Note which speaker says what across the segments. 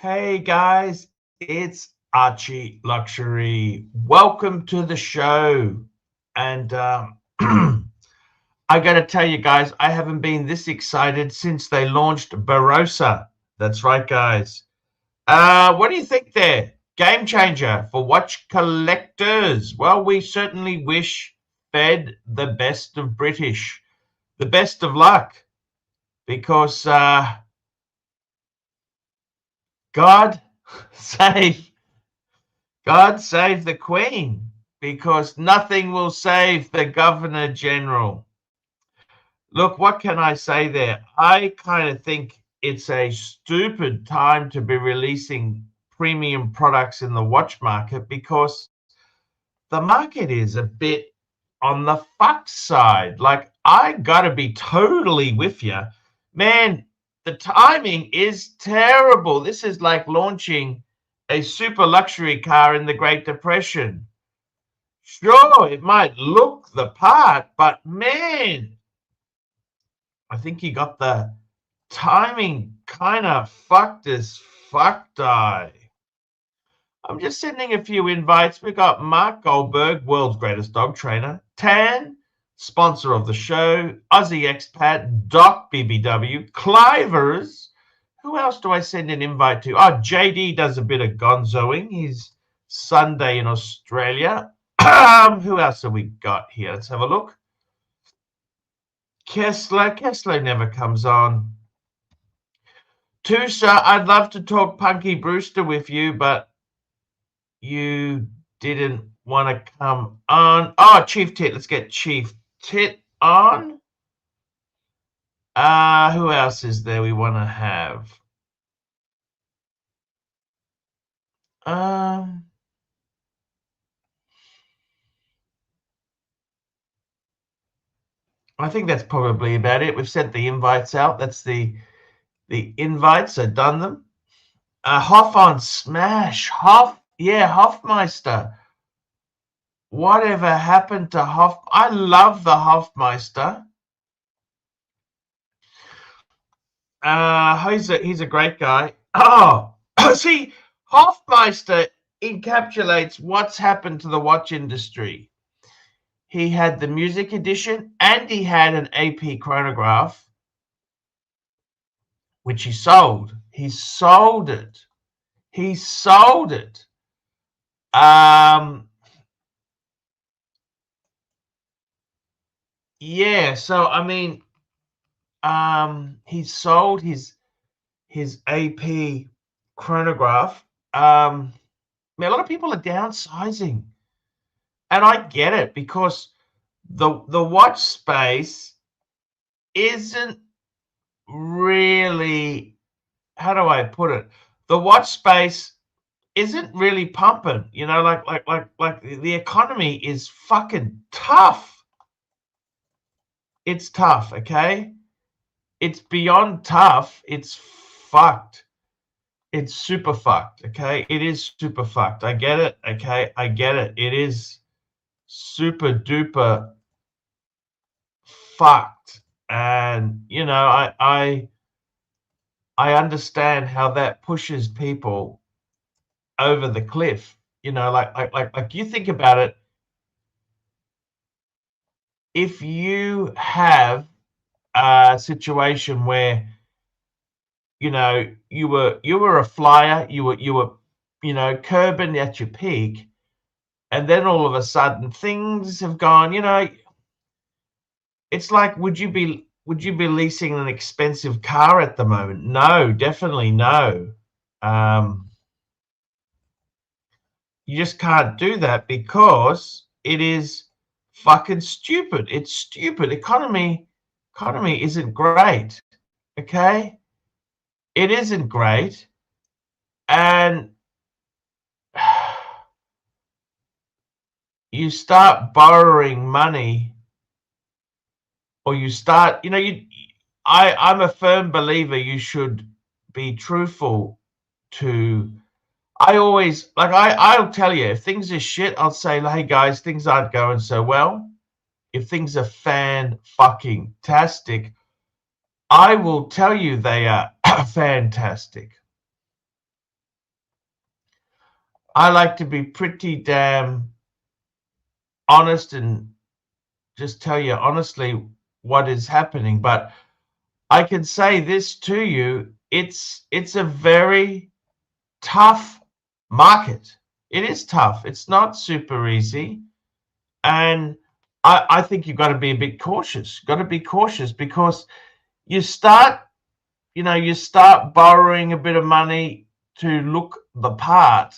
Speaker 1: Hey guys, it's Archie Luxury. Welcome to the show. And I got to tell you guys, I haven't been this excited since they launched Barossa. That's right, guys. What do you think there? Game changer for watch collectors. Well, we certainly wish Fed the best of British, the best of luck, because God save God save the Queen, because nothing will save the Governor General. Look, what can I say there? I kind of think it's a stupid time to be releasing premium products in the watch market, because the market is a bit on the fuck side. Like, I gotta be totally with you. Man, the timing is terrible. This is like launching a super luxury car in the Great Depression. Sure, it might look the part, but man, I think you got the timing kind of fucked as fuck die. I'm just sending a few invites. We got Mark Goldberg, world's greatest dog trainer. Tan, sponsor of the show. Aussie expat. Doc BBW. Clivers. Who else do I send an invite to? Oh, JD does a bit of gonzoing. He's Sunday in Australia. Who else have we got here? Let's have a look. Kessler never comes on. Tusa, I'd love to talk Punky Brewster with you, but you didn't want to come on. Oh, Chief Tit. Let's get Chief Tit on. Who else is there we want to have? I think that's probably about it. We've sent the invites out. That's the invites. I've done them. Hoff on Smash. Hoffmeister. Whatever happened to Hoff? I love the Hoffmeister. He's a great guy. Oh, see, Hoffmeister encapsulates what's happened to the watch industry. He had the music edition and he had an AP chronograph, which he sold. He sold it. He sold it. Yeah, so I mean, he sold his AP chronograph. A lot of people are downsizing, and I get it, because the watch space isn't really, how do I put it? The watch space isn't really pumping, like the economy is fucking tough. It's tough, okay? It's beyond tough. It's fucked. It's super fucked, okay? It is super fucked. I get it, okay? I get it. It is super duper fucked. And, I understand how that pushes people over the cliff. Like you think about it. If you have a situation where you were a flyer, you were Kerbin at your peak, and then all of a sudden things have gone, it's like, would you be leasing an expensive car at the moment? No, definitely no. You just can't do that, because it is fucking stupid. It's stupid. Economy isn't great, okay? It isn't great. And you start borrowing money, or you start, I'm a firm believer you should be truthful to. I'll tell you, if things are shit, I'll say, hey guys, things aren't going so well. If things are fan-fucking-tastic, I will tell you they are fantastic. I like to be pretty damn honest and just tell you honestly what is happening. But I can say this to you, it's a very tough market. It is tough. It's not super easy. And I think you've got to be a bit cautious. Got to be cautious because you start, you start borrowing a bit of money to look the part,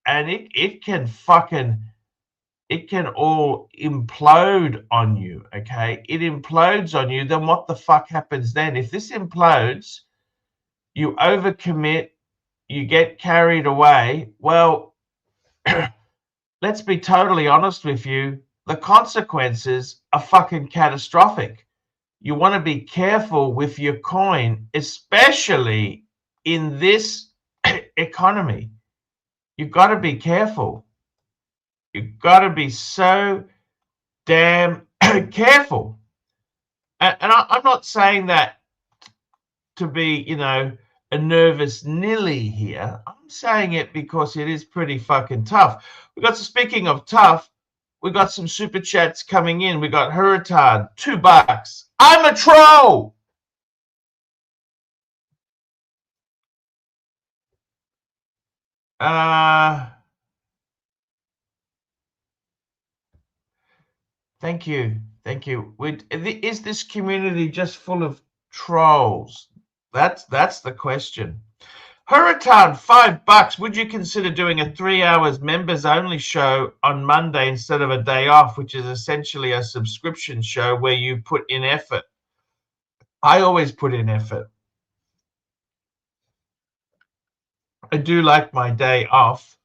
Speaker 1: and it can all implode on you. Okay, it implodes on you. Then what the fuck happens then? If this implodes, you overcommit, you get carried away. Well, let's be totally honest with you. The consequences are fucking catastrophic. You want to be careful with your coin, especially in this economy. You've got to be careful. You've got to be so damn careful. And I'm not saying that to be, a nervous Nilly here. I'm saying it because it is pretty fucking tough. Speaking of tough, we got some super chats coming in. We got Hurricane, $2. I'm a troll. Thank you. Thank you. Is this community just full of trolls? That's the question. Hurricane, $5. Would you consider doing a 3 hours members only show on Monday instead of a day off, which is essentially a subscription show where you put in effort? I always put in effort. I do like my day off.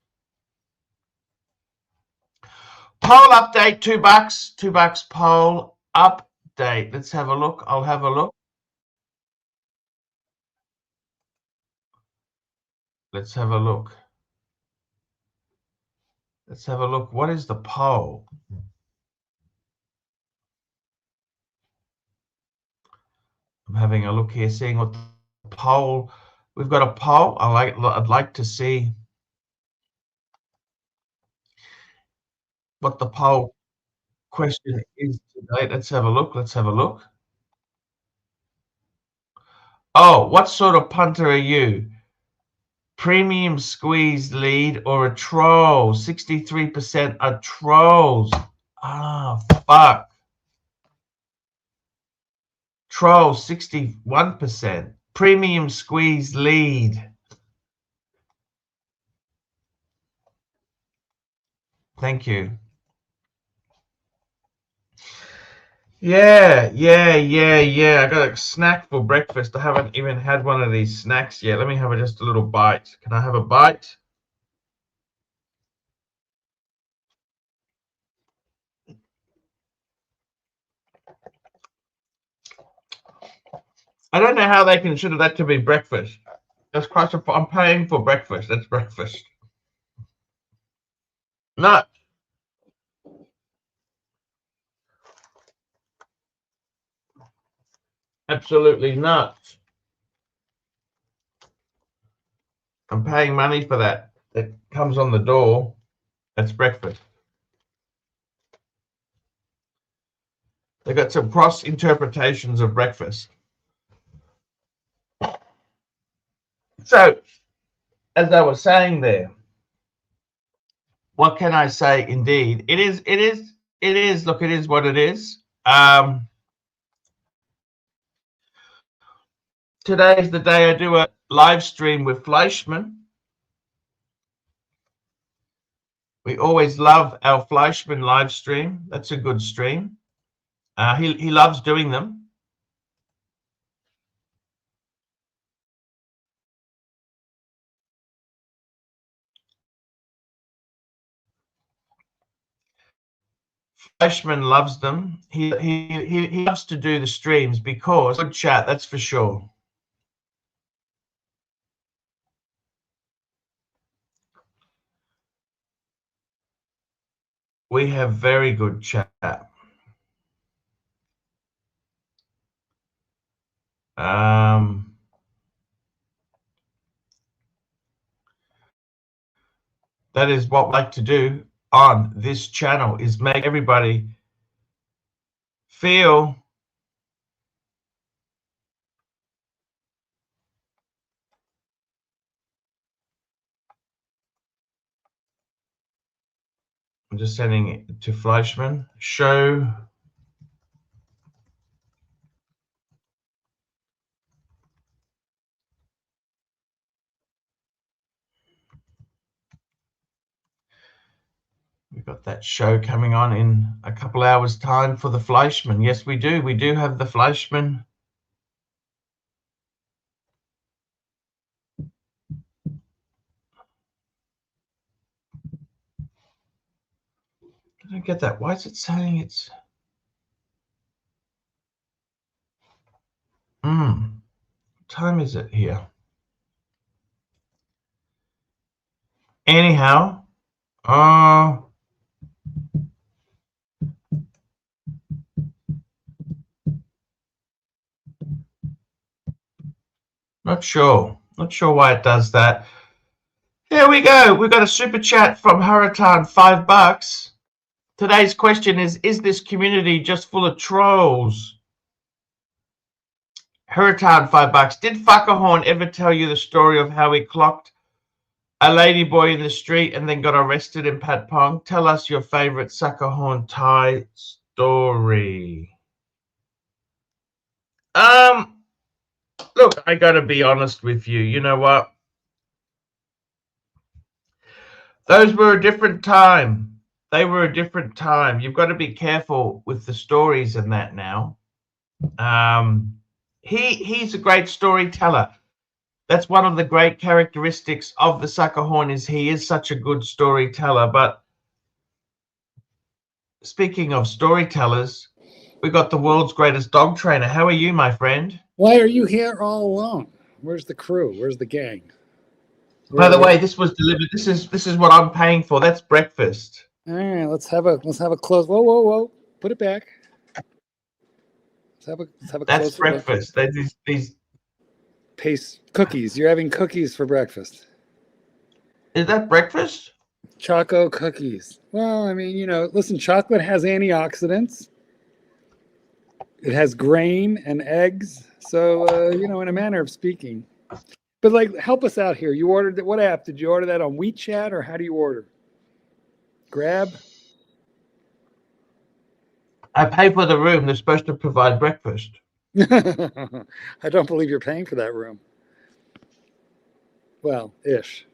Speaker 1: Poll update, $2. $2 poll update. Let's have a look. I'll have a look. Let's have a look. Let's have a look. What is the poll? I'm having a look here, seeing what the poll. We've got a poll. I'd like to see what the poll question is today. Let's have a look. Let's have a look. Oh, what sort of punter are you? Premium squeeze lead or a troll? 63% are trolls. Ah, fuck. Troll, 61%. Premium squeeze lead. Thank you. Yeah. I got a snack for breakfast. I haven't even had one of these snacks yet. Let me have just a little bite. Can I have a bite? I don't know how they consider that to be breakfast. That's quite a, I'm paying for breakfast. That's breakfast. No. Absolutely not. I'm paying money for that. It comes on the door. That's breakfast. They got some cross interpretations of breakfast. So, as I was saying there, what can I say? Indeed, it is. Look, it is what it is. Today is the day I do a live stream with Fleischman. We always love our Fleischman live stream. That's a good stream. He loves doing them. Fleischman loves them. He loves to do the streams because good chat. That's for sure. We have very good chat. That is what we like to do on this channel, is make everybody feel I'm just sending it to Fleischman. Show we've got that show coming on in a couple hours time for the Fleischman. Yes, we do. We do have the Fleischman. I don't get that. Why is it saying it's what time is it here? Anyhow, not sure why it does that. Here we go. We've got a super chat from Hurricane, $5. Today's question is this community just full of trolls? Hurricane, $5. Did Fuckerhorn ever tell you the story of how he clocked a ladyboy in the street and then got arrested in Patpong? Tell us your favorite Suckerhorn Thai story. Look, I gotta be honest with you. You know what? Those were a different time. They were a different time. You've got to be careful with the stories and that now. He's a great storyteller. That's one of the great characteristics of the Suckerhorn, is he is such a good storyteller. But speaking of storytellers, we got the world's greatest dog trainer. How are you, my friend?
Speaker 2: Why are you here all alone? Where's the crew? Where's the gang?
Speaker 1: By the way, this was delivered. This is what I'm paying for. That's breakfast.
Speaker 2: All right, let's have a close. Whoa! Put it back. Let's have a.
Speaker 1: That's breakfast. These
Speaker 2: paste cookies. You're having cookies for breakfast.
Speaker 1: Is that breakfast?
Speaker 2: Choco cookies. Well, I mean, listen, chocolate has antioxidants. It has grain and eggs. So, in a manner of speaking. But help us out here. You ordered what app? Did you order that on WeChat, or how do you order? Grab?
Speaker 1: I pay for the room. They're supposed to provide breakfast.
Speaker 2: I don't believe you're paying for that room. Well, ish.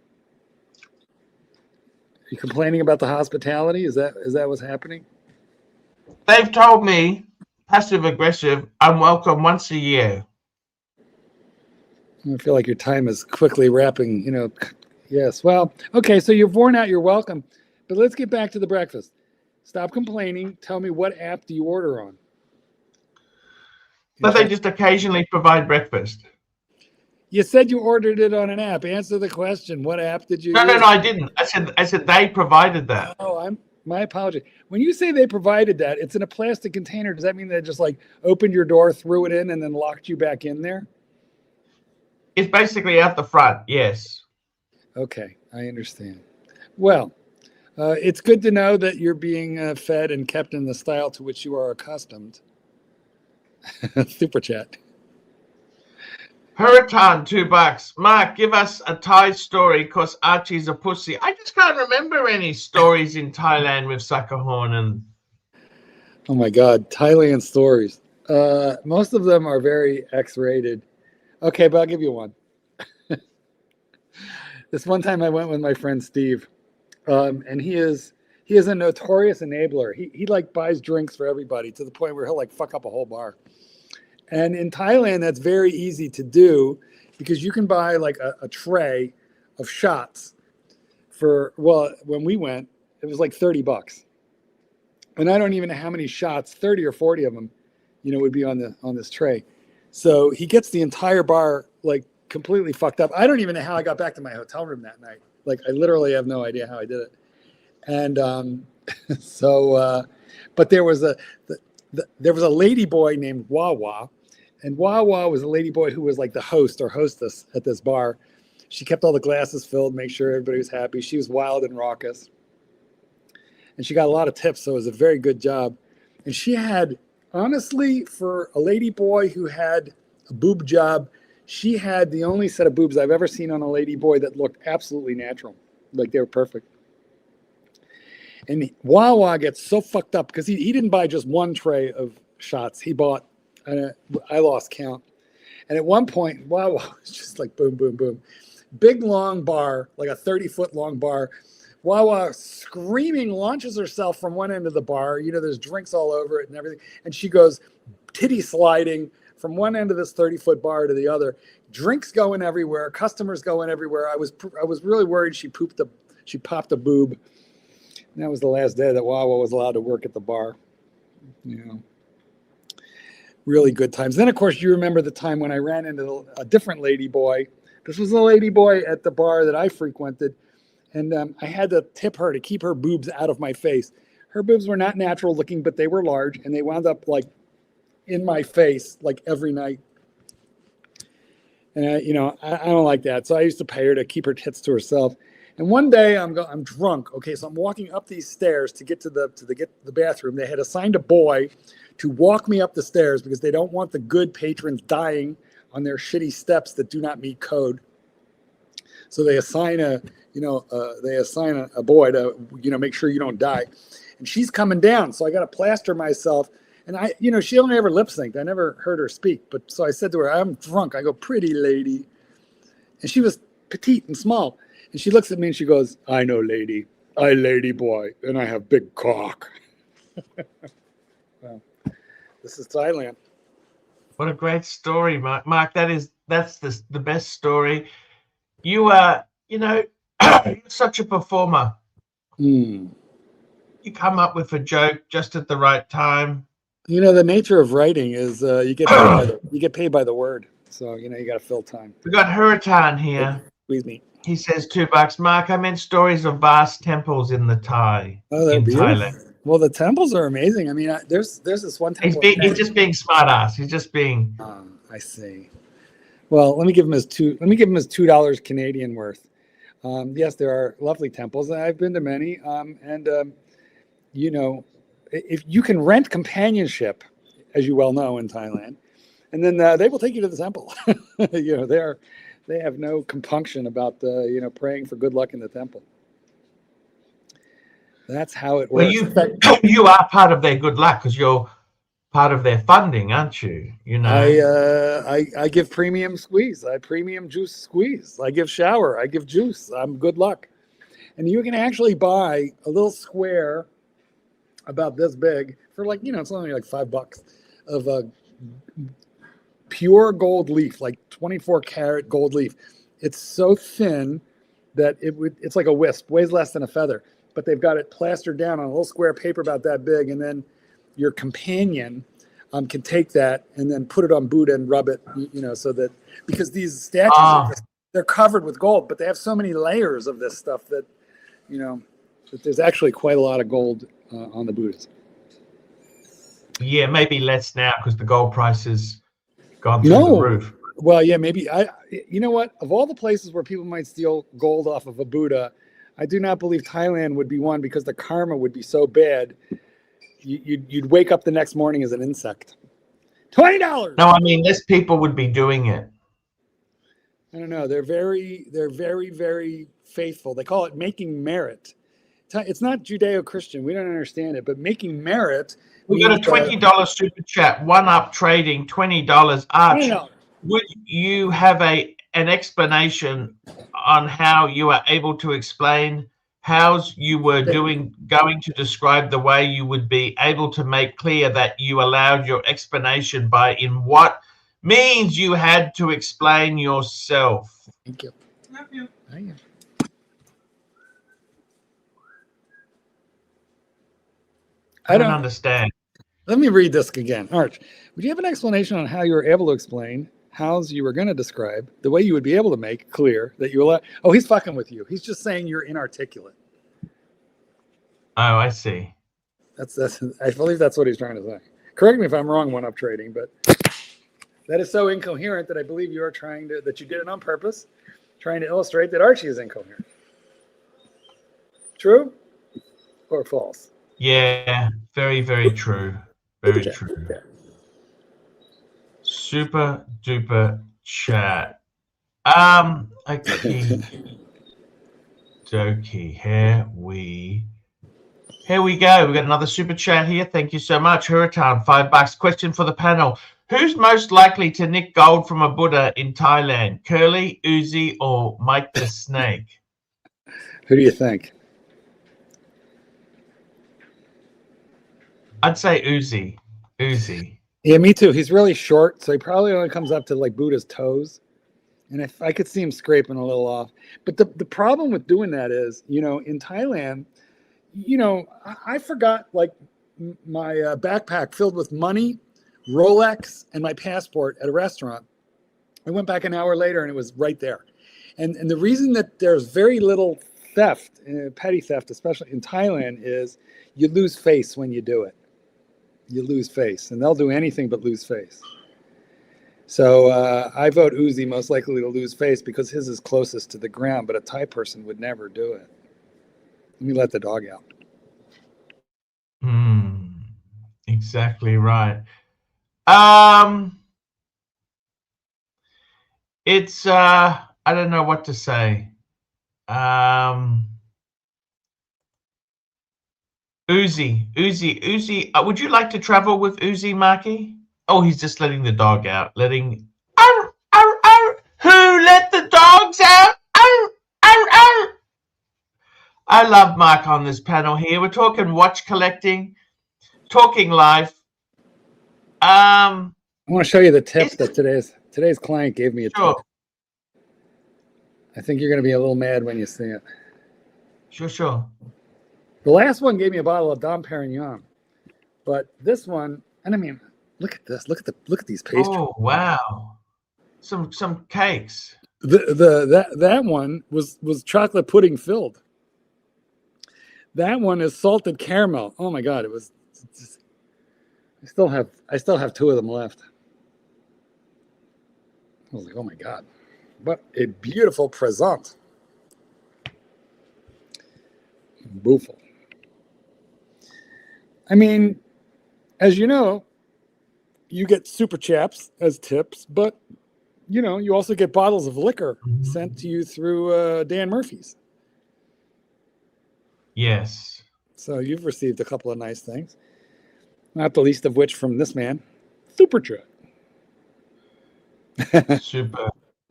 Speaker 2: Are you complaining about the hospitality? Is that what's happening?
Speaker 1: They've told me, passive aggressive, I'm welcome once a year.
Speaker 2: I feel like your time is quickly wrapping, Yes. Well, okay, so you've worn out your welcome, but let's get back to the breakfast. Stop complaining. Tell me, what app do you order on?
Speaker 1: But they just occasionally provide breakfast.
Speaker 2: You said you ordered it on an app. Answer the question. What app did you use?
Speaker 1: No, I didn't. I said they provided that.
Speaker 2: Oh, my apology. When you say they provided that, it's in a plastic container. Does that mean they just opened your door, threw it in, and then locked you back in there?
Speaker 1: It's basically out the front, yes.
Speaker 2: Okay, I understand. Well, it's good to know that you're being fed and kept in the style to which you are accustomed. Super chat.
Speaker 1: Hurricane, $2. Mark, give us a Thai story, because Archie's a pussy. I just can't remember any stories in Thailand with Suckerhorn and...
Speaker 2: Oh my God, Thailand stories. Most of them are very X-rated. Okay, but I'll give you one. This one time I went with my friend Steve, and he is a notorious enabler. He buys drinks for everybody to the point where he'll fuck up a whole bar. And in Thailand, that's very easy to do, because you can buy a tray of shots for, well, when we went, it was $30. And I don't even know how many shots, 30 or 40 of them, would be on this tray. So he gets the entire bar completely fucked up. I don't even know how I got back to my hotel room that night. I literally have no idea how I did it. And but there was a lady boy named Wawa, and Wawa was a lady boy who was the host or hostess at this bar. She kept all the glasses filled, make sure everybody was happy. She was wild and raucous. And she got a lot of tips, so it was a very good job. And she had, honestly, for a lady boy who had a boob job, she had the only set of boobs I've ever seen on a lady boy that looked absolutely natural. Like they were perfect. And Wawa gets so fucked up because he didn't buy just one tray of shots. He bought, I lost count. And at one point, Wawa was just like boom, boom, boom. Big long bar, like a 30-foot long bar. Wawa screaming launches herself from one end of the bar. You know, there's drinks all over it and everything. And she goes titty sliding from one end of this 30-foot bar to the other. Drinks going everywhere. Customers going everywhere. I was really worried she popped a boob. And that was the last day that Wawa was allowed to work at the bar. You know, really good times. Then, of course, you remember the time when I ran into a different lady boy. This was a lady boy at the bar that I frequented. And I had to tip her to keep her boobs out of my face. Her boobs were not natural looking, but they were large, and they wound up like in my face like every night. And you know, I don't like that, so I used to pay her to keep her tits to herself. And one day I'm drunk. Okay, so I'm walking up these stairs to get to the bathroom. They had assigned a boy to walk me up the stairs because they don't want the good patrons dying on their shitty steps that do not meet code. So they assign a boy to, you know, make sure you don't die. And she's coming down, so I got to plaster myself. And she only ever lip synced. I never heard her speak. But so I said to her, I'm drunk. I go, pretty lady. And she was petite and small. And she looks at me and she goes, I know, lady. I lady boy, and I have big cock. Well, this is Thailand.
Speaker 1: What a great story, Mark. Mark, that's the best story. You are, you're such a performer.
Speaker 2: Mm.
Speaker 1: You come up with a joke just at the right time.
Speaker 2: You know, the nature of writing is you get paid by the word. So, you got to fill time.
Speaker 1: We got Huritan here.
Speaker 2: Squeeze me.
Speaker 1: He says $2. Mark, I meant stories of vast temples in Thailand.
Speaker 2: Well, the temples are amazing. I mean, there's this one temple.
Speaker 1: He's just being smart ass. He's just being.
Speaker 2: I see. Well, let me give him his $2 Canadian worth. Yes, there are lovely temples. I've been to many. If you can rent companionship, as you well know in Thailand, and then they will take you to the temple. They have no compunction about praying for good luck in the temple. That's how it works.
Speaker 1: Well, you are part of their good luck because you're part of their funding, aren't you?
Speaker 2: I give premium squeeze. I premium juice squeeze. I give shower. I give juice. I'm good luck. And you can actually buy a little square about this big for it's only like $5 of a pure gold leaf, like 24 karat gold leaf. It's so thin that it's like a wisp, weighs less than a feather, but they've got it plastered down on a little square paper about that big. And then your companion can take that and then put it on Buddha and rub it, so that, because these statues, they're covered with gold, but they have so many layers of this stuff that, that there's actually quite a lot of gold on the Buddhas.
Speaker 1: Yeah, maybe less now because the gold price has gone through the roof.
Speaker 2: Well, yeah, maybe. You know what? Of all the places where people might steal gold off of a Buddha, I do not believe Thailand would be one because the karma would be so bad. You'd wake up the next morning as an insect. $20.
Speaker 1: No, I mean, less people would be doing it.
Speaker 2: I don't know. They're very, very faithful. They call it making merit. It's not Judeo-Christian. We don't understand it, but making merit.
Speaker 1: We got a $20 super chat. One Up Trading, $20. Archie, would you have an explanation on how you are able to explain how you were going to describe the way you would be able to make clear that you allowed your explanation by in what means you had to explain yourself?
Speaker 2: Thank you.
Speaker 3: Love you.
Speaker 2: Thank you.
Speaker 1: I don't understand.
Speaker 2: Let me read this again. Arch, would you have an explanation on how you were able to explain how you were going to describe the way you would be able to make clear that you allow? Oh, he's fucking with you. He's just saying you're inarticulate.
Speaker 1: Oh, I see.
Speaker 2: That's. I believe that's what he's trying to say. Correct me if I'm wrong, One Up Trading, but that is so incoherent that I believe you are that you did it on purpose, trying to illustrate that Archie is incoherent. True or false?
Speaker 1: Yeah, very, very true. Very
Speaker 2: Chat.
Speaker 1: true. Super duper chat. Okay. Dokey. Here we go. We've got another super chat here. Thank you so much. Hurritan, $5. Question for the panel. Who's most likely to nick gold from a Buddha in Thailand? Curly, Uzi, or Mike the Snake?
Speaker 2: Who do you think?
Speaker 1: I'd say Uzi. Uzi.
Speaker 2: Yeah, me too. He's really short, so he probably only comes up to like Buddha's toes. And if I could see him scraping a little off. But the problem with doing that is, you know, in Thailand, you know, I forgot like my backpack filled with money, Rolex, and my passport at a restaurant. I went back an hour later and it was right there. And the reason that there's very little theft, petty theft, especially in Thailand, is you lose face when you do it. You lose face, and they'll do anything but lose face. So I vote Uzi most likely to lose face because his is closest to the ground, but a Thai person would never do it. Let me let the dog out.
Speaker 1: Exactly right. It's I don't know what to say. Uzi. Would you like to travel with Uzi, Marky? Oh, he's just letting the dog out. Letting. Arr, arr, arr. Who let the dogs out? Arr, arr, arr. I love Mark on this panel here. We're talking watch collecting, talking life. I
Speaker 2: want to show you the tip that today's client gave me a
Speaker 1: sure.
Speaker 2: tip. I think you're going to be a little mad when you see it.
Speaker 1: Sure.
Speaker 2: The last one gave me a bottle of Dom Perignon, but this one, and I mean, look at this. Look at these pastries.
Speaker 1: Oh wow, some cakes.
Speaker 2: That one was chocolate pudding filled. That one is salted caramel. Oh my God, it was. I still have two of them left. I was like, oh my God, what a beautiful present. Beautiful. I mean, as you know, you get super chaps as tips, but you know, you also get bottles of liquor sent to you through Dan Murphy's.
Speaker 1: Yes.
Speaker 2: So you've received a couple of nice things, not the least of which from this man, Super Chat.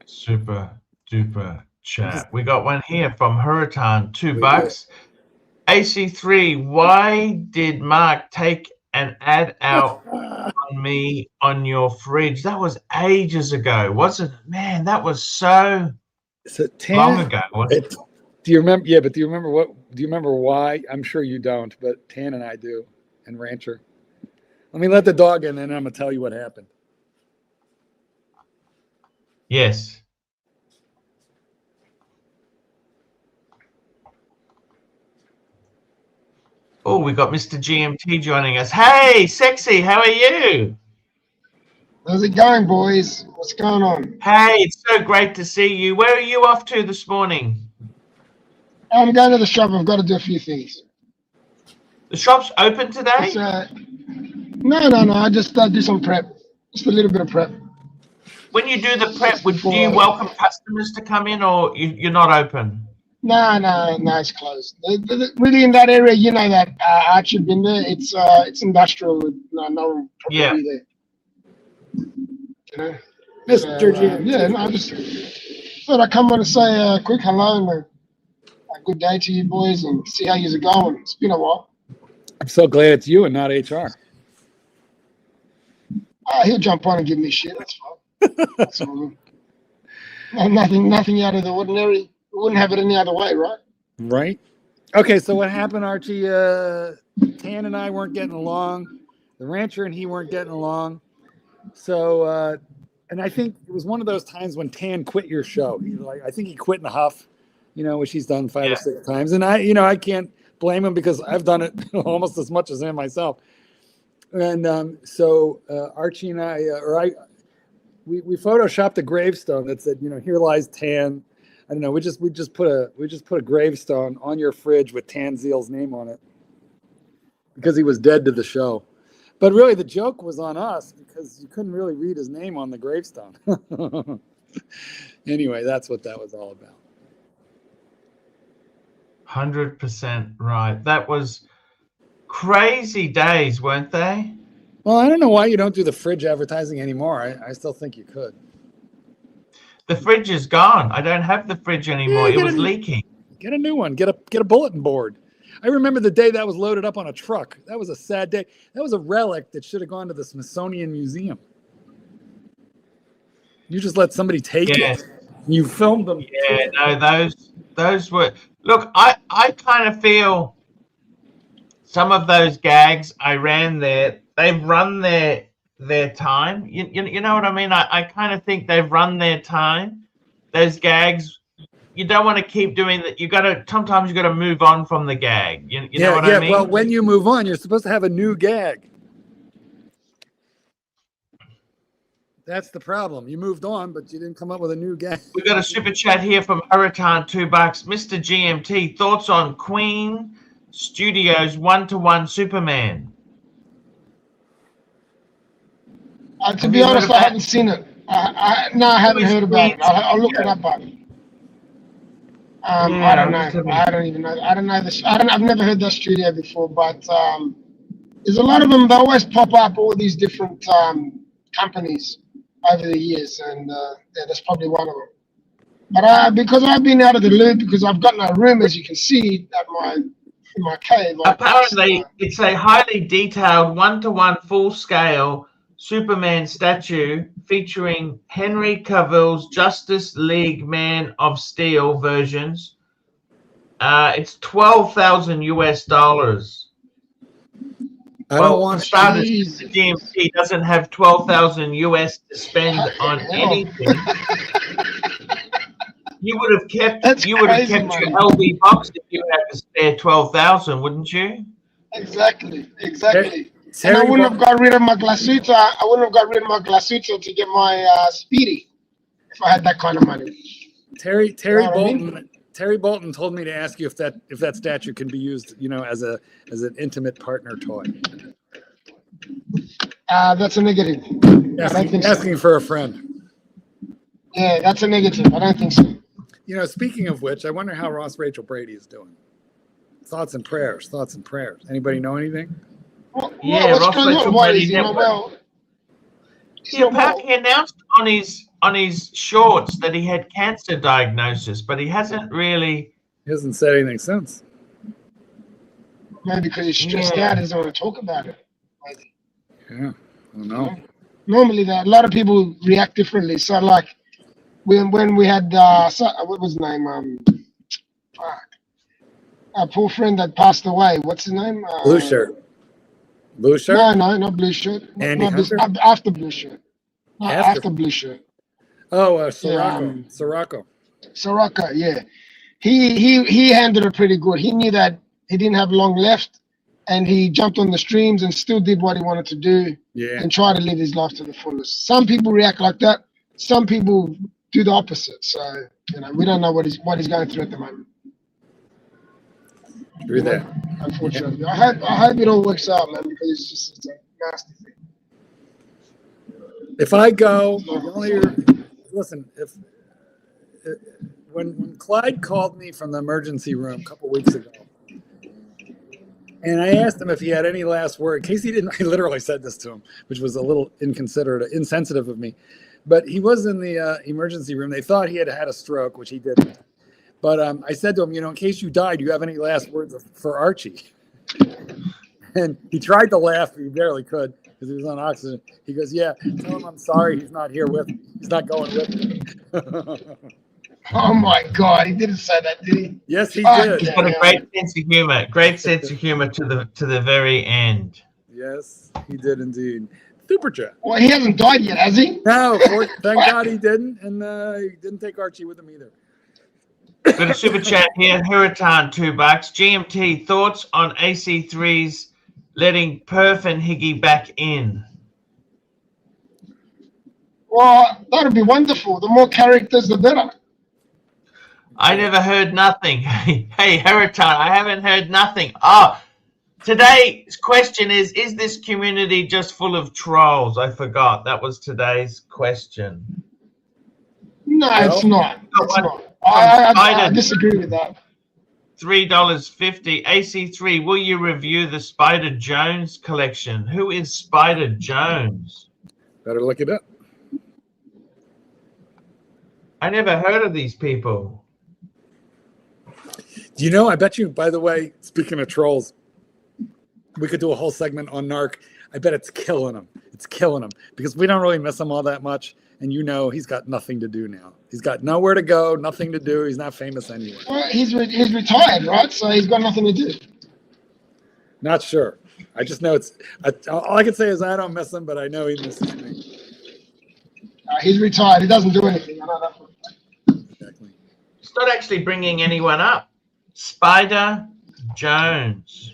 Speaker 1: super duper chat. We got one here from Hurritan, $2. AC3, why did Mark take an ad out on me on your fridge? That was ages ago, wasn't it? Man, that was so long ago.
Speaker 2: Do you remember? Yeah, but do you remember why? I'm sure you don't, but Tan and I do, and Rancher. Let me let the dog in, and then I'm gonna tell you what happened.
Speaker 1: Yes. Oh, we got Mr. GMT joining us. Hey, sexy, how are you?
Speaker 3: How's it going, boys? What's going on?
Speaker 1: Hey, it's so great to see you. Where are you off to this morning?
Speaker 3: I'm going to the shop. I've got to do a few things.
Speaker 1: The shop's open today?
Speaker 3: No. I just do some prep. Just a little bit of prep.
Speaker 1: When you do the prep, do you welcome customers to come in, or you're not open?
Speaker 3: No, it's closed. Really, in that area, you know that Archie been there. It's industrial. No one probably there. You know,
Speaker 2: Mr. G.
Speaker 3: I just thought I'd come on and say a quick hello and a good day to you boys and see how you're going. It's been a while.
Speaker 2: I'm so glad it's you and not HR.
Speaker 3: He'll jump on and give me shit. That's fine. That's all. Nothing out of the ordinary. We wouldn't have it any other way, right?
Speaker 2: Right. Okay, so what happened, Archie? Tan and I weren't getting along. The Rancher and he weren't getting along. So, and I think it was one of those times when Tan quit your show. I think he quit in a huff, you know, which he's done 5 or 6 times. And I can't blame him because I've done it almost as much as him myself. And so Archie and we photoshopped a gravestone that said, here lies Tan, I don't know. We just put a gravestone on your fridge with Tanzeel's name on it because he was dead to the show. But really, the joke was on us because you couldn't really read his name on the gravestone. Anyway, that's what that was all about.
Speaker 1: 100% right. That was crazy days, weren't they?
Speaker 2: Well, I don't know why you don't do the fridge advertising anymore. I still think you could.
Speaker 1: The fridge is gone. I don't have the fridge anymore.
Speaker 2: Yeah,
Speaker 1: It was leaking.
Speaker 2: Get a new one. Get a bulletin board. I remember the day that was loaded up on a truck. That was a sad day. That was a relic that should have gone to the Smithsonian Museum. You just let somebody take it. You filmed them.
Speaker 1: Yeah, no, those were. Look, I kind of feel some of those gags I ran there. They've run their time. You know what I mean? I kind of think they've run their time. Those gags. You don't want to keep doing that. Sometimes you got to move on from the gag. You know what I mean?
Speaker 2: Well, when you move on, you're supposed to have a new gag. That's the problem. You moved on, but you didn't come up with a new gag.
Speaker 1: We got a super chat here from Hurricane, $2. Mr. GMT, thoughts on Queen Studios 1-to-1 Superman?
Speaker 3: To be honest, I haven't seen it. I haven't heard about it. I'll look it up, buddy. I don't know. I don't even know. I don't know this. I've never heard that studio before, but there's a lot of them. They always pop up, all these different companies over the years, and yeah, that's probably one of them. But because I've been out of the loop, because I've got no room, as you can see, in my cave.
Speaker 1: Apparently, it's a highly detailed 1-to-1 full-scale Superman statue featuring Henry Cavill's Justice League Man of Steel versions. It's $12,000 US.
Speaker 2: I don't want
Speaker 1: to start. The GMT doesn't have $12,000 US to spend on anything. You would have kept your LV box if you had to spare $12,000, wouldn't you?
Speaker 3: Exactly. And I wouldn't have got rid of my Glasuta. I wouldn't have got rid of my Glasuta to get my Speedy if I had that kind of money.
Speaker 2: Terry Bolton told me to ask you if that statue can be used, as an intimate partner toy.
Speaker 3: That's a negative.
Speaker 2: Asking for a friend.
Speaker 3: Yeah, that's a negative. I don't think so.
Speaker 2: Speaking of which, I wonder how Ross Rachel Brady is doing. Thoughts and prayers. Anybody know anything?
Speaker 1: Ross Rachel Brady. He announced on his shorts that he had cancer diagnosis, but he hasn't
Speaker 2: said anything since.
Speaker 3: Maybe because he's stressed out, he doesn't want to talk about it.
Speaker 2: Yeah, I don't know.
Speaker 3: Normally, a lot of people react differently. So, like when we had what was his name? Our poor friend that passed away. What's his name?
Speaker 2: Blue shirt. Blue shirt?
Speaker 3: No, not blue shirt.
Speaker 2: Andy Hunter?
Speaker 3: After blue shirt. After blue shirt.
Speaker 2: Oh, Sirocco.
Speaker 3: Sirocco, yeah. He handled it pretty good. He knew that he didn't have long left, and he jumped on the streams and still did what he wanted to do and try to live his life to the fullest. Some people react like that. Some people do the opposite. So, we don't know what he's going through at the moment.
Speaker 2: Through that.
Speaker 3: Unfortunately. Yeah. I hope it all works out, man, because it's a nasty thing.
Speaker 2: If I go, listen, when Clyde called me from the emergency room a couple weeks ago, and I asked him if he had any last word, Casey didn't. I literally said this to him, which was a little insensitive of me. But he was in the emergency room. They thought he had had a stroke, which he didn't. But I said to him, in case you died, do you have any last words for Archie? And he tried to laugh, but he barely could because he was on oxygen. He goes, yeah, tell him I'm sorry he's not here with me. He's not going with me.
Speaker 3: Oh, my God. He didn't say that, did he?
Speaker 2: Yes, he did.
Speaker 1: He's got a great sense of humor. Great sense of humor to the very end.
Speaker 2: Yes, he did indeed. Super chat.
Speaker 3: Well, he hasn't died yet, has he?
Speaker 2: No, thank God he didn't. And he didn't take Archie with him either.
Speaker 1: Got a super chat here. Hurricane, $2. GMT, thoughts on AC3's letting Perf and Higgy back in?
Speaker 3: Well, that would be wonderful. The more characters, the better.
Speaker 1: I never heard nothing. Hey, Heriton, I haven't heard nothing. Oh, today's question is this community just full of trolls? I forgot. That was today's question.
Speaker 3: No, it's not. It's not. I disagree with that.
Speaker 1: $3.50. AC3, will you review the Spider Jones collection? Who is Spider Jones?
Speaker 2: Better look it up.
Speaker 1: I never heard of these people.
Speaker 2: Do you know, I bet you, by the way, speaking of trolls, we could do a whole segment on Narc. I bet it's killing him. It's killing him because we don't really miss him all that much. And you know, he's got nothing to do now. He's got nowhere to go, nothing to do. He's not famous anywhere.
Speaker 3: Well, he's retired, right? So he's got nothing to do.
Speaker 2: Not sure. I just know all I can say is I don't miss him, but I know he misses me.
Speaker 3: He's retired. He doesn't do anything. I know that for a fact.
Speaker 2: Exactly.
Speaker 1: It's not actually bringing anyone up. Spider Jones.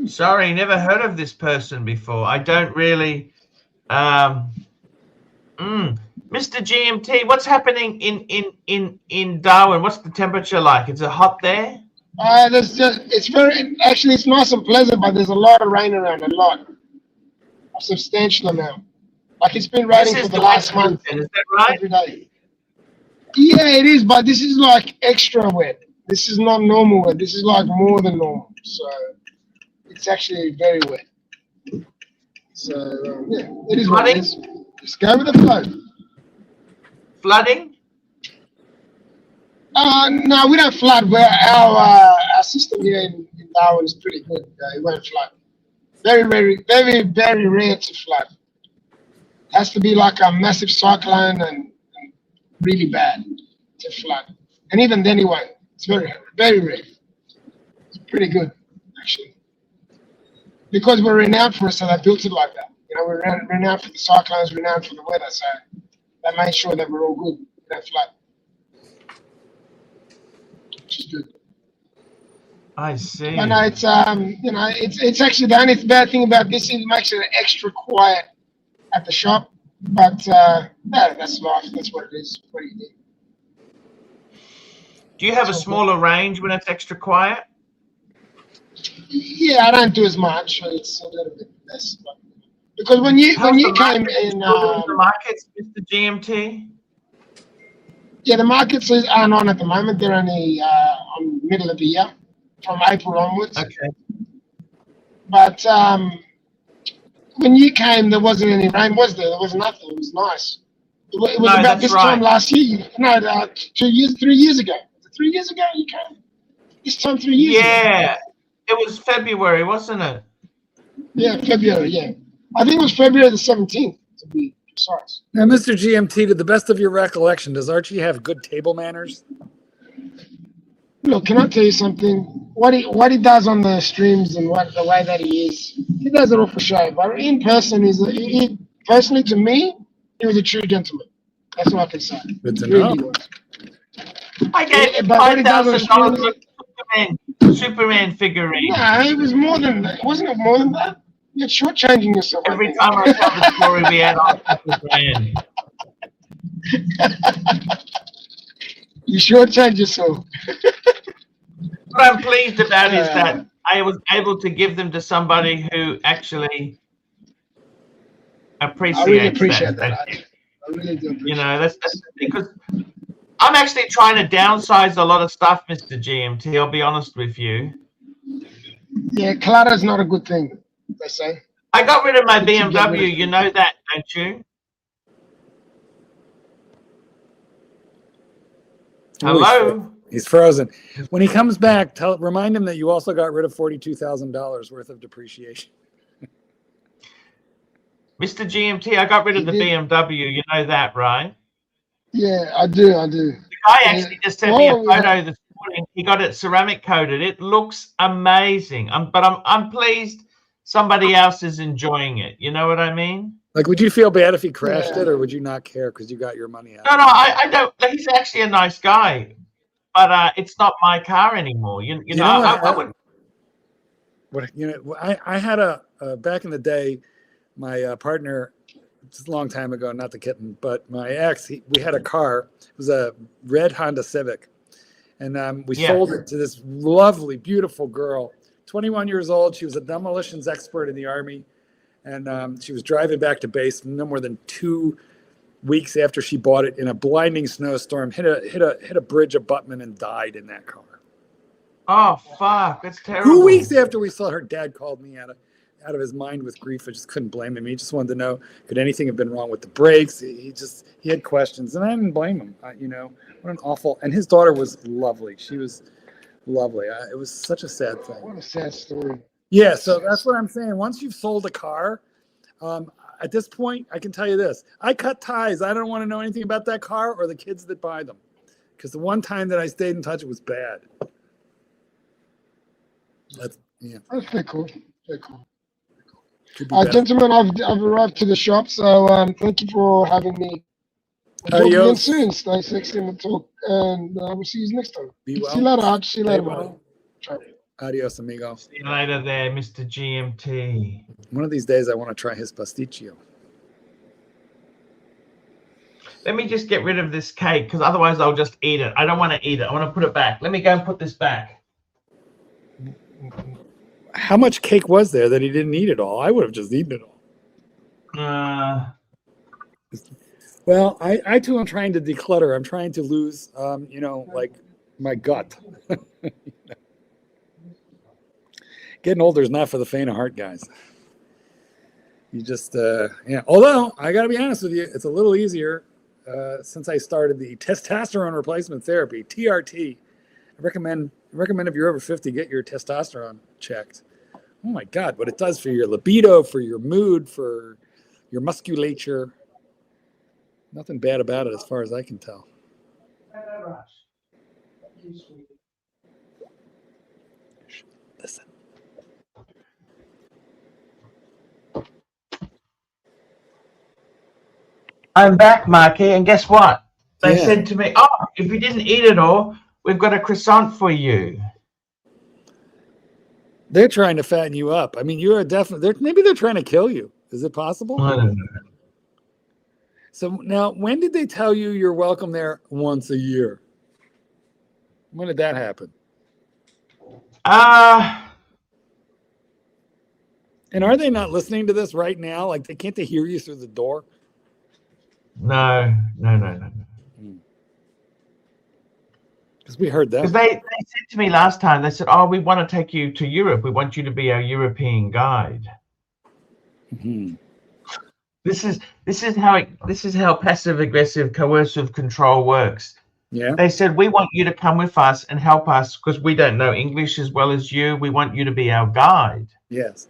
Speaker 1: Sorry, never heard of this person before. I don't really. Mr. GMT, what's happening in Darwin? What's the temperature like? Is it hot there?
Speaker 3: It's nice and pleasant, but there's a lot of rain around, a substantial amount. Like it's been raining for the last month.
Speaker 1: Is that right?
Speaker 3: Every day. Yeah, it is, but this is like extra wet. This is not normal wet. This is like more than normal. So it's actually very wet. So yeah, it is what it is. Just go with the flow.
Speaker 1: Flooding?
Speaker 3: No, we don't flood. Our system here in Darwin is pretty good. It won't flood. Very, very, very, very rare to flood. It has to be like a massive cyclone and really bad to flood. And even then it won't. It's very, very rare. It's pretty good, actually. Because we're renowned for it, so they built it like that. You know, we're renowned for the cyclones, renowned for the weather, so they made sure that we're all good. We don't flood. Which is good.
Speaker 1: I see.
Speaker 3: But no, it's it's actually the only bad thing about this is it makes it extra quiet at the shop. But no, that's life. That's what it is. What do you do?
Speaker 1: Do you have a smaller range when it's extra quiet?
Speaker 3: Yeah, I don't do as much. It's a little bit less. Because when you came in
Speaker 1: the markets, Mr. GMT?
Speaker 3: Yeah, the markets aren't on at the moment. They're only on middle of the year, from April onwards.
Speaker 1: Okay.
Speaker 3: But when you came, there wasn't any rain, was there? There was nothing. It was nice. It was about this time last year. No, 3 years ago. 3 years ago you came? This time 3 years ago.
Speaker 1: Yeah. It was February, wasn't it?
Speaker 3: Yeah, February, yeah. I think it was February the 17th, to be precise.
Speaker 2: Now, Mr. GMT, to the best of your recollection, does Archie have good table manners?
Speaker 3: Look, can I tell you something? What he does on the streams and the way that he is, he does it all for show. But in person, personally to me, he was a true gentleman. That's what I can say.
Speaker 2: Good to know.
Speaker 3: Really
Speaker 1: I gave $5,000 for Superman figurine.
Speaker 3: No, it was more than that. Wasn't it more than that? You're shortchanging yourself.
Speaker 1: Every time I tell the story, we add on $1,000.
Speaker 3: You shortchange yourself.
Speaker 1: What I'm pleased about is that I was able to give them to somebody who actually appreciates
Speaker 3: I really appreciate that. I really do.
Speaker 1: You know, that's because I'm actually trying to downsize a lot of stuff, Mr. GMT. I'll be honest with you.
Speaker 3: Yeah, clutter's not a good thing, they say.
Speaker 1: I got rid of my BMW. You know that, don't you? Hello?
Speaker 2: He's frozen. When he comes back, remind him that you also got rid of $42,000 worth of depreciation.
Speaker 1: Mr. GMT, I got rid of the BMW. You know that, right?
Speaker 3: Yeah, I do.
Speaker 1: The guy actually just sent me a photo this morning. He got it ceramic coated. It looks amazing. But I'm pleased somebody else is enjoying it. You know what I mean?
Speaker 2: Like, would you feel bad if he crashed it, or would you not care because you got your money out?
Speaker 1: No, I don't. He's actually a nice guy, but it's not my car anymore. You know I would.
Speaker 2: What I had back in the day, my partner just a long time ago, not the kitten, but my ex, we had a car. It was a red Honda Civic. And we sold it to this lovely, beautiful girl, 21 years old. She was a demolitions expert in the Army. And she was driving back to base no more than 2 weeks after she bought it in a blinding snowstorm, hit a bridge abutment and died in that car.
Speaker 1: Oh, fuck. That's terrible.
Speaker 2: 2 weeks after we saw her, dad called me out of his mind with grief. I just couldn't blame him. He just wanted to know, could anything have been wrong with the brakes? He had questions, and I didn't blame him. What an awful. And his daughter was lovely. She was lovely. It was such a sad thing.
Speaker 3: What a sad story.
Speaker 2: Yeah, so that's what I'm saying. Once you've sold a car, at this point, I can tell you this: I cut ties. I don't want to know anything about that car or the kids that buy them, because the one time that I stayed in touch, it was bad. That's
Speaker 3: very cool. Very cool. Gentlemen, I've arrived to the shop, so thank you for having me. Talk again soon. Stay sexy in the talk, and we'll see you next time. See you later, Arch. See you later, man.
Speaker 2: Adios, amigo.
Speaker 1: See you later there, Mr. GMT.
Speaker 2: One of these days, I want to try his pasticcio.
Speaker 1: Let me just get rid of this cake, because otherwise I'll just eat it. I don't want to eat it. I want to put it back. Let me go and put this back.
Speaker 2: How much cake was there that he didn't eat it all? I would have just eaten it all. Well, I too am trying to declutter. I'm trying to lose, like my gut. Getting older is not for the faint of heart, guys. You just, Although, I got to be honest with you, it's a little easier since I started the testosterone replacement therapy, TRT. I recommend if you're over 50, get your testosterone checked. Oh my God, what it does for your libido, for your mood, for your musculature. Nothing bad about it as far as I can tell. Listen.
Speaker 1: I'm back, Marky, and guess what? They said to me, oh, if you didn't eat it all, we've got a croissant for you.
Speaker 2: They're trying to fatten you up. I mean, you are definitely, maybe they're trying to kill you. Is it possible?
Speaker 1: I don't know.
Speaker 2: So now, when did they tell you you're welcome there once a year? When did that happen? And are they not listening to this right now? Like, can't they hear you through the door?
Speaker 1: No.
Speaker 2: Because we heard that.
Speaker 1: Because they said to me last time, they said, oh, we want to take you to Europe. We want you to be our European guide.
Speaker 2: Mm-hmm.
Speaker 1: This is how passive aggressive coercive control works.
Speaker 2: Yeah.
Speaker 1: They said, we want you to come with us and help us because we don't know English as well as you. We want you to be our guide.
Speaker 2: Yes.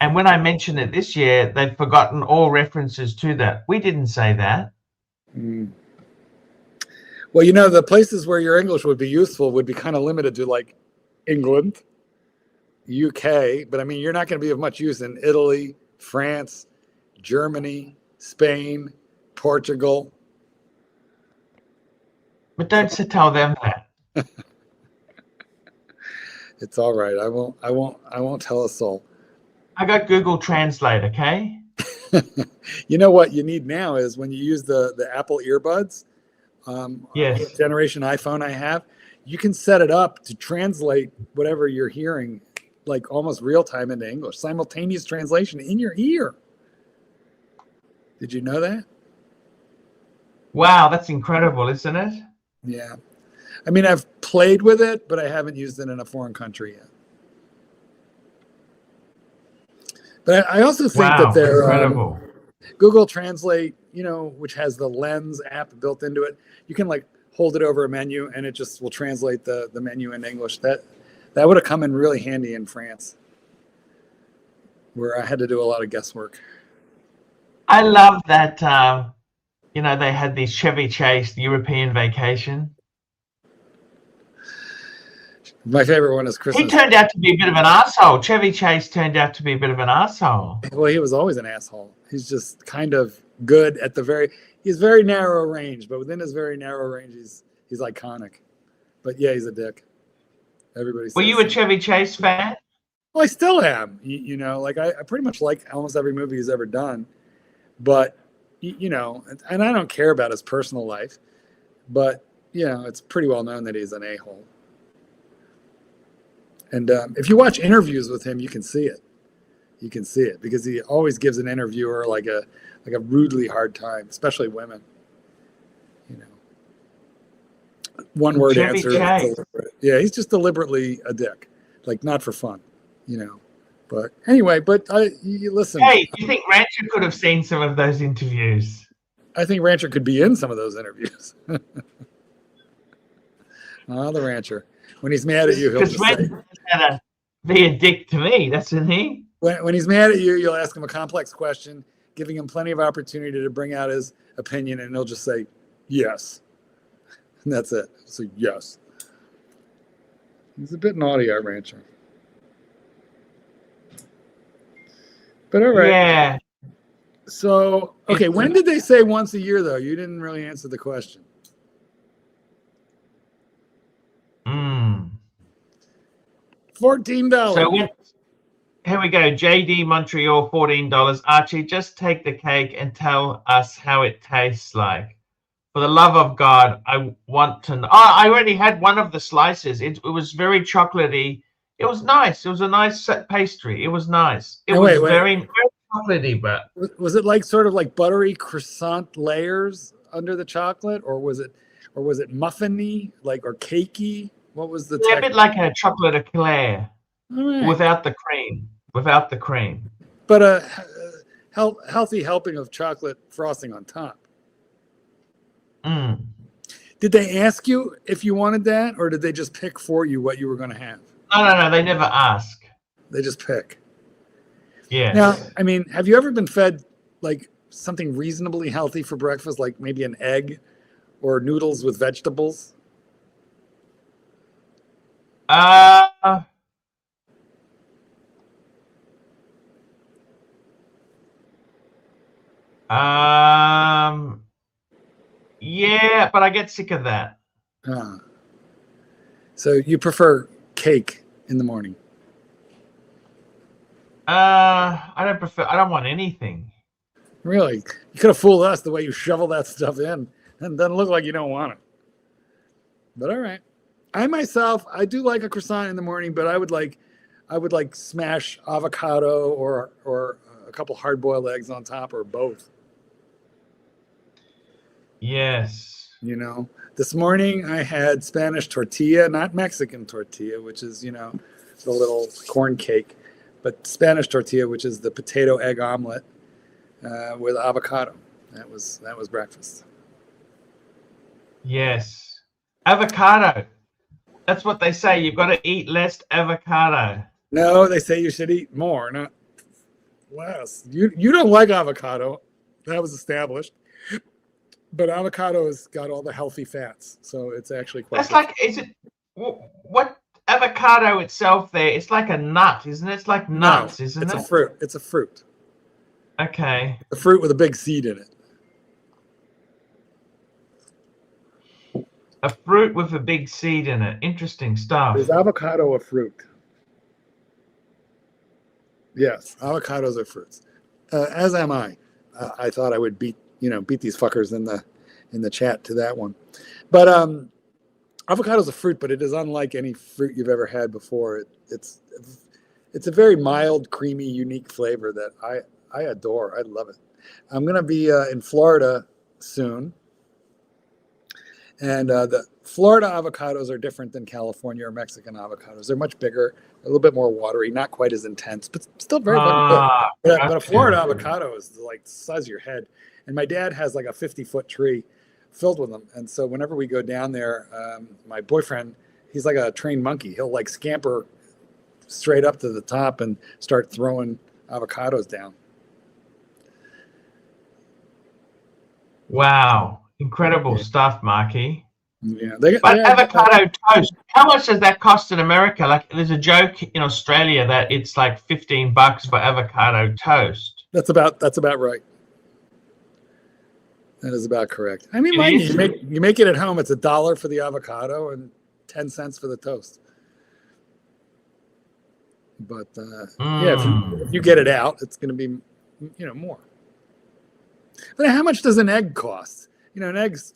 Speaker 1: And when I mentioned it this year, they've forgotten all references to that. We didn't say that.
Speaker 2: Mm. Well, the places where your English would be useful would be kind of limited to like England, UK. But I mean, you're not going to be of much use in Italy, France, Germany, Spain, Portugal.
Speaker 1: But don't tell them that.
Speaker 2: It's all right. I won't tell a soul.
Speaker 1: I got Google Translate, okay?
Speaker 2: You know what you need now is when you use the Apple earbuds,
Speaker 1: yes,
Speaker 2: generation iPhone I have, you can set it up to translate whatever you're hearing, like almost real time into English, simultaneous translation in your ear. Did you know that?
Speaker 1: Wow, that's incredible, isn't it?
Speaker 2: Yeah. I mean, I've played with it, but I haven't used it in a foreign country yet. But I also think that they're
Speaker 1: incredible.
Speaker 2: Google Translate, which has the Lens app built into it. You can like hold it over a menu and it just will translate the menu in English. That would have come in really handy in France, where I had to do a lot of guesswork.
Speaker 1: I love that, they had this Chevy Chase European vacation.
Speaker 2: My favorite one is Christmas.
Speaker 1: He turned out to be a bit of an asshole. Chevy Chase turned out to be a bit of an asshole.
Speaker 2: Well, he was always an asshole. He's just kind of good at he's very narrow range, but within his very narrow range, he's iconic. But yeah, he's a dick. Everybody says.
Speaker 1: Were you a Chevy Chase fan?
Speaker 2: Well, I still am. Like I pretty much like almost every movie he's ever done. But, you know, and I don't care about his personal life, but, you know, it's pretty well known that he's an a-hole. And if you watch interviews with him, you can see it. You can see it because he always gives an interviewer like a rudely hard time, especially women. You know, one word answer. Yeah, he's just deliberately a dick, like not for fun, you know. But anyway, you listen.
Speaker 1: Hey, you think Rancher could have seen some of those interviews?
Speaker 2: I think Rancher could be in some of those interviews. Oh, the Rancher. When he's mad at you, he'll just say,
Speaker 1: be a dick to me. That's in he.
Speaker 2: When he's mad at you, you'll ask him a complex question, giving him plenty of opportunity to bring out his opinion, and he'll just say, yes. And that's it. So, yes. He's a bit naughty, our Rancher. But all right.
Speaker 1: Yeah.
Speaker 2: So, okay, when did they say once a year, though? You didn't really answer the question. $14.
Speaker 1: So here we go. JD Montreal, $14. Archie, just take the cake and tell us how it tastes like. For the love of God, I want to know. Oh, I already had one of the slices. It was very chocolatey. It was nice. It was a nice pastry. It was nice. It was very, very chocolatey, but
Speaker 2: was it like sort of like buttery croissant layers under the chocolate, or was it muffiny, like, or cakey? What was the
Speaker 1: a bit like a chocolate eclair, without the cream. Without the cream.
Speaker 2: But a healthy helping of chocolate frosting on top. Did they ask you if you wanted that, or did they just pick for you what you were going to have?
Speaker 1: No. They never ask.
Speaker 2: They just pick.
Speaker 1: Yeah.
Speaker 2: Now, I mean, have you ever been fed like something reasonably healthy for breakfast, like maybe an egg or noodles with vegetables?
Speaker 1: Yeah, but I get sick of that.
Speaker 2: So you prefer cake in the morning?
Speaker 1: I don't want anything.
Speaker 2: Really? You could have fooled us the way you shovel that stuff in, and it doesn't look like you don't want it. But all right. I myself, I do like a croissant in the morning, but I would like smash avocado or a couple hard-boiled eggs on top, or both.
Speaker 1: Yes.
Speaker 2: You know, this morning I had Spanish tortilla, not Mexican tortilla, which is, you know, the little corn cake, but Spanish tortilla, which is the potato egg omelet with avocado. That was breakfast.
Speaker 1: Yes. Avocado. That's what they say. You've got to eat less avocado.
Speaker 2: No, they say you should eat more, not less. You don't like avocado. That was established. But avocado has got all the healthy fats, so it's actually quite.
Speaker 1: That's good. Like, is it what avocado itself? There, it's like a nut, isn't it? It's like nuts, isn't it?
Speaker 2: It's a fruit. It's a fruit.
Speaker 1: Okay.
Speaker 2: A fruit with a big seed in it.
Speaker 1: A fruit with a big seed in it. Interesting stuff.
Speaker 2: Is avocado a fruit? Yes, avocados are fruits. As am I. I thought I would beat these fuckers in the chat to that one. But avocado is a fruit, but it is unlike any fruit you've ever had before. It's a very mild, creamy, unique flavor that I adore. I love it. I'm going to be in Florida soon. And the Florida avocados are different than California or Mexican avocados. They're much bigger, a little bit more watery, not quite as intense, but still very good. But a Florida avocado is like the size of your head. And my dad has like a 50-foot tree filled with them. And so whenever we go down there, my boyfriend, he's like a trained monkey. He'll like scamper straight up to the top and start throwing avocados down.
Speaker 1: Wow. Incredible stuff, Marky.
Speaker 2: Yeah,
Speaker 1: but avocado toast, how much does that cost in America? Like, there's a joke in Australia that it's like $15 for avocado toast.
Speaker 2: That's about right. That is about correct. I mean, mind you make it at home. It's $1 for the avocado and 10 cents for the toast. But yeah, if you get it out, it's going to be more. But how much does an egg cost? An egg's,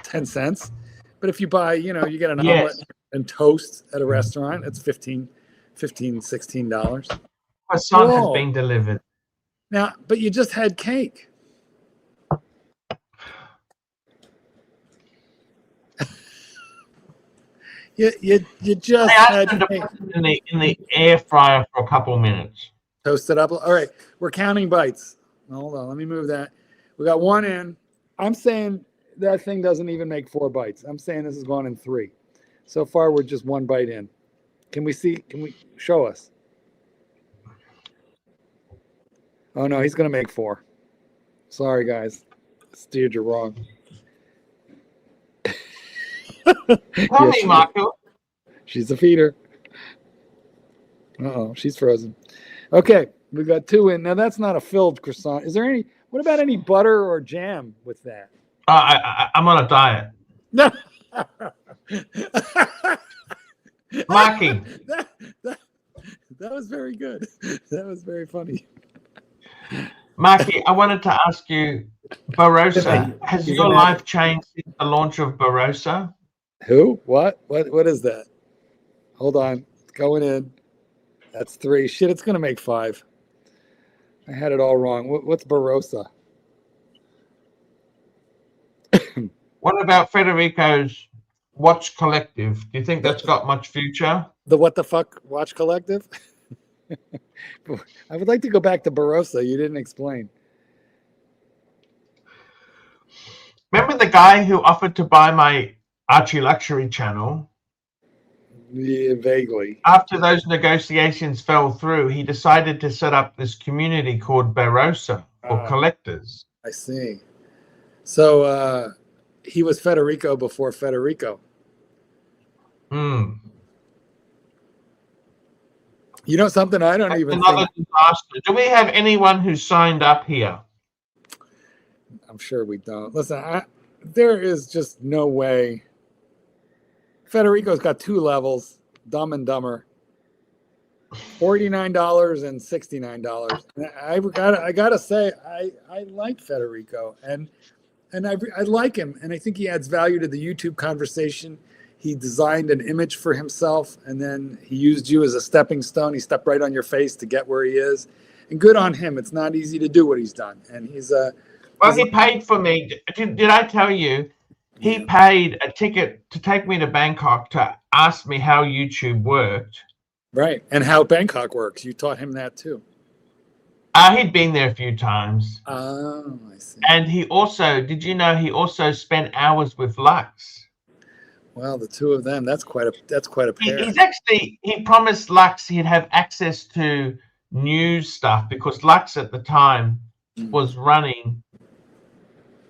Speaker 2: 10 cents. But if you buy, you get an omelet and toast at a restaurant, it's $15, $16.
Speaker 1: Croissant has been delivered.
Speaker 2: Now, but you just had cake. You just had
Speaker 1: to put it in the air fryer for a couple of minutes.
Speaker 2: Toast it up. All right, we're counting bites. Hold on, let me move that. We got one in. I'm saying that thing doesn't even make 4 bites. I'm saying this is going in 3. So far, we're just 1 bite in. Can we see? Can we show us? Oh no, he's gonna make 4. Sorry, guys. Steered you wrong.
Speaker 1: Tell me, Marco.
Speaker 2: She's a feeder. Uh-oh, she's frozen. Okay, we got 2 in. Now that's not a filled croissant. Is there any? What about any butter or jam with that?
Speaker 1: I'm on a diet.
Speaker 2: No.
Speaker 1: Marky.
Speaker 2: That was very good. That was very funny.
Speaker 1: Marky, I wanted to ask you, Barossa, has your life changed since the launch of Barossa?
Speaker 2: Who? What is that? Hold on. It's going in. That's 3. Shit, it's going to make 5. I had it all wrong. What's Barossa?
Speaker 1: What about Federico's Watch Collective? Do you think that's got much future?
Speaker 2: The What the Fuck Watch Collective? I would like to go back to Barossa. You didn't explain.
Speaker 1: Remember the guy who offered to buy my ArchieLuxury channel?
Speaker 2: Yeah, vaguely.
Speaker 1: After those negotiations fell through, he decided to set up this community called Barossa for collectors.
Speaker 2: I see. So he was Federico before Federico.
Speaker 1: Hmm.
Speaker 2: You know something? I don't
Speaker 1: That's
Speaker 2: even
Speaker 1: another
Speaker 2: think.
Speaker 1: disaster. Do we have anyone who signed up here?
Speaker 2: I'm sure we don't. Listen, there is just no way. Federico's got 2 levels, Dumb and Dumber. $49 and $69. I gotta say, I like Federico and I like him, and I think he adds value to the YouTube conversation. He designed an image for himself, and then he used you as a stepping stone. He stepped right on your face to get where he is, and good on him. It's not easy to do what he's done, and he's
Speaker 1: well, he paid for me. Did I tell you? He paid a ticket to take me to Bangkok to ask me how YouTube worked.
Speaker 2: Right, and how Bangkok works. You taught him that too.
Speaker 1: He'd been there a few times.
Speaker 2: Oh, I see.
Speaker 1: And he also, did you know he also spent hours with Lux?
Speaker 2: Well, the 2 of them, that's quite a pair.
Speaker 1: He promised Lux he'd have access to news stuff because Lux at the time was running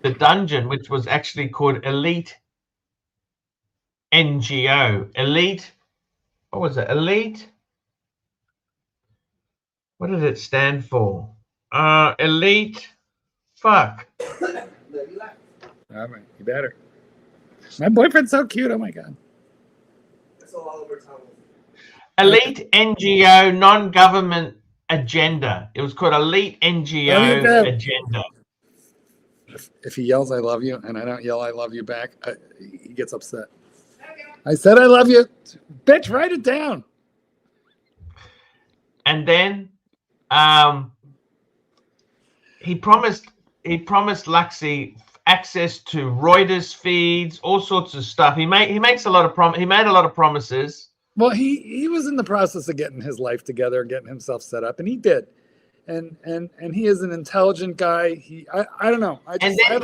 Speaker 1: the dungeon, which was actually called Elite NGO. Elite, what was it? Elite? What did it stand for? Elite, fuck.
Speaker 2: All right, you better. My boyfriend's so cute. Oh my God.
Speaker 4: That's all over time.
Speaker 1: Elite NGO non-government agenda. It was called Elite NGO agenda.
Speaker 2: If he yells, I love you, and I don't yell, I love you back, he gets upset. I said, I love you. Bitch, write it down.
Speaker 1: And then he promised Luxy access to Reuters feeds, all sorts of stuff. He made a lot of promises.
Speaker 2: Well, he was in the process of getting his life together, getting himself set up, and he did. And he is an intelligent guy. I don't know.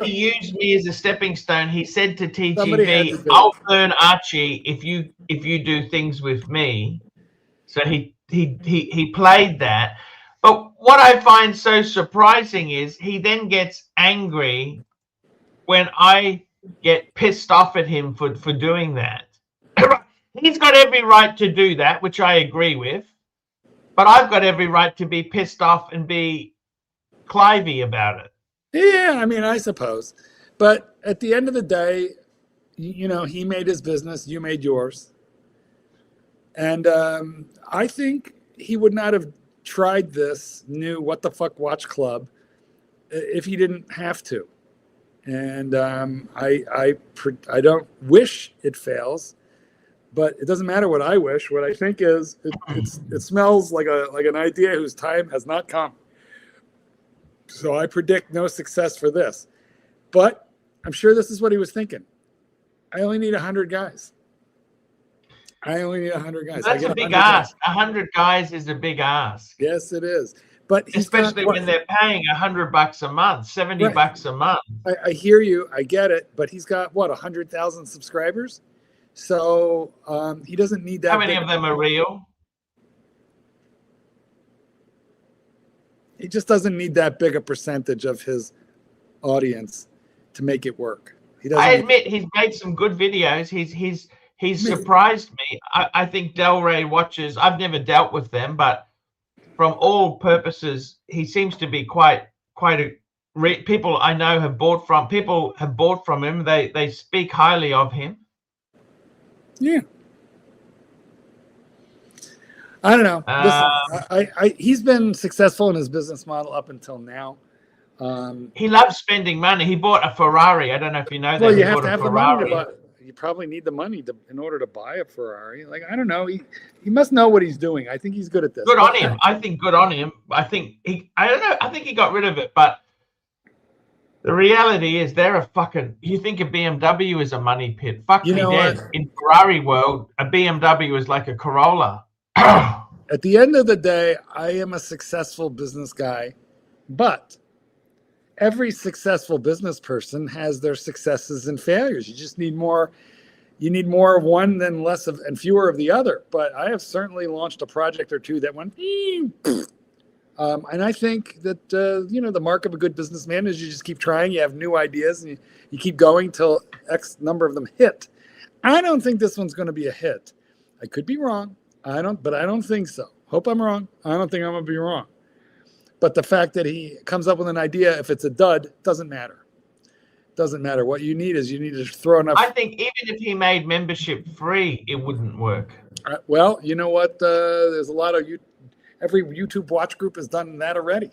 Speaker 1: He used me as a stepping stone. He said to TTV, "I'll burn Archie if you do things with me." So he played that. But what I find so surprising is he then gets angry when I get pissed off at him for doing that. He's got every right to do that, which I agree with. But I've got every right to be pissed off and be clivey about it.
Speaker 2: Yeah, I mean, I suppose. But at the end of the day, he made his business, you made yours. And I think he would not have tried this new What the Fuck Watch Club if he didn't have to. And I don't wish it fails, but it doesn't matter what I wish. What I think is it smells like an idea whose time has not come. So I predict no success for this. But I'm sure this is what he was thinking. I only need 100 guys. I only need 100 guys.
Speaker 1: That's a big ask. 100 guys is a big ask.
Speaker 2: Yes, it is. But
Speaker 1: especially when they're paying $100 a month, $70 a month.
Speaker 2: I hear you. I get it. But he's got, 100,000 subscribers? So he doesn't need that.
Speaker 1: How many of them are real?
Speaker 2: He just doesn't need that big a percentage of his audience to make it work. He doesn't.
Speaker 1: I admit he's made some good videos. He's surprised me. I think Del Rey watches. I've never dealt with them, but from all purposes, he seems to be quite people I know have bought from him. They speak highly of him.
Speaker 2: Yeah. I don't know. He's been successful in his business model up until now.
Speaker 1: He loves spending money. He bought a Ferrari. I don't know if you know that.
Speaker 2: Well, you have to have the money to buy. You probably need the money in order to buy a Ferrari. Like, I don't know. He must know what he's doing. I think he's good at this.
Speaker 1: Good on him. I think good on him. I don't know. I think he got rid of it, but the reality is they're a fucking. You think a BMW is a money pit? Fuck me dead. In Ferrari world, a BMW is like a Corolla.
Speaker 2: At the end of the day, I am a successful business guy, but every successful business person has their successes and failures. You just need more. You need more of one than less of and fewer of the other. But I have certainly launched a project or two that went. And I think that the mark of a good businessman is you just keep trying. You have new ideas and you keep going till X number of them hit. I don't think this one's going to be a hit. I could be wrong. But I don't think so. Hope I'm wrong. I don't think I'm going to be wrong. But the fact that he comes up with an idea, if it's a dud, doesn't matter. Doesn't matter. What you need is you need to throw enough.
Speaker 1: I think even if he made membership free, it wouldn't work.
Speaker 2: Well, you know what? There's a lot of every YouTube watch group has done that already.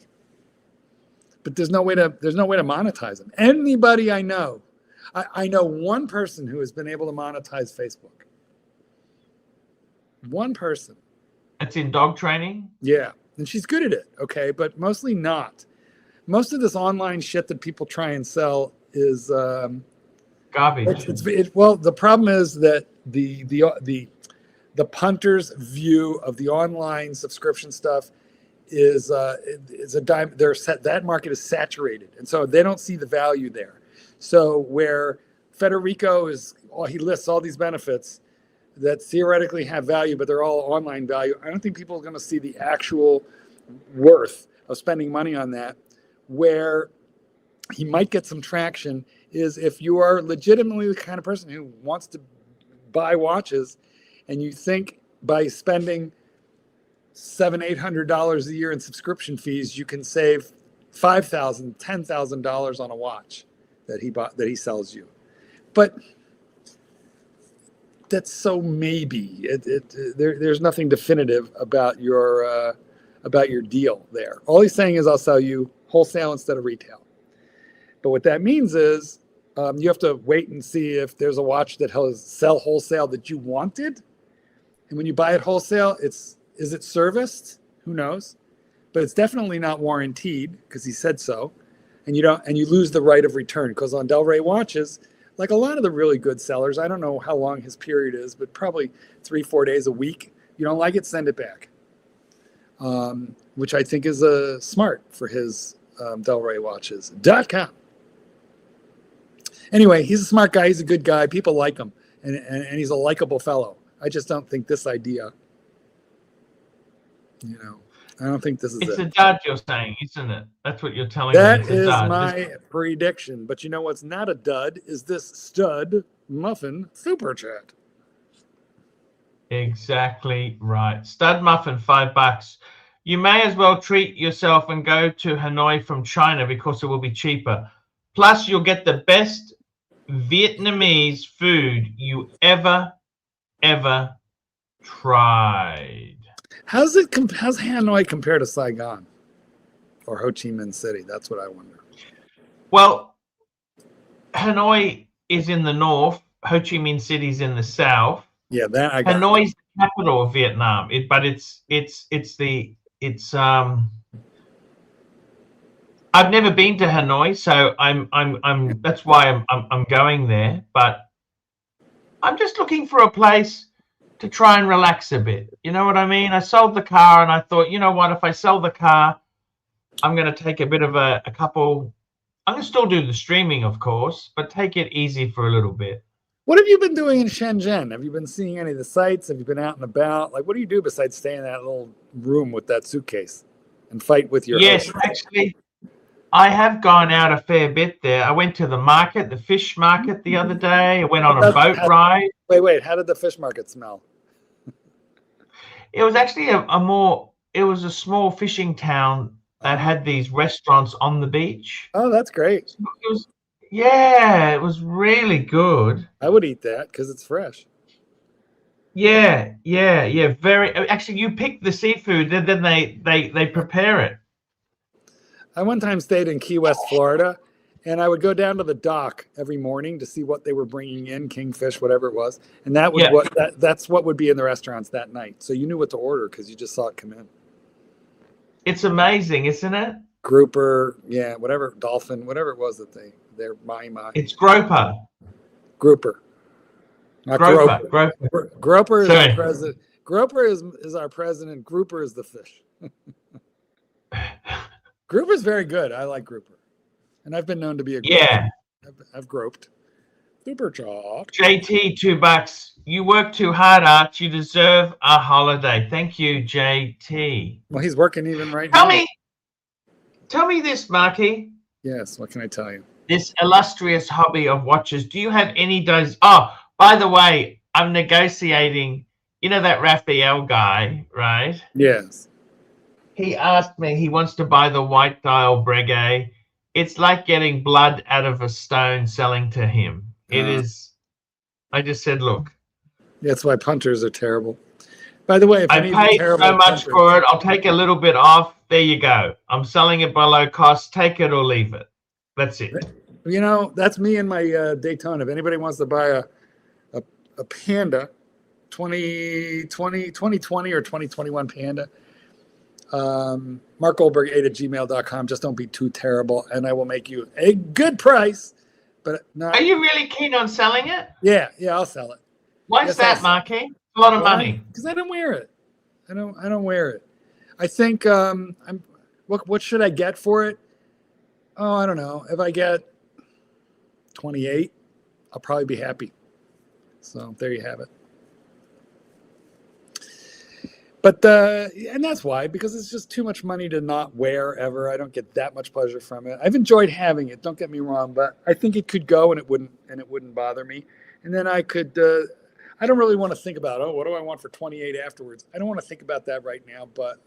Speaker 2: But there's no way to monetize them. Anybody I know one person who has been able to monetize Facebook. One person.
Speaker 1: It's in dog training?
Speaker 2: Yeah. And she's good at it, okay, but mostly not. Most of this online shit that people try and sell is
Speaker 1: garbage.
Speaker 2: Well, the problem is that the punter's view of the online subscription stuff is a dime. That market is saturated, and so they don't see the value there. So where Federico he lists all these benefits that theoretically have value, but they're all online value. I don't think people are going to see the actual worth of spending money on that. Where he might get some traction is if you are legitimately the kind of person who wants to buy watches and you think by spending $700-800 a year in subscription fees, you can save $5,000, $10,000 on a watch that he sells you. But that's so maybe. There's nothing definitive about your deal there. All he's saying is I'll sell you wholesale instead of retail. But what that means is you have to wait and see if there's a watch that he'll sell wholesale that you wanted. And when you buy it wholesale, is it serviced? Who knows? But it's definitely not warranted because he said so. And you lose the right of return because on Del Rey watches, like a lot of the really good sellers, I don't know how long his period is, but probably 3-4 days a week. You don't like it, send it back. Which I think is smart for his Del Rey watches.com. Anyway, he's a smart guy. He's a good guy. People like him. And he's a likable fellow. I just don't think this idea, I don't think this is
Speaker 1: It's a dud, you're saying, isn't it? That's what you're telling me.
Speaker 2: That is my prediction. But you know what's not a dud is this stud muffin super chat.
Speaker 1: Exactly right. Stud muffin, $5. You may as well treat yourself and go to Hanoi from China because it will be cheaper. Plus, you'll get the best Vietnamese food you ever tried.
Speaker 2: How's Hanoi compare to Saigon or Ho Chi Minh City? That's what I wonder.
Speaker 1: Well, Hanoi is in the north. Ho Chi Minh City's in the south.
Speaker 2: Yeah, that I got.
Speaker 1: Hanoi's the capital of Vietnam. I've never been to Hanoi, so I'm that's why I'm going there. But I'm just looking for a place to try and relax a bit. You know what I mean? I sold the car, and I thought, you know what? If I sell the car, I'm going to take a bit of a couple. I'm going to still do the streaming, of course, but take it easy for a little bit.
Speaker 2: What have you been doing in Shenzhen? Have you been seeing any of the sights? Have you been out and about? Like, what do you do besides stay in that little room with that suitcase and fight with your
Speaker 1: Yes,
Speaker 2: host?
Speaker 1: actually, I have gone out a fair bit there. I went to the market, the fish market the other day. I went on a boat ride.
Speaker 2: Wait, how did the fish market smell?
Speaker 1: It was actually it was a small fishing town that had these restaurants on the beach.
Speaker 2: Oh, that's great.
Speaker 1: It was really good.
Speaker 2: I would eat that because it's fresh.
Speaker 1: Yeah. Very. Actually, you pick the seafood, then they prepare it.
Speaker 2: I one time stayed in Key West, Florida, and I would go down to the dock every morning to see what they were bringing in, kingfish, whatever it was, and that's what would be in the restaurants that night. So you knew what to order because you just saw it come in.
Speaker 1: It's amazing, isn't it?
Speaker 2: Grouper, yeah, whatever, dolphin, whatever it was that they're my.
Speaker 1: It's groper.
Speaker 2: Grouper. Not
Speaker 1: Groper.
Speaker 2: Groper is our president. Groper is our president. Grouper is the fish. Grouper's very good. I like grouper, and I've been known to be a grouper.
Speaker 1: Yeah.
Speaker 2: I've groped. Super chalk.
Speaker 1: JT, $2. You work too hard, Arch. You deserve a holiday. Thank you, JT.
Speaker 2: Well, he's working even right now.
Speaker 1: Tell me this, Marky.
Speaker 2: Yes. What can I tell you?
Speaker 1: This illustrious hobby of watches. Do you have any days? Oh, by the way, I'm negotiating. You know that Raphael guy, right?
Speaker 2: Yes.
Speaker 1: He asked me. He wants to buy the white dial Breguet. It's like getting blood out of a stone selling to him. It is. I just said, look.
Speaker 2: That's why punters are terrible. By the way, if
Speaker 1: I paid so much for it, I'll take a little bit off. There you go. I'm selling it below cost. Take it or leave it. That's it.
Speaker 2: You know, that's me and my Daytona. If anybody wants to buy a Panda, 2020 or 2021 Panda, markgoldberg8@gmail.com. Just don't be too terrible, and I will make you a good price. But not.
Speaker 1: Are you really keen on selling it?
Speaker 2: Yeah, I'll sell it.
Speaker 1: Why is that, Marky? A lot of money.
Speaker 2: Because I don't wear it. I don't wear it. I think what should I get for it? Oh, I don't know. If I get 28, I'll probably be happy. So there you have it. But and that's why, because it's just too much money to not wear ever. I don't get that much pleasure from it. I've enjoyed having it, don't get me wrong, but I think it could go and it wouldn't bother me. And then I could I don't really want to think about, what do I want for 28 afterwards? I don't want to think about that right now, but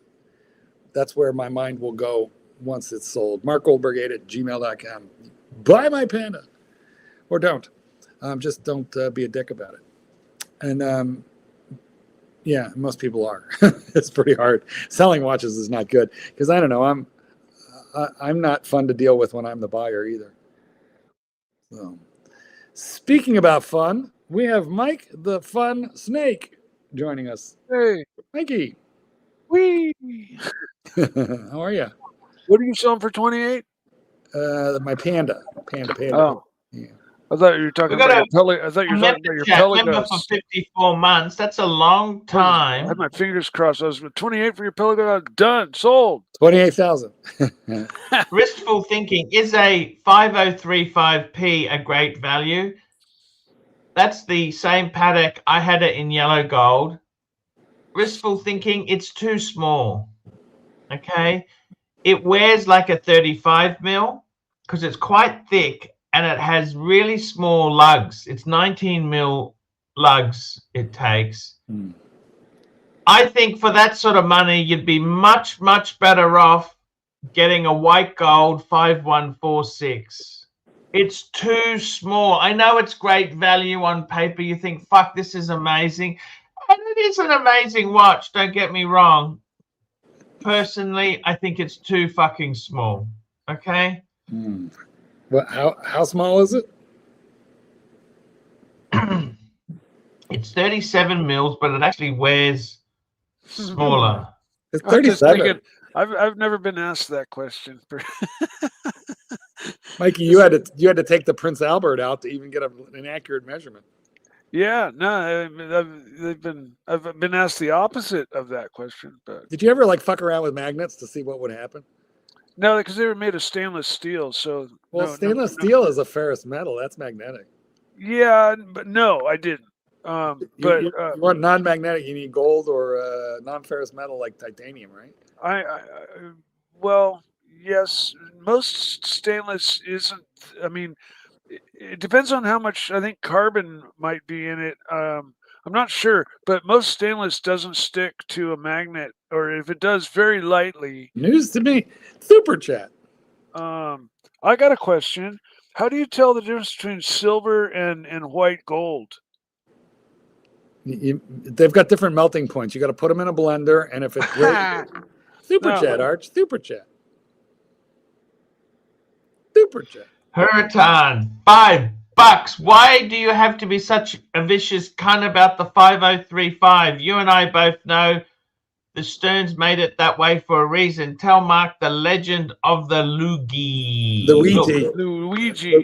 Speaker 2: that's where my mind will go once it's sold. markgoldberg8@gmail.com. Buy my Panda. Or don't. Just don't be a dick about it. And yeah, most people are. It's pretty hard. Selling watches is not good because I don't know. I'm not fun to deal with when I'm the buyer either. So, speaking about fun, we have Mike the Fun Snake joining us.
Speaker 5: Hey,
Speaker 2: Mikey.
Speaker 5: wee.
Speaker 2: How are you?
Speaker 5: What are you selling for 28?
Speaker 2: My Panda.
Speaker 5: Oh,
Speaker 2: yeah.
Speaker 5: I thought you were talking about your pellet. I thought you were talking about your pellet
Speaker 1: Member for 54 months. That's a long time.
Speaker 5: I had my fingers crossed. I was 28 for your pellet. Done. Sold.
Speaker 2: 28,000.
Speaker 1: Restful Thinking, is a 5035P a great value? That's the same Patek. I had it in yellow gold. Restful Thinking, it's too small. Okay. It wears like a 35 mil because it's quite thick and it has really small lugs. It's 19 mil lugs it takes. I think for that sort of money, you'd be much, much better off getting a white gold 5146. It's too small. I know it's great value on paper. You think, fuck, this is amazing. And it is an amazing watch. Don't get me wrong. Personally, I think it's too fucking small. Okay?
Speaker 2: What? How small is it?
Speaker 1: It's 37 mils, but it actually wears smaller.
Speaker 2: It's
Speaker 5: I'm just
Speaker 2: 37.
Speaker 5: thinking, I've never been asked that question.
Speaker 2: Mikey, you had to take the Prince Albert out to even get an accurate measurement.
Speaker 5: Yeah, no, I've been asked the opposite of that question, but
Speaker 2: Did you ever like fuck around with magnets to see what would happen?
Speaker 5: no, because they were made of stainless steel. So
Speaker 2: Well,
Speaker 5: no,
Speaker 2: stainless steel is a ferrous metal. That's magnetic.
Speaker 5: Yeah, but no, I didn't.
Speaker 2: You want non-magnetic, you need gold or non-ferrous metal like titanium, right?
Speaker 5: Well, yes, most stainless isn't. I mean, it depends on how much I think carbon might be in it. I'm not sure, but most stainless doesn't stick to a magnet, or if it does, very lightly.
Speaker 2: News to me. Super chat.
Speaker 5: I got a question. How do you tell the difference between silver and white gold?
Speaker 2: They've got different melting points. You got to put them in a blender, and if it breaks, super chat, Arch, super chat.
Speaker 1: Hurritan, $5. Why do you have to be such a vicious cunt about the 5035? You and I both know the Stearns made it that way for a reason. Tell Mark the legend of the Luigi. Luigi.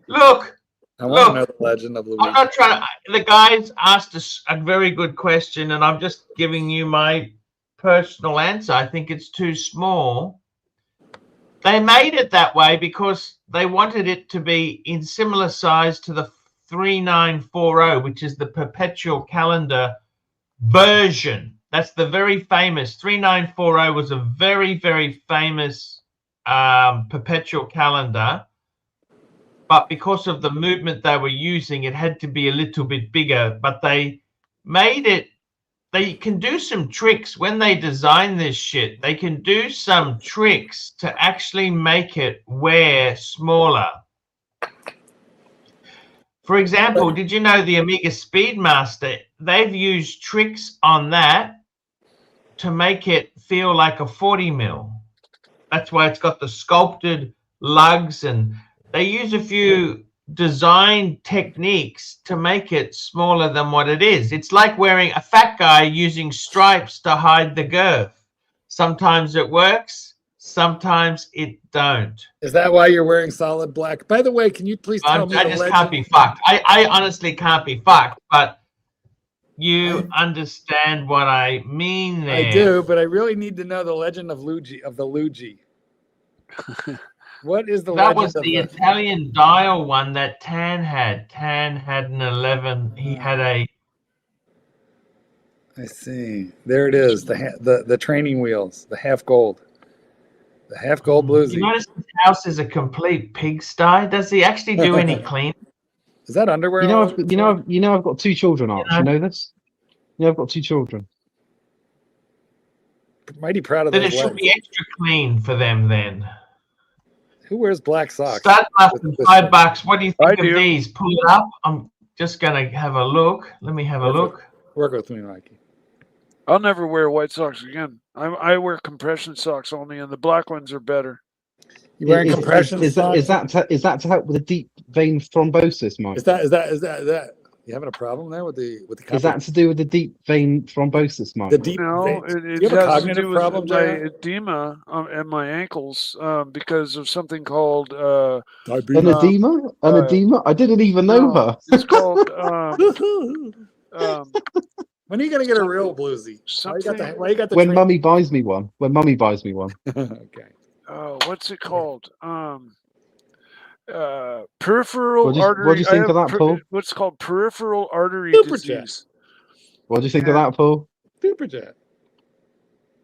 Speaker 1: Look.
Speaker 2: I want to know the legend of Luigi.
Speaker 1: I'm not trying to, the guys asked us a very good question, and I'm just giving you my personal answer. I think it's too small. They made it that way because they wanted it to be in similar size to the 3940, which is the perpetual calendar version. That's the very famous 3940 was a very, very famous perpetual calendar. But because of the movement they were using, it had to be a little bit bigger. But they made it, they can do some tricks when they design this shit. They can do some tricks to actually make it wear smaller. For example, did you know the Amiga Speedmaster, they've used tricks on that to make it feel like a 40 mil. That's why it's got the sculpted lugs, and they use a few design techniques to make it smaller than what it is. It's like wearing a fat guy using stripes to hide the girth. Sometimes it works, sometimes it don't.
Speaker 2: Is that why you're wearing solid black? By the way, can you please tell me
Speaker 1: I just can't be fucked. I honestly can't be fucked, but you understand what I mean there.
Speaker 2: I do, but I really need to know the legend of the Luigi. What is the
Speaker 1: That
Speaker 2: legend
Speaker 1: was the Italian dial one that Tan had. Tan had an 11. He had a...
Speaker 2: I see. There it is. The training wheels, the half gold. The half gold bluesy.
Speaker 1: You notice his house is a complete pigsty? Does he actually do any cleaning?
Speaker 2: Is that underwear?
Speaker 6: You know, I've got 2 children, Arch. You know this? You know, I've got 2 children.
Speaker 2: Mighty proud of
Speaker 1: Then
Speaker 2: those
Speaker 1: it should
Speaker 2: legs.
Speaker 1: be extra clean for them then.
Speaker 2: Who wears black socks?
Speaker 1: Start asking $5. What do you think
Speaker 5: I
Speaker 1: of
Speaker 5: do.
Speaker 1: these? Pull it up. I'm just going to have a look. Let me have a look.
Speaker 2: Work with me, Mikey.
Speaker 5: I'll never wear white socks again. I wear compression socks only, and the black ones are better.
Speaker 2: You wearing compression socks?
Speaker 6: Is that to help with the deep vein thrombosis, Mike?
Speaker 2: Is that? You having a problem there with the?
Speaker 6: Is that to do with the deep vein thrombosis, Mike?
Speaker 2: The deep
Speaker 5: No,
Speaker 2: vein?
Speaker 5: it
Speaker 2: You have a
Speaker 5: has to
Speaker 2: cognitive
Speaker 5: do with
Speaker 2: problem,
Speaker 5: my
Speaker 2: Jay?
Speaker 5: edema and my ankles because of something called
Speaker 6: An edema? An edema? I didn't even know her.
Speaker 5: It's called
Speaker 2: when are you gonna get a real bluesy? Why you got the
Speaker 6: when Mummy buys me one. When Mummy buys me one.
Speaker 2: Okay.
Speaker 5: What's it called? Peripheral artery.
Speaker 6: What do you think of that, Paul?
Speaker 5: What's called peripheral artery disease.
Speaker 6: What do you think of that, Paul?
Speaker 2: Super chat.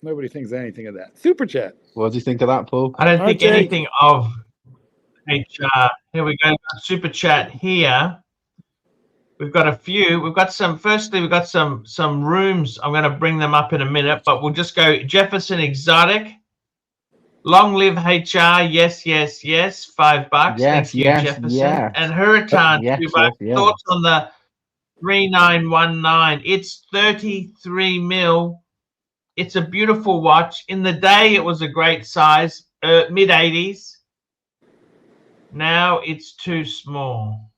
Speaker 2: Nobody thinks anything of that. Super chat.
Speaker 6: What do you think of that, Paul?
Speaker 1: I don't think anything of HR. Here we go. Super chat here. We've got a few. We've got some. Firstly, we've got some rooms. I'm going to bring them up in a minute, but we'll just go Jefferson Exotic. Long live HR. Yes, yes, yes. $5.
Speaker 6: Yes,
Speaker 1: Thank you,
Speaker 6: yes,
Speaker 1: Jefferson.
Speaker 6: yes.
Speaker 1: And Hurritan.
Speaker 6: Yes, yes.
Speaker 1: Thoughts on the 3919? It's 33 mil. It's a beautiful watch. In the day, it was a great size. Mid 80s. Now it's too small.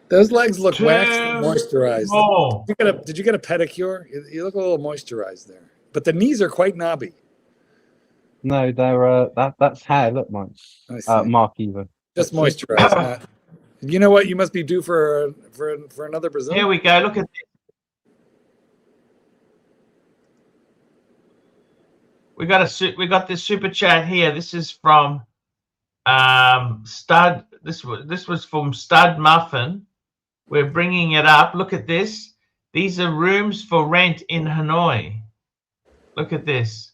Speaker 2: Those legs look
Speaker 1: Too
Speaker 2: waxed and moisturized.
Speaker 1: small.
Speaker 2: Did you get a pedicure? You look a little moisturized there. But the knees are quite knobby.
Speaker 6: No, they're that's hair. Look, Mike.
Speaker 2: I see.
Speaker 6: Mark even.
Speaker 2: Just moisturized. You know what? You must be due for another Brazil.
Speaker 1: Here we go. Look at this. We got this super chat here. This is from Stud. This was from Stud Muffin. We're bringing it up. Look at this. These are rooms for rent in Hanoi. Look at this.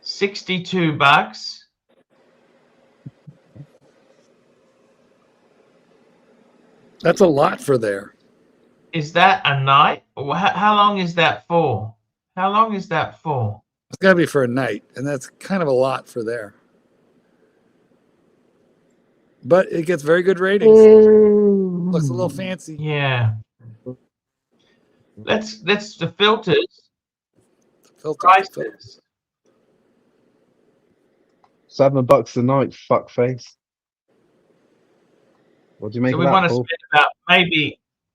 Speaker 1: $62.
Speaker 2: That's a lot for there.
Speaker 1: Is that a night? How long is that for? How long is that for?
Speaker 2: It's got to be for a night, and that's kind of a lot for there. But it gets very good ratings. Looks a little fancy.
Speaker 1: Yeah. Let's the filters. Prices.
Speaker 6: $7 a night, fuckface. What do you make
Speaker 1: So
Speaker 6: of
Speaker 1: we
Speaker 6: that,
Speaker 1: want to
Speaker 6: Paul?
Speaker 1: spend about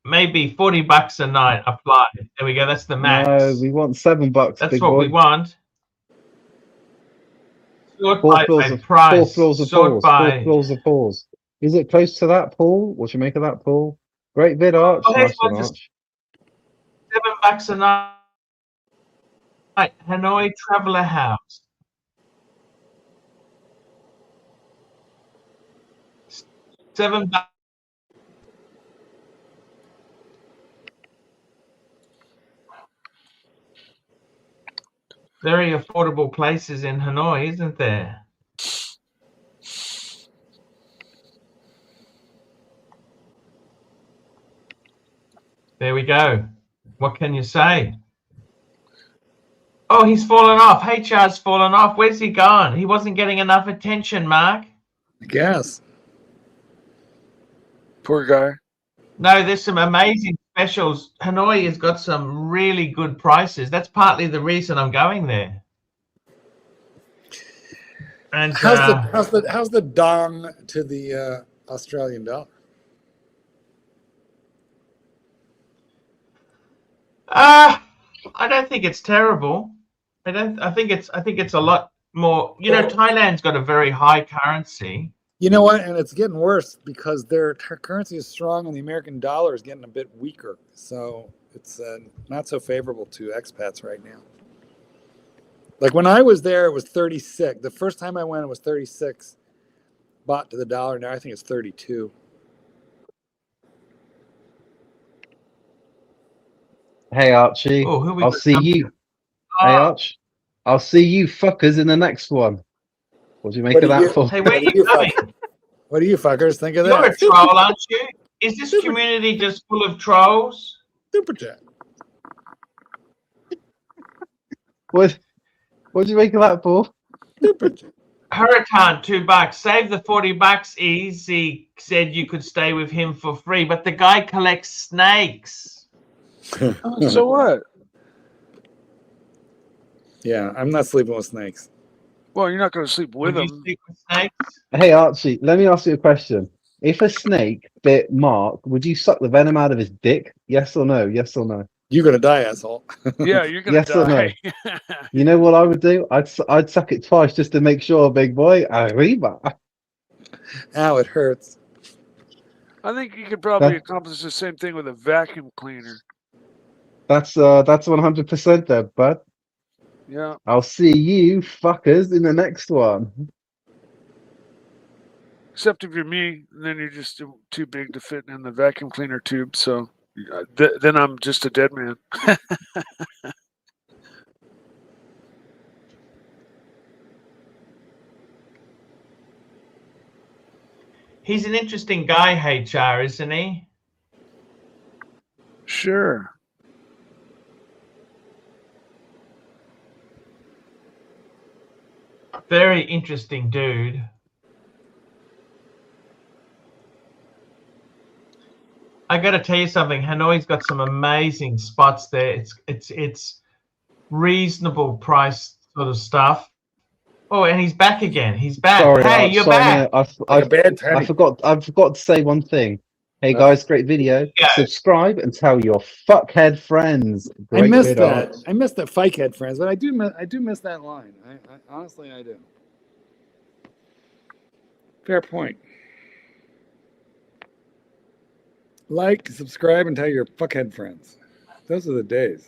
Speaker 1: maybe $40 a night applied. There we go. That's the max.
Speaker 6: No, we want $7.
Speaker 1: That's
Speaker 6: big
Speaker 1: what
Speaker 6: boy.
Speaker 1: we want. Sort
Speaker 6: Four
Speaker 1: by
Speaker 6: floors of
Speaker 1: price.
Speaker 6: four floors of
Speaker 1: Sort
Speaker 6: pause.
Speaker 1: by.
Speaker 6: 4 floors of pause. Is it close to that, Paul? What do you make of that, Paul? Great vid, Arch.
Speaker 1: Oh, here's
Speaker 6: Nice one,
Speaker 1: one,
Speaker 6: Arch.
Speaker 1: $7 a night. Hanoi Traveler House. $7. Very affordable places in Hanoi, isn't there? There we go. What can you say? Oh, he's fallen off. HR's fallen off. Where's he gone? He wasn't getting enough attention, Mark.
Speaker 2: I guess.
Speaker 5: Poor guy.
Speaker 1: No, there's some amazing specials. Hanoi has got some really good prices. That's partly the reason I'm going there. And
Speaker 2: How's the dong to the Australian dollar?
Speaker 1: I don't think it's terrible. I think it's a lot more. You know, Thailand's got a very high currency.
Speaker 2: You know what? And it's getting worse because their currency is strong and the American dollar is getting a bit weaker. So it's not so favorable to expats right now. Like when I was there, it was 36. The first time I went, it was 36 baht to the dollar. Now I think it's 32.
Speaker 6: Hey, Archie.
Speaker 1: Oh, who we
Speaker 6: I'll
Speaker 1: got
Speaker 6: see
Speaker 1: coming?
Speaker 6: you. Hey, Arch. I'll see you fuckers in the next one. What do you make
Speaker 2: What
Speaker 6: of
Speaker 2: do
Speaker 6: that,
Speaker 2: you-
Speaker 6: Paul?
Speaker 1: Hey, where are you going?
Speaker 2: What do you fuckers think of
Speaker 1: You're a
Speaker 2: that?
Speaker 1: troll, aren't you? Is this community just full of trolls?
Speaker 2: Super chat.
Speaker 6: What do you make of that, Paul?
Speaker 2: Super chat.
Speaker 1: Hurricane, $2. Save the $40. Easy said you could stay with him for free, but the guy collects snakes.
Speaker 5: So what?
Speaker 2: Yeah, I'm not sleeping with snakes.
Speaker 5: Well, you're not going to sleep with
Speaker 1: Would you
Speaker 5: him.
Speaker 1: sleep with snakes?
Speaker 6: Hey, Archie, let me ask you a question. If a snake bit Mark, would you suck the venom out of his dick? Yes or no? Yes or no?
Speaker 2: You're gonna die, asshole.
Speaker 5: Yeah, you're going
Speaker 6: Yes
Speaker 5: to
Speaker 6: or no?
Speaker 5: die.
Speaker 6: You know what I would do? I'd suck it twice just to make sure, big boy. Arriba.
Speaker 2: Ow, it hurts.
Speaker 5: I think you could probably accomplish the same thing with a vacuum cleaner.
Speaker 6: That's 100% there, bud.
Speaker 5: Yeah.
Speaker 6: I'll see you fuckers in the next one.
Speaker 5: Except if you're me, and then you're just too big to fit in the vacuum cleaner tube. So then I'm just a dead man.
Speaker 1: He's an interesting guy, HR, isn't he?
Speaker 5: Sure.
Speaker 1: Very interesting dude. I got to tell you something. Hanoi's got some amazing spots there. It's reasonable price sort of stuff. Oh, and he's back again. He's back.
Speaker 6: Sorry,
Speaker 1: Hey, you're
Speaker 6: sorry,
Speaker 1: back.
Speaker 6: no,
Speaker 2: Like a bad
Speaker 6: I
Speaker 2: penny.
Speaker 6: forgot to say one thing. Hey guys, great video.
Speaker 1: Yeah.
Speaker 6: Subscribe and tell your fuckhead friends.
Speaker 2: I
Speaker 6: Great
Speaker 2: missed
Speaker 6: video.
Speaker 2: that. I missed that Fikehead friends, but I do miss that line. I honestly I do. Fair point. Like, subscribe, and tell your fuckhead friends. Those are the days.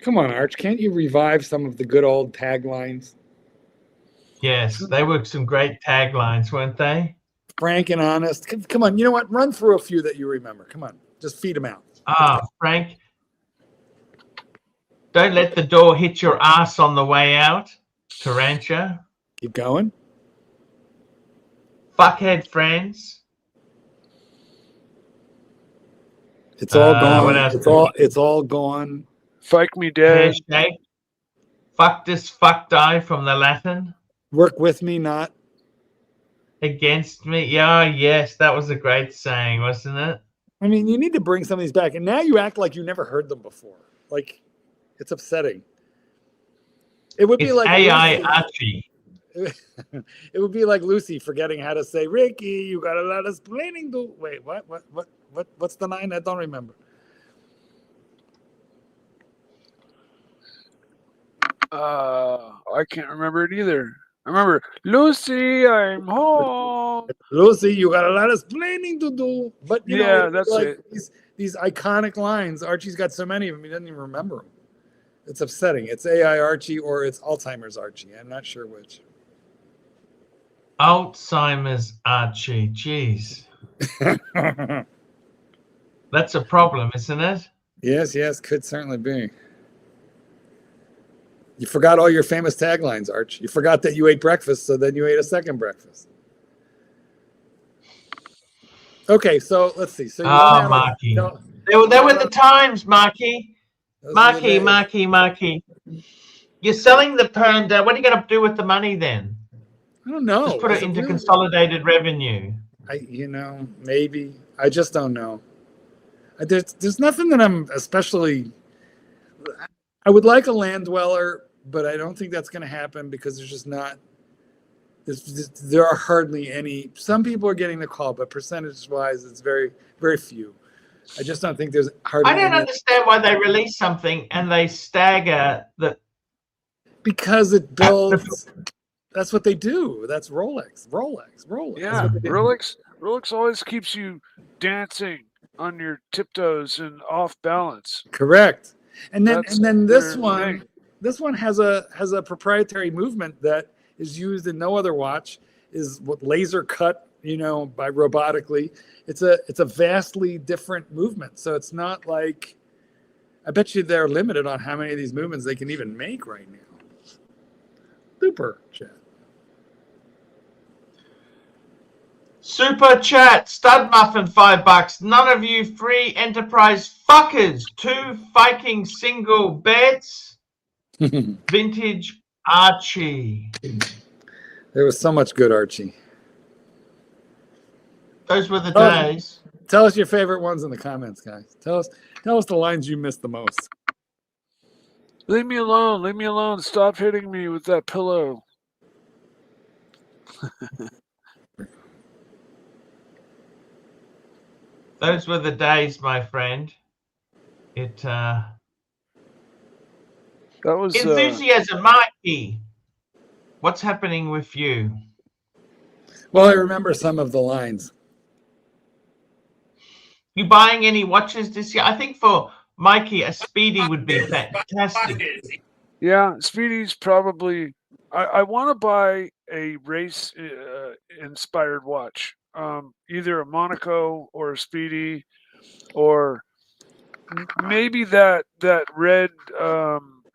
Speaker 2: Come on, Arch. Can't you revive some of the good old taglines?
Speaker 1: Yes, they were some great taglines, weren't they?
Speaker 2: Frank and honest. Come on. You know what? Run through a few that you remember. Come on. Just feed them out.
Speaker 1: Frank, don't let the door hit your ass on the way out. Tarantia.
Speaker 2: Keep going.
Speaker 1: Fuckhead friends.
Speaker 2: It's all gone.
Speaker 1: What else?
Speaker 2: It's all gone.
Speaker 5: Fike me dead.
Speaker 1: Handshake. Fuctus fucti from the Latin.
Speaker 2: Work with me, not
Speaker 1: Against me. Yeah, yes, that was a great saying, wasn't it?
Speaker 2: I mean, you need to bring some of these back. And now you act like you never heard them before. Like, it's upsetting. It would be
Speaker 1: It's
Speaker 2: like
Speaker 1: AI
Speaker 2: Lucy.
Speaker 1: Archie.
Speaker 2: It would be like Lucy forgetting how to say, Ricky, you got a lot of explaining to. Wait, what's the line? I don't remember.
Speaker 5: I can't remember it either. I remember, Lucy, I'm home.
Speaker 2: Lucy, you got a lot of explaining to do. But you know,
Speaker 5: that's
Speaker 2: like
Speaker 5: it.
Speaker 2: These iconic lines. Archie's got so many of them, he doesn't even remember them. It's upsetting. It's AI Archie or it's Alzheimer's Archie. I'm not sure which.
Speaker 1: Alzheimer's Archie. Jeez. That's a problem, isn't it?
Speaker 2: Yes, could certainly be. You forgot all your famous taglines, Arch. You forgot that you ate breakfast, so then you ate a second breakfast. Okay, so let's see. So
Speaker 1: Marky. They were the times, Marky. Marky. You're selling the panda. What are you going to do with the money then?
Speaker 2: I don't know.
Speaker 1: Just put it into consolidated revenue.
Speaker 2: Maybe. I just don't know. There's nothing that I'm especially. I would like a land dweller, but I don't think that's going to happen because there's just not. There are hardly any. Some people are getting the call, but percentage-wise, it's very, very few. I just don't think there's hardly.
Speaker 1: I don't understand why they release something and they stagger the.
Speaker 2: Because it builds. That's what they do. That's Rolex.
Speaker 5: Yeah, Rolex always keeps you dancing on your tiptoes and off balance.
Speaker 2: Correct. And then this one has a proprietary movement that is used in no other watch. Is what laser cut, by robotically. It's a vastly different movement. So it's not like. I bet you they're limited on how many of these movements they can even make right now. Super chat.
Speaker 1: Super chat, stud muffin, $5. None of you free enterprise fuckers. 2 Viking single beds. Vintage Archie.
Speaker 2: There was so much good Archie.
Speaker 1: Those were the days.
Speaker 2: Tell us your favorite ones in the comments, guys. Tell us the lines you missed the most.
Speaker 5: Leave me alone. Stop hitting me with that pillow.
Speaker 1: Those were the days, my friend.
Speaker 5: That was
Speaker 1: enthusiasm, Mikey. What's happening with you?
Speaker 2: Well, I remember some of the lines.
Speaker 1: You buying any watches this year? I think for Mikey, a Speedy would be fantastic.
Speaker 5: Yeah, Speedy's probably. I want to buy a race inspired watch. Either a Monaco or a Speedy, or maybe that red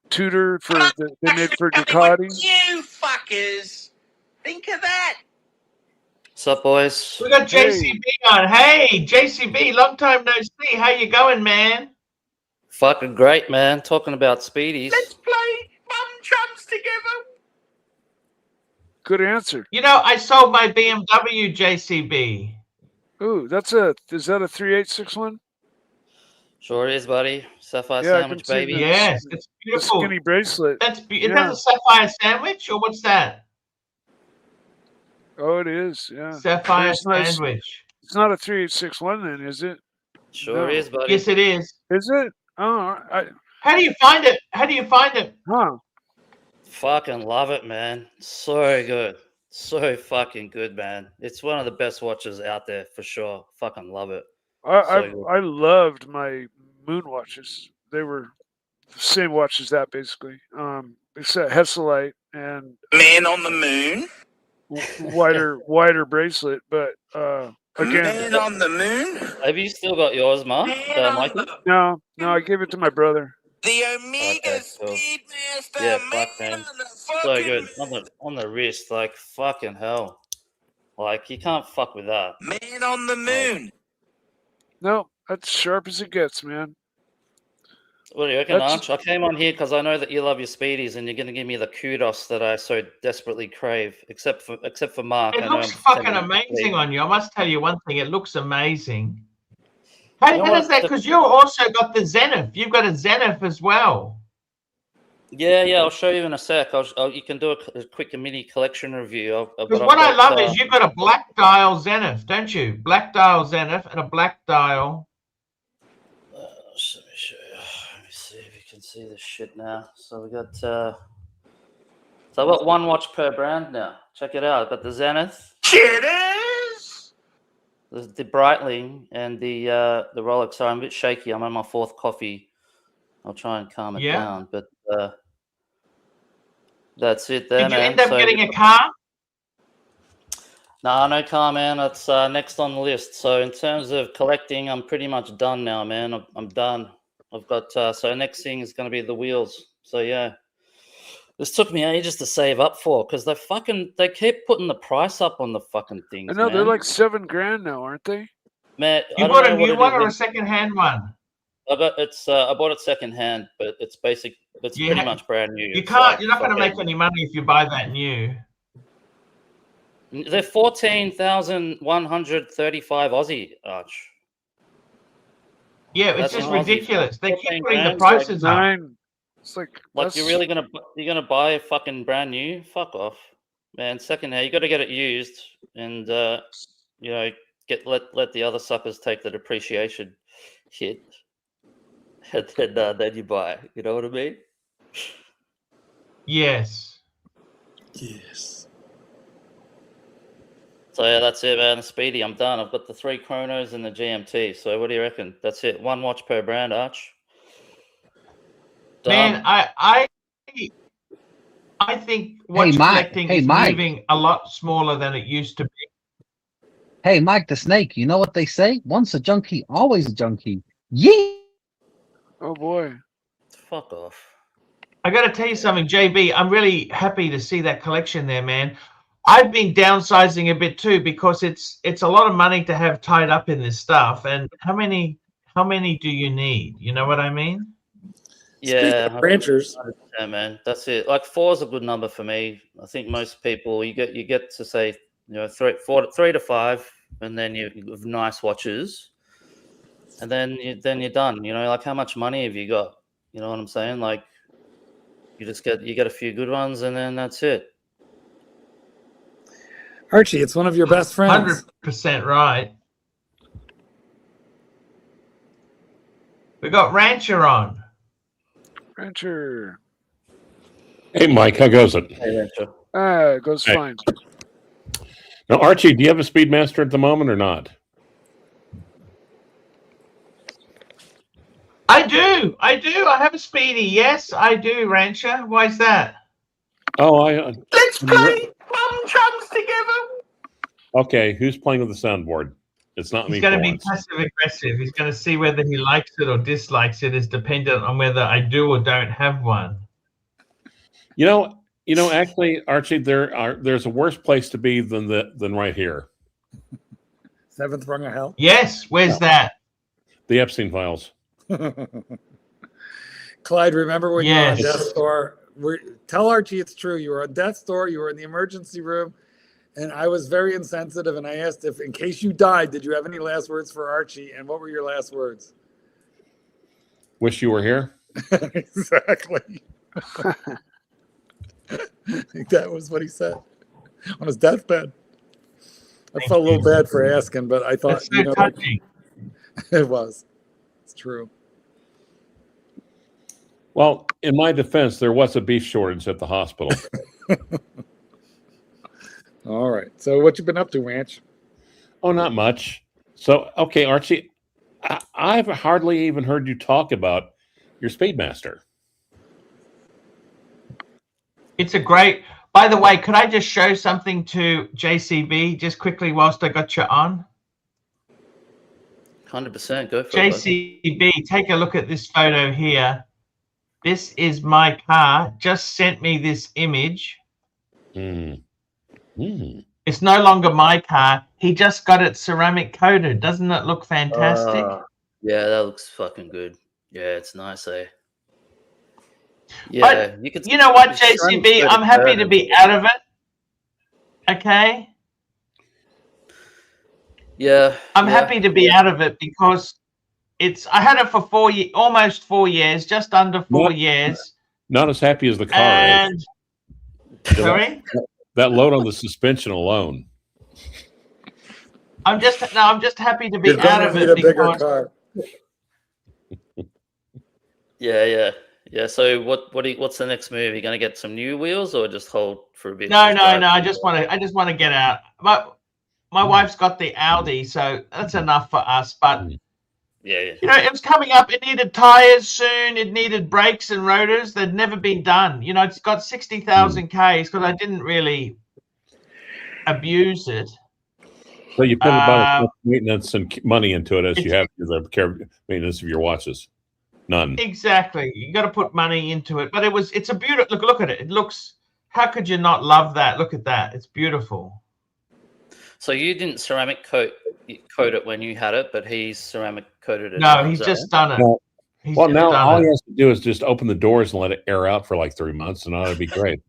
Speaker 5: Tudor they made for Ducati.
Speaker 7: You fuckers, think of that.
Speaker 8: What's up, boys?
Speaker 1: We got JCB on. Hey, JCB, long time no see. How you going, man?
Speaker 8: Fucking great, man. Talking about Speedies.
Speaker 7: Let's play Mum Trumps together.
Speaker 5: Good answer.
Speaker 1: I sold my BMW, JCB.
Speaker 5: Ooh, is that a 3861?
Speaker 8: Sure is, buddy. Sapphire
Speaker 5: Yeah, I
Speaker 8: sandwich,
Speaker 5: can see
Speaker 8: baby.
Speaker 5: the-
Speaker 1: Yes, it's
Speaker 5: The
Speaker 1: beautiful.
Speaker 5: skinny bracelet.
Speaker 1: Is
Speaker 5: Yeah.
Speaker 1: that a sapphire sandwich or what's that?
Speaker 5: Oh, it is. Yeah.
Speaker 1: Sapphire
Speaker 5: It's nice.
Speaker 1: sandwich.
Speaker 5: It's not a 3861 then, is it?
Speaker 8: Sure
Speaker 5: No.
Speaker 8: is, buddy.
Speaker 1: Yes, it is.
Speaker 5: Is it? Oh,
Speaker 1: How do you find it? How do you find it?
Speaker 5: huh.
Speaker 8: Fucking love it, man. So good. So fucking good, man. It's one of the best watches out there for sure. Fucking love it. So
Speaker 5: I loved my moon watches. They were the same watch as that basically. Except Hesselite and
Speaker 7: Man on the moon?
Speaker 5: wider bracelet, but again,
Speaker 7: Man on the moon?
Speaker 8: have you still got yours, Mark?
Speaker 7: Man on
Speaker 8: Mikey?
Speaker 7: the,
Speaker 5: no, I gave it to my brother.
Speaker 7: the Omega
Speaker 8: Okay, cool.
Speaker 7: Speedmaster.
Speaker 8: Yeah,
Speaker 7: man
Speaker 8: fuck, man.
Speaker 7: on the
Speaker 8: So
Speaker 7: fucking
Speaker 8: good. On the wrist, like fucking hell. Like you can't fuck with that.
Speaker 7: man on the moon.
Speaker 5: No, that's sharp as it gets, man.
Speaker 8: What do you reckon,
Speaker 5: That's-
Speaker 8: Arch? I came on here because I know that you love your speedies, and you're going to give me the kudos that I so desperately crave. Except for Mark.
Speaker 1: It
Speaker 8: I know
Speaker 1: looks
Speaker 8: I'm
Speaker 1: fucking
Speaker 8: pretending to
Speaker 1: amazing
Speaker 8: be-
Speaker 1: on you. I must tell you one thing. It looks amazing. How,
Speaker 8: You know
Speaker 1: how does
Speaker 8: what?
Speaker 1: that? Because you also got the Zenith. You've got a Zenith as well.
Speaker 8: Yeah, I'll show you in a sec. You can do a quick mini collection review.
Speaker 1: Because what I love is you've got a black dial Zenith, don't you? Black dial Zenith and a black dial.
Speaker 8: Let me show you. Let me see if you can see this shit now. So we got. So I've got one watch per brand now. Check it out. I've got the Zenith,
Speaker 7: Jitters!
Speaker 8: the Breitling, and the Rolex. Sorry, I'm a bit shaky. I'm on my fourth coffee. I'll try and calm it
Speaker 1: Yeah.
Speaker 8: down, but that's it there,
Speaker 1: Did you
Speaker 8: man.
Speaker 1: end up
Speaker 8: So-
Speaker 1: getting a car?
Speaker 8: Nah, no car, man. That's next on the list. So in terms of collecting, I'm pretty much done now, man. I'm done. I've got so next thing is going to be the wheels. So yeah, this took me ages to save up for because they keep putting the price up on the fucking things.
Speaker 5: I know
Speaker 8: man.
Speaker 5: they're like $7,000 now, aren't they?
Speaker 8: Man,
Speaker 1: You
Speaker 8: I don't
Speaker 1: bought
Speaker 8: know
Speaker 1: a
Speaker 8: what
Speaker 1: new
Speaker 8: it
Speaker 1: one
Speaker 8: is.
Speaker 1: or a second-hand one?
Speaker 8: I bought it second hand, but it's basic. It's
Speaker 1: You
Speaker 8: pretty
Speaker 1: ha-
Speaker 8: much brand new.
Speaker 1: You
Speaker 8: It's
Speaker 1: can't.
Speaker 8: like
Speaker 1: You're not going to
Speaker 8: fucking-
Speaker 1: make any money if you buy that new.
Speaker 8: They're 14,135 Aussie, Arch.
Speaker 1: Yeah, it's
Speaker 8: That's
Speaker 1: just
Speaker 8: an Aussie.
Speaker 1: ridiculous. They keep
Speaker 8: 14
Speaker 1: putting the
Speaker 8: grand's like
Speaker 1: prices up.
Speaker 5: Nine. It's like
Speaker 8: Like you're really gonna buy a fucking brand new? Fuck off, man. Second hand, you got to get it used, and you know, let the other suckers take the depreciation hit, and then you buy it. You know what I mean?
Speaker 1: Yes.
Speaker 2: Yes.
Speaker 8: So yeah, that's it, man. Speedy, I'm done. I've got the 3 chronos and the GMT. So what do you reckon? That's it. One watch per brand, Arch. Done.
Speaker 1: Man, I think watch
Speaker 6: Mike.
Speaker 1: collecting
Speaker 6: Hey,
Speaker 1: is
Speaker 6: Mike.
Speaker 1: moving a lot smaller than it used to be.
Speaker 6: Hey, Mike the Snake, you know what they say? Once a junkie, always a junkie. Yeah.
Speaker 5: oh boy.
Speaker 8: Fuck off.
Speaker 1: I got to tell you something, JB. I'm really happy to see that collection there, man. I've been downsizing a bit too because it's a lot of money to have tied up in this stuff. And how many do you need? You know what I mean?
Speaker 8: Yeah,
Speaker 2: Ranchers.
Speaker 8: 100%, man. That's it. Like 4 is a good number for me. I think most people you get to say 3 to 5, and then you have nice watches, and then you're done. You know, like how much money have you got? You know what I'm saying? Like you get a few good ones, and then that's it.
Speaker 2: Archie, it's one of your best friends.
Speaker 1: 100% right. We got Rancher on.
Speaker 5: Rancher.
Speaker 9: Hey, Mike, how goes it?
Speaker 8: Hey, Rachel.
Speaker 5: It goes
Speaker 9: Hey.
Speaker 5: fine.
Speaker 9: Now, Archie, do you have a Speedmaster at the moment or not?
Speaker 1: I do. I have a Speedy. Yes, I do, Rancher. Why is that?
Speaker 9: Oh,
Speaker 7: Let's play Bum Chums together.
Speaker 9: okay. Who's playing with the soundboard? It's not me.
Speaker 1: He's going to
Speaker 9: for
Speaker 1: be
Speaker 9: once.
Speaker 1: passive aggressive. He's going to see whether he likes it or dislikes it is dependent on whether I do or don't have one.
Speaker 9: You know. Actually, Archie, there's a worse place to be than right here.
Speaker 2: Seventh rung of hell.
Speaker 1: Yes, where's that?
Speaker 9: The Epstein files.
Speaker 2: Clyde, remember when you were on
Speaker 1: Yes.
Speaker 2: death's door? Tell Archie it's true. You were on death's door. You were in the emergency room. And I was very insensitive. And I asked if, in case you died, did you have any last words for Archie? And what were your last words?
Speaker 9: Wish you were here.
Speaker 2: Exactly. I think that was what he said on his deathbed. I felt a little bad for asking, but I thought,
Speaker 1: That's so touching.
Speaker 2: it was. It's true.
Speaker 9: Well, in my defense, there was a beef shortage at the hospital.
Speaker 2: All right. So what you been up to, Ranch?
Speaker 9: Oh, not much. So, okay, Archie, I've hardly even heard you talk about your Speedmaster.
Speaker 1: It's a great. By the way, could I just show something to JCB just quickly whilst I got you on?
Speaker 8: 100%. Go for it.
Speaker 1: JCB, take a look at this photo here. This is my car. Just sent me this image. It's no longer my car. He just got it ceramic coated. Doesn't it look fantastic?
Speaker 8: Yeah, that looks fucking good. Yeah, it's nice, eh?
Speaker 1: Yeah, but you know what, JCB? I'm happy to be out of it. Okay?
Speaker 8: Yeah.
Speaker 1: I'm happy to be out of it because I had it for almost 4 years, just under 4 years.
Speaker 9: Not as happy as the car
Speaker 1: and,
Speaker 9: is.
Speaker 1: Sorry?
Speaker 9: That load on the suspension alone.
Speaker 1: I'm just happy to be
Speaker 2: You're
Speaker 1: out of it
Speaker 2: a bigger
Speaker 1: because
Speaker 2: car.
Speaker 8: Yeah. So what's the next move? Are you going to get some new wheels or just hold for a bit?
Speaker 1: No. I just want to get out. My wife's got the Audi, so that's enough for us. But
Speaker 8: yeah.
Speaker 1: You know, it was coming up. It needed tires soon. It needed brakes and rotors. They'd never been done. You know, it's got 60,000 Ks because I didn't really abuse it.
Speaker 9: So you put about as much maintenance and money into it as you have to the care maintenance of your watches. None.
Speaker 1: Exactly. You got to put money into it. But it's a beautiful look at it. It looks. How could you not love that? Look at that. It's beautiful.
Speaker 8: So you didn't ceramic coat it when you had it, but he's ceramic coated it.
Speaker 1: No, he's just done it.
Speaker 9: Well, now all he has to do is just open the doors and let it air out for like 3 months, and that'd be great.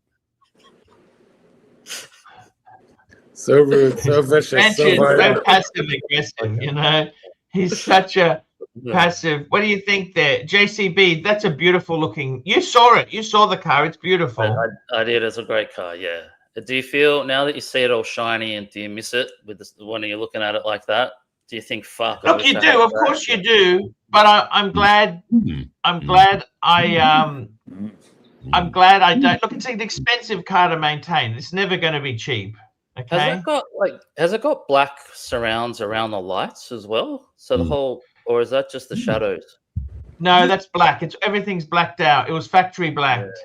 Speaker 2: So rude, so vicious,
Speaker 1: so passive aggressive. You know, he's such a passive. What do you think there, JCB? That's a beautiful looking. You saw it. You saw the car. It's beautiful.
Speaker 8: I did. It's a great car. Yeah. Do you feel now that you see it all shiny, and do you miss it with when you're looking at it like that? Do you think, fuck?
Speaker 1: Look, you do. Of course you do. But I'm glad. I'm glad I don't. Look, it's an expensive car to maintain. It's never going to be cheap. Okay.
Speaker 8: Has it got black surrounds around the lights as well? So the whole, or is that just the shadows?
Speaker 1: No, that's black. Everything's blacked out. It was factory blacked.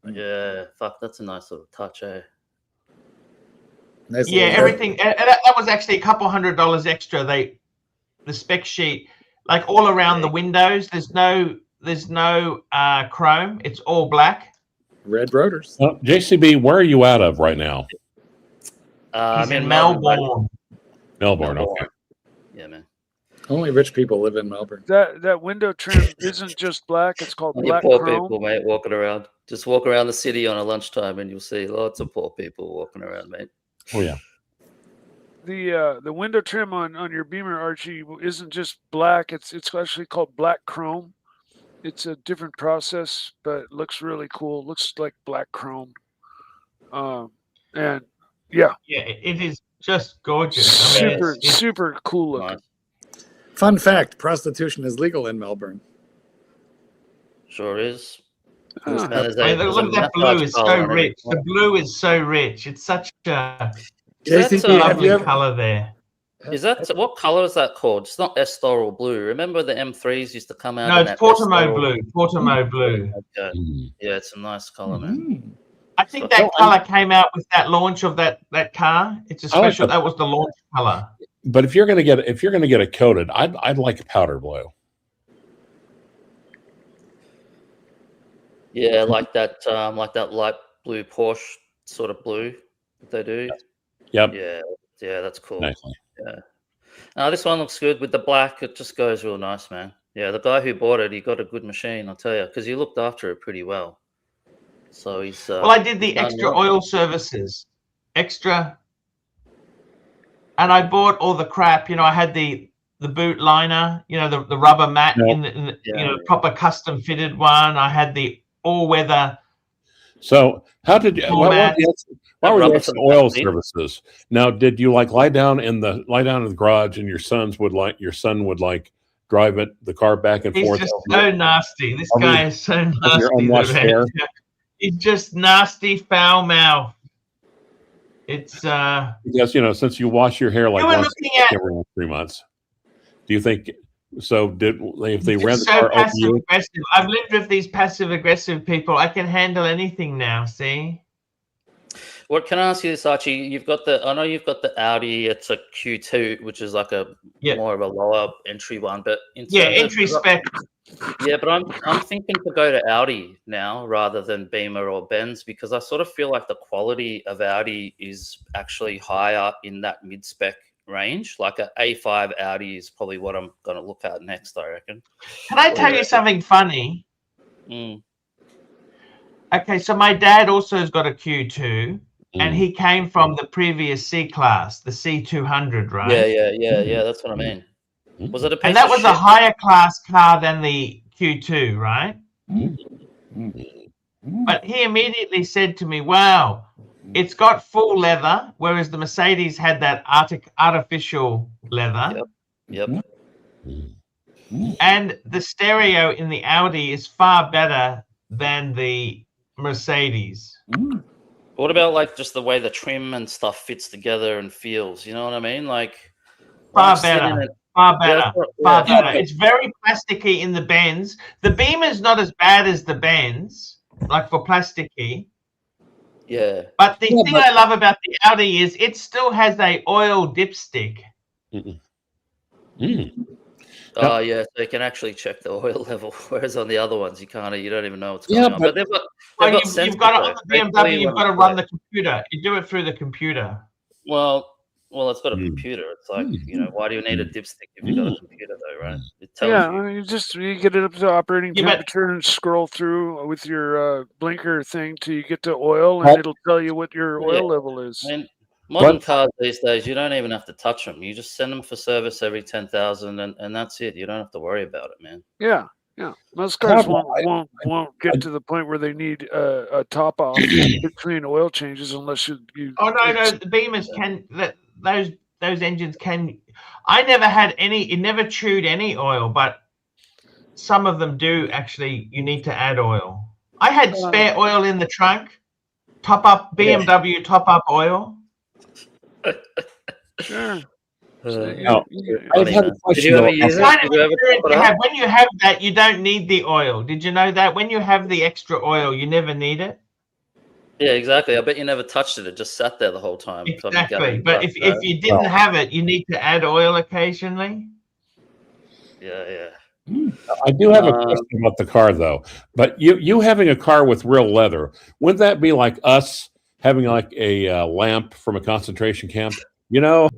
Speaker 8: Yeah. Fuck, that's a nice little touch, eh?
Speaker 2: Nice
Speaker 1: everything. That was actually a couple $100 extra. The spec sheet, like all around the windows. There's no chrome. It's all black.
Speaker 2: Red rotors.
Speaker 9: JCB, where are you out of right now?
Speaker 1: He's in Melbourne.
Speaker 9: Melbourne. Okay.
Speaker 8: Yeah, man.
Speaker 2: Only rich people live in Melbourne.
Speaker 5: That window trim isn't just black; it's called black
Speaker 8: poor
Speaker 5: chrome.
Speaker 8: People, mate, walking around. Just walk around the city on a lunchtime, and you'll see lots of poor people walking around, mate.
Speaker 9: Oh yeah.
Speaker 5: The window trim on your Beamer, Archie, isn't just black. It's actually called black chrome. It's a different process, but it looks really cool. Looks like black chrome. And yeah,
Speaker 1: it is just gorgeous. I mean,
Speaker 5: super cool looking.
Speaker 2: Fun fact: prostitution is legal in Melbourne.
Speaker 8: Sure is.
Speaker 1: Look at that blue is so rich. The blue is so rich. It's such a lovely color there.
Speaker 8: Is that what color is that called? It's not Estoril blue. Remember the M3s used to come out.
Speaker 1: No, it's Portimo blue. Portimo blue.
Speaker 8: Okay. Yeah, it's a nice color, man.
Speaker 1: I think that color came out with that launch of that car. It's a special. That was the launch color.
Speaker 9: But if you're gonna get it coated, I'd like a powder blue.
Speaker 8: Yeah, like that light blue Porsche sort of blue that they do.
Speaker 9: Yep.
Speaker 8: Yeah, that's cool.
Speaker 9: Nicely.
Speaker 8: Yeah. This one looks good with the black. It just goes real nice, man. Yeah, the guy who bought it, he got a good machine, I'll tell you, because he looked after it pretty well. So he's.
Speaker 1: Well, I did the extra oil services, and I bought all the crap. You know, I had the the boot liner, you know, the rubber mat
Speaker 9: No.
Speaker 1: in the you know, proper custom fitted one. I had the all weather.
Speaker 9: So how did you? What were the extra oil services? Now, did you like lie down in the garage, and your son would drive the car back and forth?
Speaker 1: He's just so nasty. This guy is so nasty.
Speaker 9: Unwashed hair.
Speaker 1: He's just nasty, foul mouth. It's
Speaker 9: because, you know, since you wash your hair like once every 3 months, do you think so? If they ran the car over you?
Speaker 1: I've lived with these passive aggressive people. I can handle anything now. See.
Speaker 8: What can I ask you this, Archie? I know you've got the Audi. It's a Q2, which is like a more of a lower entry one, but
Speaker 1: entry spec.
Speaker 8: Yeah, but I'm thinking to go to Audi now rather than Beamer or Benz, because I sort of feel like the quality of Audi is actually higher in that mid-spec range. Like an A5 Audi is probably what I'm going to look at next, I reckon.
Speaker 1: Can I tell you something funny? Okay, so my dad also has got a Q2, and he came from the previous C class, the C200, right?
Speaker 8: Yeah. That's what I mean. Was it a piece
Speaker 1: and that
Speaker 8: of
Speaker 1: was
Speaker 8: shit?
Speaker 1: a higher class car than the Q2, right? But he immediately said to me, wow, it's got full leather, whereas the Mercedes had that artificial leather.
Speaker 8: Yep.
Speaker 1: And the stereo in the Audi is far better than the Mercedes.
Speaker 8: What about like just the way the trim and stuff fits together and feels? You know what I mean? Like
Speaker 1: far better. Far better. It's very plasticky in the Benz. The Beamer's not as bad as the Benz, like for plasticky.
Speaker 8: Yeah.
Speaker 1: But the thing I love about the Audi is it still has a oil dipstick.
Speaker 8: Oh yeah, so you can actually check the oil level, whereas on the other ones you can't. You don't even know what's going on. But they've got
Speaker 1: you've got it on the BMW. You've got to run the computer. You do it through the computer.
Speaker 8: Well, it's got a computer. It's like, you know, why do you need a dipstick if you've got a computer, though, right? It tells you.
Speaker 5: I mean, you get it up to operating temperature and scroll through with your blinker thing till you get to oil, and it'll tell you what your oil level is.
Speaker 8: I mean, modern cars these days, you don't even have to touch them. You just send them for service every 10,000, and that's it. You don't have to worry about it, man.
Speaker 5: Yeah. Most cars won't get to the point where they need a top off between oil changes unless you.
Speaker 1: Oh no, the Beamers can. Those engines can. I never had any. It never chewed any oil, but some of them do actually. You need to add oil. I had spare oil in the trunk. Top up BMW. Top up oil.
Speaker 5: Sure.
Speaker 9: I've had a question.
Speaker 1: When you have that, you don't need the oil. Did you know that? When you have the extra oil, you never need it.
Speaker 8: Yeah, exactly. I bet you never touched it. It just sat there the whole time.
Speaker 1: Exactly. But if you didn't have it, you need to add oil occasionally.
Speaker 8: Yeah.
Speaker 9: I do have a question about the car, though. But you having a car with real leather, wouldn't that be like us having like a lamp from a concentration camp? You know,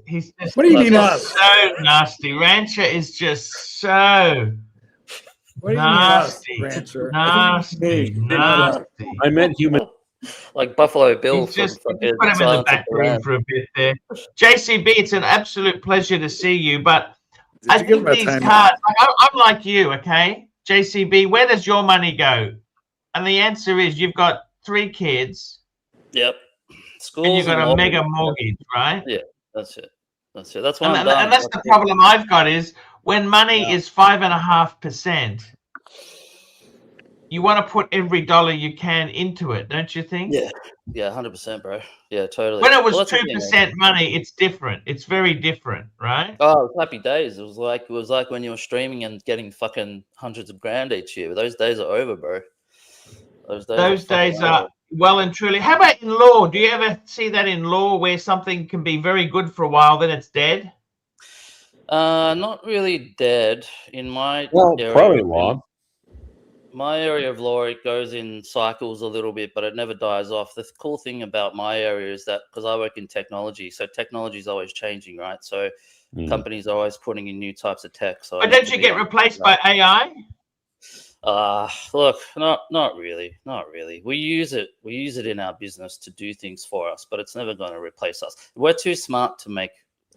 Speaker 2: what do you mean us?
Speaker 1: So nasty. Rancher is just so nasty.
Speaker 2: Rancher?
Speaker 1: Nasty.
Speaker 9: I meant human.
Speaker 8: Like Buffalo Bill.
Speaker 1: Just put him in the back room for a bit there. JCB, it's an absolute pleasure to see you. But I think these cars, I'm like you, okay? JCB, where does your money go? And the answer is you've got 3 kids.
Speaker 8: Yep.
Speaker 1: And you've got a mega mortgage, right?
Speaker 8: Yeah, that's it. That's why
Speaker 1: and that's the problem I've got is when money is 5.5%, you want to put every dollar you can into it, don't you think?
Speaker 8: Yeah, 100%, bro. Yeah, totally.
Speaker 1: When it was 2% money, it's different. It's very different, right?
Speaker 8: Oh, happy days. It was like when you were streaming and getting fucking hundreds of grand each year. Those days are over, bro. Those days
Speaker 1: are well and truly. How about in law? Do you ever see that in law where something can be very good for a while, then it's dead?
Speaker 8: Not really dead in my area.
Speaker 9: Probably law.
Speaker 8: My area of law, it goes in cycles a little bit, but it never dies off. The cool thing about my area is that because I work in technology, so technology is always changing, right? So companies are always putting in new types of tech. So
Speaker 1: but don't you get replaced by AI?
Speaker 8: Look, not really. We use it in our business to do things for us, but it's never going to replace us. We're too smart to make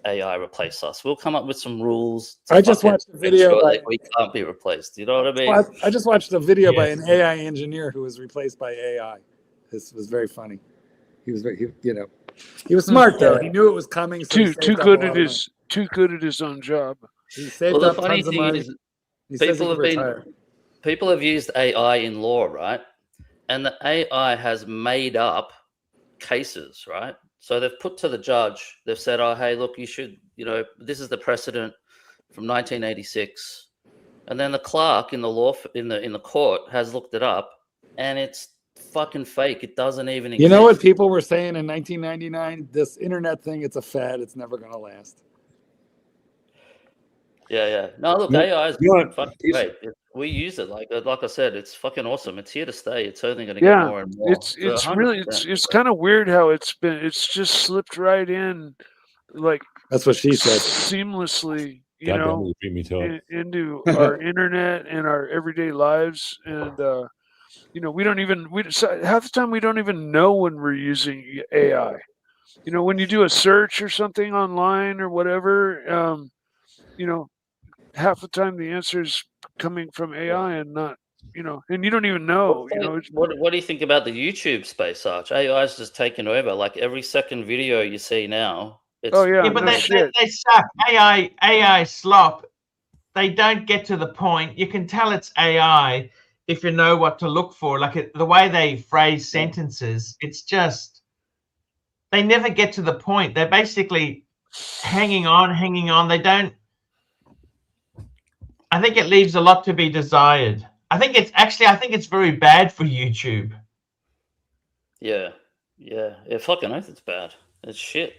Speaker 8: AI replace us. We'll come up with some rules.
Speaker 2: I just watched a video
Speaker 8: that we can't be replaced. You know what I mean?
Speaker 2: I just watched a video by an AI engineer who was replaced by AI. This was very funny. He was very, he was smart though. He knew it was coming. So
Speaker 5: too good at his own job.
Speaker 2: He saved up tons of money.
Speaker 8: People have used AI in law, right? And the AI has made up cases, right? So they've put to the judge, they've said, oh, hey, look, you should, this is the precedent from 1986. And then the clerk in the law, in the court has looked it up, and it's fucking fake. It doesn't even exist.
Speaker 2: You know what people were saying in 1999? This internet thing, it's a fad. It's never going to last.
Speaker 8: Yeah. No, look, AI is fucking great. We use it like I said. It's fucking awesome. It's here to stay. It's only going to get more and more.
Speaker 5: It's really it's kind of weird how it's just slipped right in, like
Speaker 2: that's what she said,
Speaker 5: seamlessly. Into our internet and our everyday lives, and we don't even half the time we don't even know when we're using AI. When you do a search or something online or whatever, half the time the answer is coming from AI and not, and you don't even know.
Speaker 8: What do you think about the YouTube space, Arch? AI is just taking over. Like every second video you see now.
Speaker 1: But they suck. AI slop. They don't get to the point. You can tell it's AI if you know what to look for. Like the way they phrase sentences, it's just they never get to the point. They're basically hanging on. They don't. I think it leaves a lot to be desired. I think it's very bad for YouTube.
Speaker 8: Yeah. Fucking oath, it's bad. It's shit.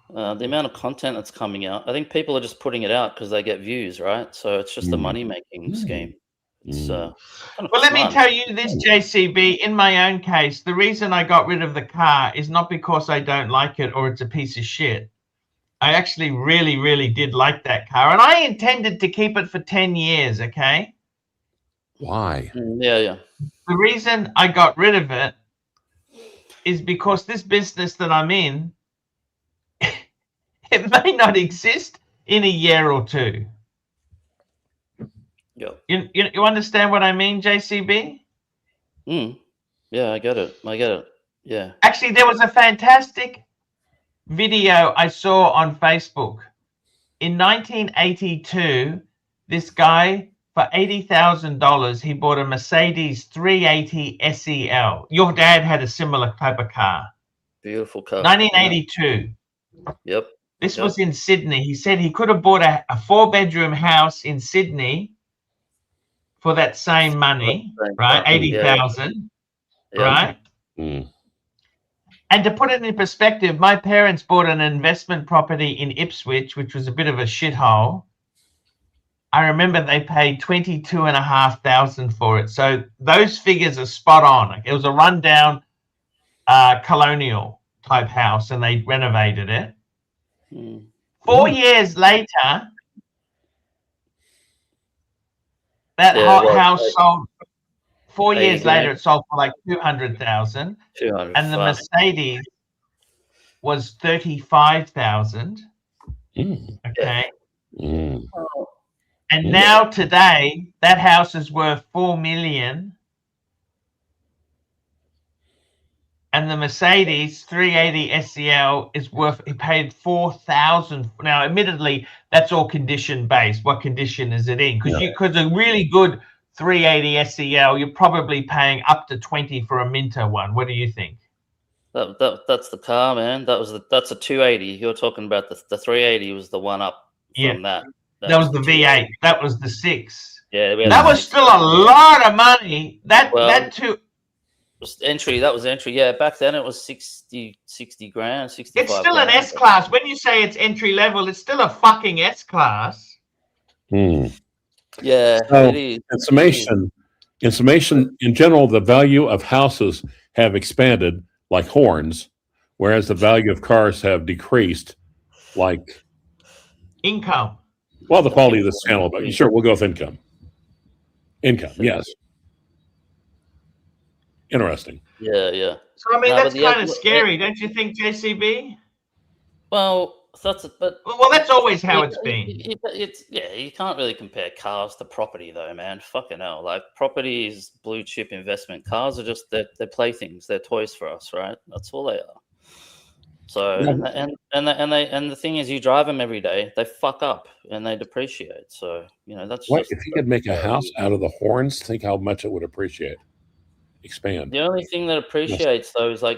Speaker 8: The amount of content that's coming out, I think people are just putting it out because they get views, right? So it's just a money-making scheme. It's
Speaker 1: well, let me tell you this, JCB. In my own case, the reason I got rid of the car is not because I don't like it or it's a piece of shit. I actually really, really did like that car, and I intended to keep it for 10 years, okay?
Speaker 9: Why?
Speaker 8: Yeah.
Speaker 1: The reason I got rid of it is because this business that I'm in, it may not exist in a year or two.
Speaker 8: Yeah.
Speaker 1: You understand what I mean, JCB?
Speaker 8: Yeah, I get it. Yeah.
Speaker 1: Actually, there was a fantastic video I saw on Facebook. In 1982, this guy, for $80,000, he bought a Mercedes 380 SEL. Your dad had a similar type of car.
Speaker 8: Beautiful car.
Speaker 1: 1982.
Speaker 8: Yep.
Speaker 1: This was in Sydney. He said he could have bought a 4-bedroom house in Sydney for that same money, right? 80,000, right? And to put it in perspective, my parents bought an investment property in Ipswich, which was a bit of a shithole. I remember they paid $22,500 for it. So those figures are spot on. It was a rundown colonial type house, and they renovated it. 4 years later, that house sold. 4 years later, it sold for like 200,000, and the Mercedes was 35,000. Okay, and now today that house is worth 4 million, and the Mercedes 380 SEL is worth. He paid 4,000. Now, admittedly, that's all condition based. What condition is it in? Because a really good 380 SEL, you're probably paying up to 20 for a Minter one. What do you think?
Speaker 8: That's the car, man. That's a 280. You're talking about the 380 was the one up from that.
Speaker 1: That was the V8. That was the 6.
Speaker 8: Yeah,
Speaker 1: that was still a lot of money. That was
Speaker 8: entry. That was entry. Yeah, back then it was 60 grand, 65.
Speaker 1: It's still an S class. When you say it's entry level, it's still a fucking S class.
Speaker 8: Yeah,
Speaker 9: so,
Speaker 8: it is.
Speaker 9: In summation, in general, the value of houses have expanded like horns, whereas the value of cars have decreased like
Speaker 1: income.
Speaker 9: Well, the quality of this channel, but sure, we'll go with income. Yes. Interesting.
Speaker 8: Yeah.
Speaker 1: So I mean, that's kind of scary, don't you think, JCB?
Speaker 8: Well,
Speaker 1: Well, that's always how it's been.
Speaker 8: You can't really compare cars to property, though, man. Fucking hell, like property is blue chip investment. Cars are just they're playthings. They're toys for us, right? That's all they are. So and the thing is, you drive them every day, they fuck up and they depreciate. So that's
Speaker 9: What
Speaker 8: just,
Speaker 9: if you could make a house out of the horns? Think how much it would expand.
Speaker 8: The only thing that appreciates though is like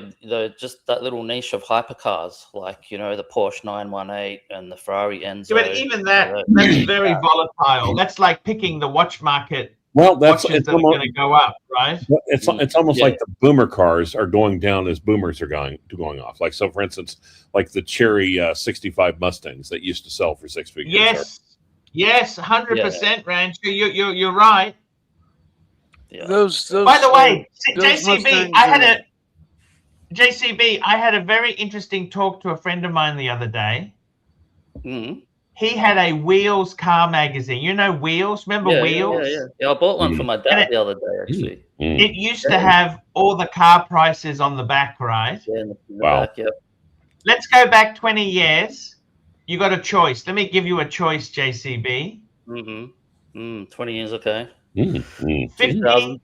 Speaker 8: just that little niche of hypercars, like the Porsche 918 and the Ferrari Enzo.
Speaker 1: Yeah, but even that's very volatile. That's like picking the watch market.
Speaker 9: Well,
Speaker 1: watches that are going to go up, right?
Speaker 9: It's almost like the boomer cars are going down as boomers are going off. Like, so for instance, like the Cherry 65 Mustangs that used to sell for 6 figures.
Speaker 1: Yes, 100%, Rancher. You're right.
Speaker 8: Yeah.
Speaker 5: Those.
Speaker 1: By the way,
Speaker 5: JCB,
Speaker 1: I had a very interesting talk to a friend of mine the other day.
Speaker 8: Mm-hmm.
Speaker 1: He had a Wheels car magazine. You know Wheels? Remember Wheels?
Speaker 8: Yeah, I bought one for my dad the other day, actually.
Speaker 1: It used to have all the car prices on the back, right?
Speaker 8: Yeah, in the back, yeah.
Speaker 1: Let's go back 20 years. You got a choice. Let me give you a choice, JCB.
Speaker 8: 20 years, okay.
Speaker 1: 2000.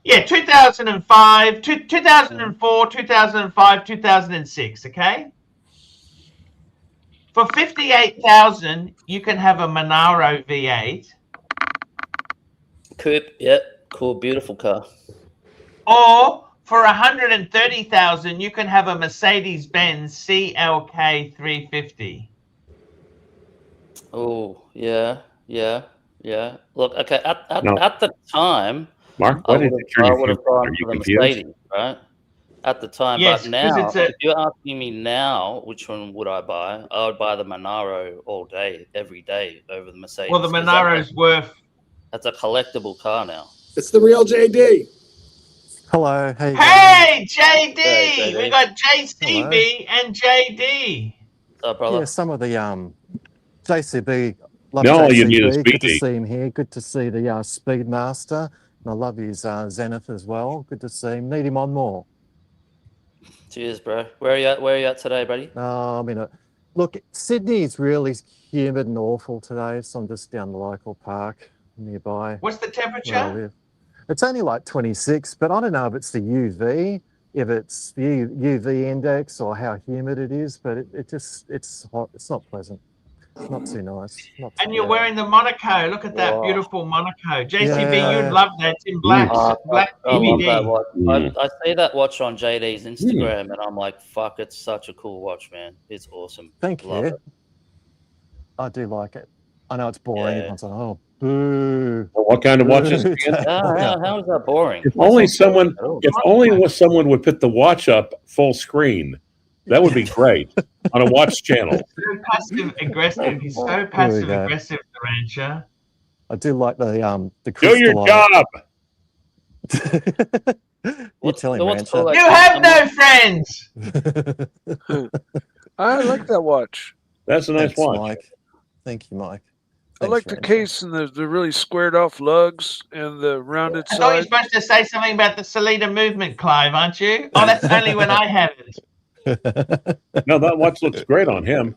Speaker 1: Yeah, 2005, 2004, 2005, 2006, okay? For 58,000, you can have a Monaro V8.
Speaker 8: Coupe, yeah, cool, beautiful car.
Speaker 1: Or for 130,000, you can have a Mercedes-Benz CLK 350.
Speaker 8: Oh, yeah. Look, okay, at the time,
Speaker 9: Mark,
Speaker 8: I would have gone for the Mercedes, right? At the time,
Speaker 1: yes,
Speaker 8: but now, if you're asking me now, which one would I buy? I would buy the Monaro all day, every day, over the Mercedes.
Speaker 1: Well, the Monaro's worth.
Speaker 8: That's a collectible car now.
Speaker 2: It's the real JD.
Speaker 10: Hello.
Speaker 1: Hey, JD. We got JCB and JD.
Speaker 8: Oh, brother.
Speaker 10: Yeah, some of the JCB.
Speaker 9: You need a
Speaker 10: Good to
Speaker 9: Speedy.
Speaker 10: see him here. Good to see the Speedmaster. And I love his Zenith as well. Good to see him. Need him on more.
Speaker 8: Cheers, bro. Where are you at today, buddy?
Speaker 10: Look, Sydney is really humid and awful today, so I'm just down the local park nearby.
Speaker 1: What's the temperature?
Speaker 10: It's only like 26, but I don't know if it's the UV, if it's the UV index or how humid it is, but it's hot. It's not pleasant. Not too nice.
Speaker 1: And you're wearing the Monaco. Look at that beautiful Monaco. JCB, you'd love that. It's in black. Black DVD.
Speaker 8: I love that watch. I see that watch on JD's Instagram, and I'm like, fuck, it's such a cool watch, man. It's awesome.
Speaker 10: Thank you. I do like it. I know it's boring. Everyone's like, oh, boo.
Speaker 9: Well, what kind of watch is it?
Speaker 8: How is that boring?
Speaker 9: If only someone would put the watch up full screen. That would be great on a watch channel.
Speaker 1: So passive aggressive. He's so passive aggressive, the Rancher.
Speaker 10: I do like the
Speaker 9: do your job.
Speaker 10: You're telling Rancher.
Speaker 1: You have no friends.
Speaker 5: I like that watch.
Speaker 9: That's a nice watch.
Speaker 10: Mike. Thank you, Mike.
Speaker 5: I like the case and the really squared off lugs and the rounded
Speaker 1: I thought you were
Speaker 5: side.
Speaker 1: supposed to say something about the Salida movement, Clive, aren't you? Oh, that's only when I have it.
Speaker 9: No, that watch looks great on him.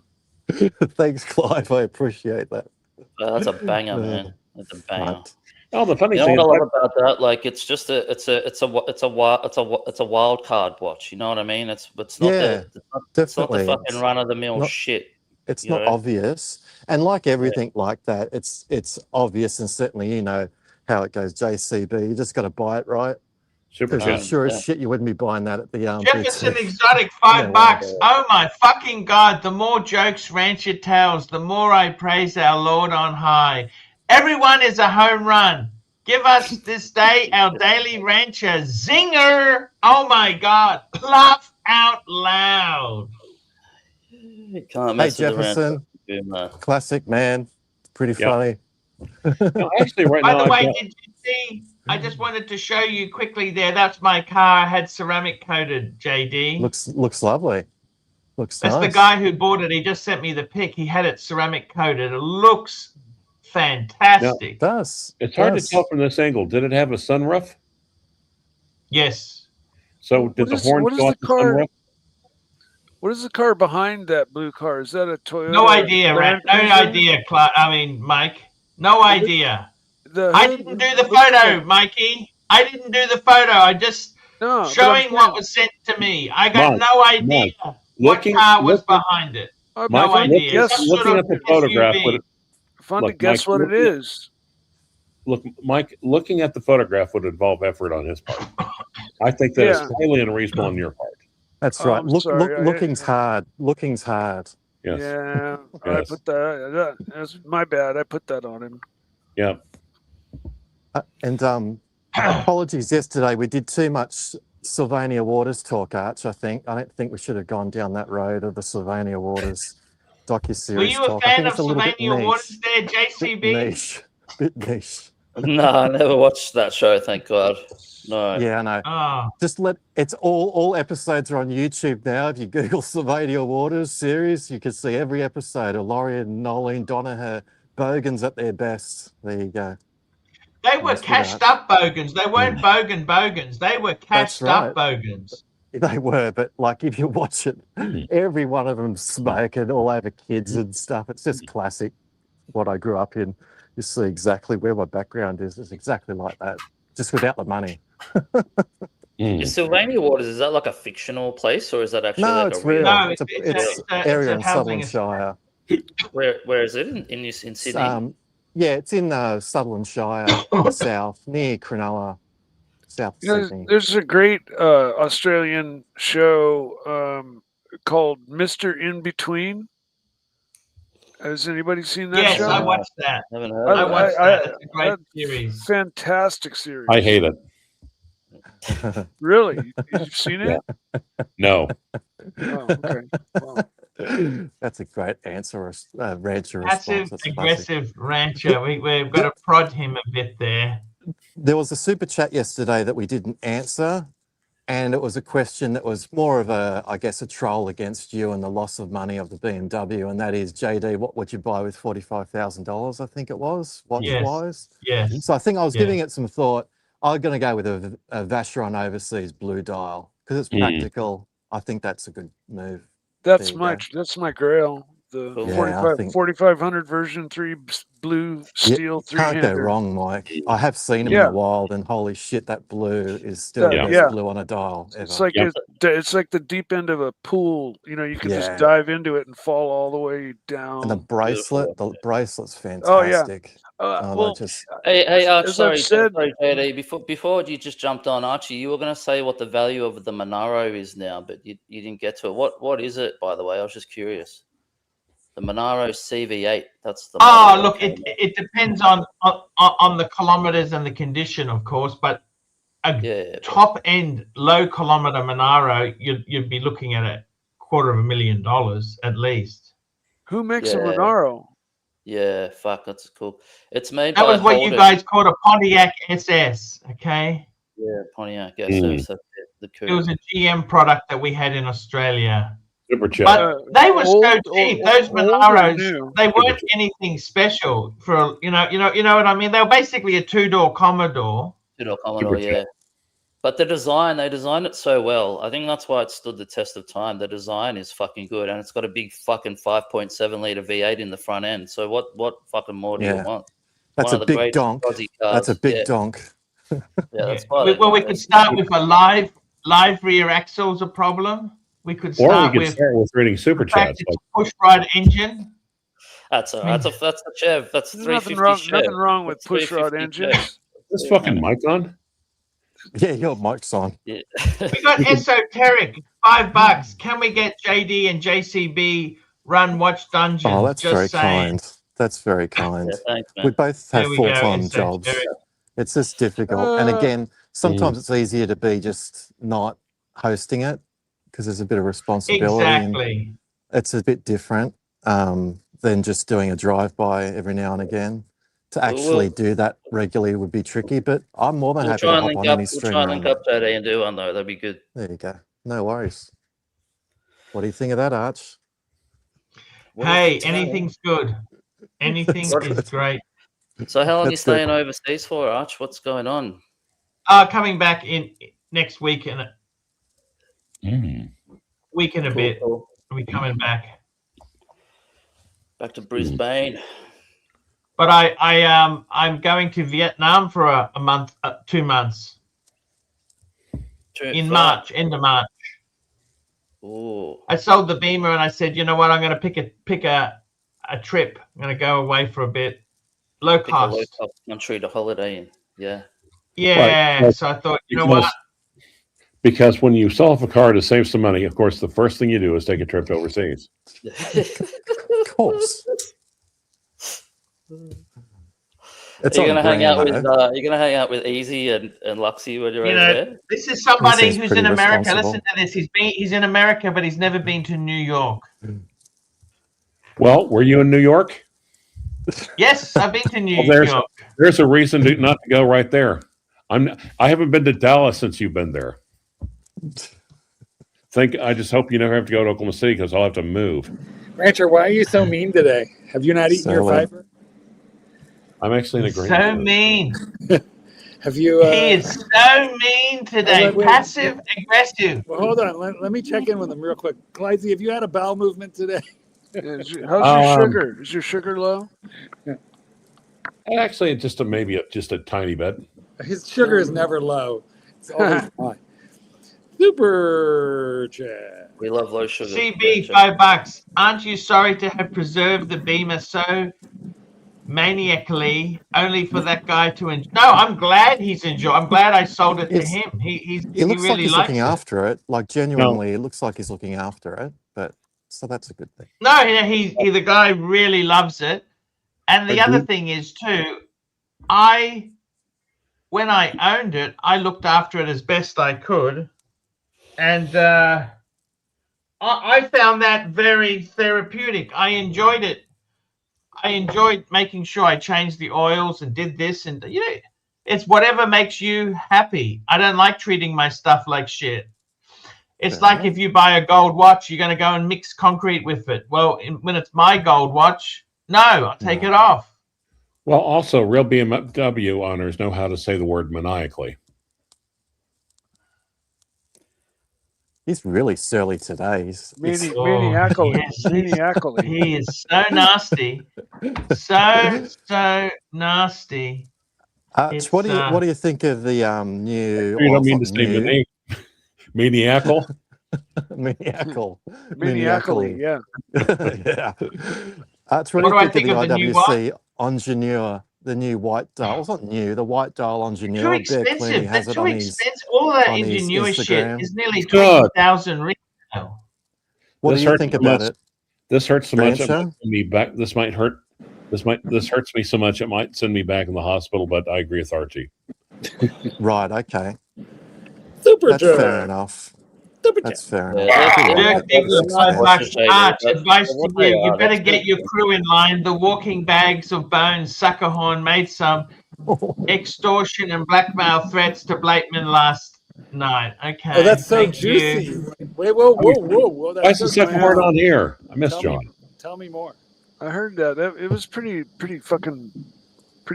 Speaker 10: Thanks, Clive. I appreciate that.
Speaker 8: That's a banger, man. That's a banger.
Speaker 10: Right.
Speaker 9: Oh, the funny
Speaker 8: thing
Speaker 9: thing
Speaker 8: what I love about that, like, it's just it's a wild card watch. You know what I mean? It's not the fucking run of the mill shit.
Speaker 10: It's not obvious, and like everything like that, it's obvious, and certainly you know how it goes. JCB, you just got to buy it, right? Because sure as shit you wouldn't be buying that at the
Speaker 1: Jefferson Exotic, $5. Oh my fucking God! The more jokes Rancher tells, the more I praise our Lord on high. Everyone is a home run. Give us this day our daily Rancher zinger. Oh my God! Laugh out loud.
Speaker 8: You can't
Speaker 10: hey Jefferson, classic man, pretty funny.
Speaker 9: No, actually, right
Speaker 1: By
Speaker 9: now,
Speaker 1: the way, did you see? I just wanted to show you quickly there. That's my car. I had ceramic coated, JD.
Speaker 10: Looks lovely. Looks nice.
Speaker 1: That's the guy who bought it. He just sent me the pic. He had it ceramic coated. It looks fantastic.
Speaker 10: It does.
Speaker 9: It's hard to tell from this angle. Did it have a sunroof?
Speaker 1: Yes.
Speaker 9: So did the horn go off the sunroof?
Speaker 5: What is the car behind that blue car? Is that a Toyota?
Speaker 1: No idea, Rat.
Speaker 5: Land
Speaker 1: No
Speaker 5: Cruiser?
Speaker 1: idea, Clark. I mean, Mike. No idea.
Speaker 5: The
Speaker 1: I
Speaker 5: hood
Speaker 1: didn't do the
Speaker 5: looks
Speaker 1: photo,
Speaker 5: like-
Speaker 1: Mikey. I didn't do the photo. I just
Speaker 5: No, but I'm
Speaker 1: showing what
Speaker 5: saying-
Speaker 1: was sent to me. I got
Speaker 9: Mike,
Speaker 1: no idea
Speaker 9: Mike,
Speaker 1: what car was behind it.
Speaker 5: I'd be
Speaker 9: Mike,
Speaker 5: fun to
Speaker 1: idea.
Speaker 5: guess-
Speaker 1: Some sort
Speaker 9: looking
Speaker 1: of
Speaker 9: at the photograph
Speaker 1: SUV.
Speaker 9: would
Speaker 5: Fun to
Speaker 9: Look,
Speaker 5: guess
Speaker 9: Mike,
Speaker 5: what it
Speaker 9: looking at-
Speaker 5: is.
Speaker 9: look, Mike. Looking at the photograph would involve effort on his part. I think that is
Speaker 5: Yeah.
Speaker 9: highly unreasonable on your part.
Speaker 10: That's
Speaker 5: Oh,
Speaker 10: right.
Speaker 5: I'm sorry.
Speaker 10: Looking's hard. Looking's hard.
Speaker 9: Yes.
Speaker 5: Yeah, I
Speaker 9: Yes.
Speaker 5: put that. That's my bad. I put that on him.
Speaker 9: Yeah.
Speaker 10: And apologies yesterday. We did too much Sylvania Waters talk, Arch, I think. I don't think we should have gone down that road of the Sylvania Waters docuseries
Speaker 1: Were you a
Speaker 10: talk. I
Speaker 1: fan
Speaker 10: think
Speaker 1: of
Speaker 10: it's a little bit
Speaker 1: Sylvania Waters
Speaker 10: niche.
Speaker 1: there,
Speaker 10: Bit
Speaker 1: JCB?
Speaker 10: niche. Bit niche.
Speaker 8: No, I never watched that show. Thank God. No.
Speaker 10: Yeah, I know.
Speaker 1: Oh,
Speaker 10: Just it's all episodes are on YouTube now. If you Google Sylvania Waters series, you can see every episode of Laurie and Nolene Donaher, Bogans at their best. There you go.
Speaker 1: they were
Speaker 10: Nice with
Speaker 1: cashed
Speaker 10: that.
Speaker 1: up Bogans. They weren't Bogans. They were cashed up Bogans.
Speaker 10: They were, but like if you watch it, every one of them smoking all over kids and stuff. It's just classic. What I grew up in. You see exactly where my background is. It's exactly like that, just without the money.
Speaker 8: Is Sylvania Waters, is that like a fictional place or is that actually
Speaker 10: No,
Speaker 8: like
Speaker 10: it's
Speaker 8: a real?
Speaker 10: real.
Speaker 1: No,
Speaker 10: it's a
Speaker 1: it's
Speaker 10: area
Speaker 1: a
Speaker 10: in
Speaker 1: housing
Speaker 10: Sutherland Shire.
Speaker 8: Where is it? In Sydney?
Speaker 10: Yeah, it's in Sutherland Shire, south, near Cronulla, south of Sydney.
Speaker 5: There's a great Australian show called Mr. In Between. Has anybody seen that
Speaker 1: Yes,
Speaker 5: show?
Speaker 1: I watched that.
Speaker 8: Haven't heard
Speaker 1: I
Speaker 8: of that.
Speaker 1: watched that. It's a great series.
Speaker 5: Fantastic series.
Speaker 9: I hate it.
Speaker 5: Really? You've seen it?
Speaker 9: No.
Speaker 5: Oh, okay. Well,
Speaker 10: That's a great answer, rancher
Speaker 1: Passive
Speaker 10: response. That's classic.
Speaker 1: aggressive rancher. We've got to prod him a bit there.
Speaker 10: There was a super chat yesterday that we didn't answer, and it was a question that was more of a troll against you and the loss of money of the BMW, and that is, JD, what would you buy with $45,000? I think it was, watch-wise.
Speaker 1: Yes.
Speaker 10: So I think I was giving it some thought. I'm going to go with a Vacheron Overseas Blue Dial because it's practical. I think that's a good move.
Speaker 5: that's my grail. The
Speaker 10: Yeah,
Speaker 5: 4500 version 3 blue steel
Speaker 10: Can't go
Speaker 5: 3-hander.
Speaker 10: wrong, Mike. I have seen them in the wild, and holy shit, that blue is still the best blue on a dial ever.
Speaker 5: It's like it's like the deep end of a pool. You know, you can just dive into it and fall all the way down.
Speaker 10: And the bracelet's fantastic.
Speaker 8: Hey, Archie,
Speaker 5: as I've
Speaker 8: sorry,
Speaker 5: said-
Speaker 8: JD, before you just jumped on, Archie, you were going to say what the value of the Monaro is now, but you didn't get to it. What is it, by the way? I was just curious. The Monaro CV8. That's the.
Speaker 1: Oh, look, it depends on the kilometers and the condition, of course, but a top end low kilometer Monaro, you'd be looking at $250,000 at least.
Speaker 5: Who makes a Monaro?
Speaker 8: Yeah, fuck, that's cool. It's made.
Speaker 1: That
Speaker 8: by
Speaker 1: was what
Speaker 8: Holden.
Speaker 1: you guys called a Pontiac SS, okay?
Speaker 8: Yeah, Pontiac SS. That's the
Speaker 1: It was a GM product that we had in Australia.
Speaker 9: Super chat.
Speaker 1: But they were so cheap. Those
Speaker 5: old or
Speaker 1: Monaros,
Speaker 5: new?
Speaker 1: they weren't anything special for you know what I mean. They were basically a two-door Commodore.
Speaker 8: Two-door Commodore, yeah. But they designed it so well. I think that's why it stood the test of time. The design is fucking good, and it's got a big fucking 5.7 liter V8 in the front end. So what fucking more do you want?
Speaker 10: That's
Speaker 8: One
Speaker 10: a
Speaker 8: of the
Speaker 10: big
Speaker 8: great
Speaker 10: donk.
Speaker 8: Aussie
Speaker 10: That's a
Speaker 8: cars.
Speaker 10: big donk.
Speaker 8: Yeah, that's why.
Speaker 1: Well, we could start with a live rear axle's a problem. We could
Speaker 9: Or
Speaker 1: start
Speaker 9: we could
Speaker 1: with
Speaker 9: start with reading super
Speaker 1: the fact
Speaker 9: chats.
Speaker 1: it's a push-rod engine.
Speaker 8: That's a Chev. That's
Speaker 5: There's
Speaker 8: 350
Speaker 5: nothing wrong with
Speaker 8: That's
Speaker 5: push rod
Speaker 8: 350
Speaker 5: engines.
Speaker 8: Chev.
Speaker 9: This fucking mic on?
Speaker 10: Yeah, your mic's on.
Speaker 8: Yeah.
Speaker 1: We got esoteric, $5. Can we get JD and JCB run Watch Dungeons?
Speaker 10: Oh, that's
Speaker 1: Just
Speaker 10: very
Speaker 1: saying.
Speaker 10: kind. That's very kind.
Speaker 8: Yeah, thanks, man.
Speaker 10: We both have
Speaker 1: There we go,
Speaker 10: full-time jobs.
Speaker 1: esoteric.
Speaker 10: It's just difficult. And again, sometimes it's easier to be just not hosting it because there's a bit of responsibility.
Speaker 1: Exactly.
Speaker 10: And it's a bit different than just doing a drive-by every now and again. To actually do that regularly would be tricky, but I'm more than happy to hop on any stream.
Speaker 8: We'll try and link up JD and do one though. That'd be good.
Speaker 10: There you go. No worries. What do you think of that, Arch?
Speaker 1: Hey, anything's good. Anything is great.
Speaker 8: So how long are you
Speaker 10: That's good.
Speaker 8: staying overseas for, Arch? What's going on?
Speaker 1: Coming back in next week and week and a bit.
Speaker 8: Cool.
Speaker 1: Are we coming back?
Speaker 8: Back to Brisbane.
Speaker 1: But I'm going to Vietnam for a month, 2 months. In March, end of March.
Speaker 8: Ooh.
Speaker 1: I sold the Beamer and I said, you know what? I'm going to pick a trip. I'm going to go away for a bit. Low cost.
Speaker 8: A low cost country to holiday in. Yeah.
Speaker 1: Yeah.
Speaker 9: Right.
Speaker 1: So I thought, you know what?
Speaker 9: Because when you sell off a car to save some money, of course, the first thing you do is take a trip overseas.
Speaker 10: Of course. It's
Speaker 8: You're gonna hang out
Speaker 10: brand,
Speaker 8: with
Speaker 10: though.
Speaker 8: you're gonna hang out with Easy and Luxy when you're
Speaker 1: You
Speaker 8: over
Speaker 1: know,
Speaker 8: there.
Speaker 1: this is somebody
Speaker 10: seems
Speaker 1: who's
Speaker 10: pretty
Speaker 1: in America.
Speaker 10: responsible.
Speaker 1: Listen to this. He's in America, but he's never been to New York.
Speaker 9: Well, were you in New York?
Speaker 1: Yes, I've been to New
Speaker 9: Well,
Speaker 1: York.
Speaker 9: there's a reason not to go right there. I haven't been to Dallas since you've been there. I just hope you never have to go to Oklahoma City because I'll have to move.
Speaker 2: Rancher, why are you so mean today? Have you not eaten your fiber?
Speaker 9: I'm actually in a green.
Speaker 1: So mean.
Speaker 2: Have you?
Speaker 1: He is so mean today.
Speaker 2: wait.
Speaker 1: Passive aggressive.
Speaker 2: Well, hold on. Let me check in with him real quick. Clydesy, have you had a bowel movement today?
Speaker 5: How's your sugar? Is your sugar low?
Speaker 9: Actually, maybe just a tiny bit.
Speaker 2: His sugar is never low. It's always high. Super chat.
Speaker 8: We love low sugar.
Speaker 1: CB, $5. Aren't you sorry to have preserved the Beamer so maniacally only for that guy to enjoy? No, I'm glad he's enjoying. I'm glad I sold it to him. He
Speaker 10: looks
Speaker 1: really
Speaker 10: like he's
Speaker 1: likes
Speaker 10: looking
Speaker 1: it.
Speaker 10: after it. Like genuinely, it looks like he's looking after it. But so that's a good thing.
Speaker 1: No, the guy really loves it. And the other thing is too, when I owned it, I looked after it as best I could. And I found that very therapeutic. I enjoyed it. I enjoyed making sure I changed the oils and did this. And, it's whatever makes you happy. I don't like treating my stuff like shit. It's like if you buy a gold watch, you're going to go and mix concrete with it. Well, when it's my gold watch, no, I'll take it off.
Speaker 9: Well, also, real BMW owners know how to say the word maniacally.
Speaker 10: He's really surly today.
Speaker 5: Maniacally. Maniacally.
Speaker 1: He is so nasty. So nasty.
Speaker 10: Arch, what do you think of the new?
Speaker 9: You don't mean to say maniacal?
Speaker 5: Maniacally, yeah.
Speaker 10: Yeah. Arch, what do you think of the IWC Ingenieur, the new white dial? It's not new, the white dial Ingenieur.
Speaker 1: Too expensive. That's too expensive. All that Ingenieur shit is nearly 20,000 retail.
Speaker 10: What do you think about it?
Speaker 9: This hurts so much. This might hurt. This hurts me so much it might send me back in the hospital. But I agree with Archie.
Speaker 10: Right. Okay.
Speaker 2: That's
Speaker 10: fair enough. That's fair enough.
Speaker 1: Advice to you: you better get your crew in line. The walking bags of bones. Suckerhorn made some extortion and blackmail threats to Blakeman last night. Okay.
Speaker 2: Oh, that's so juicy. Wait, whoa.
Speaker 9: Why is the second word on here? I missed John.
Speaker 2: Tell me more.
Speaker 5: I heard that. It was pretty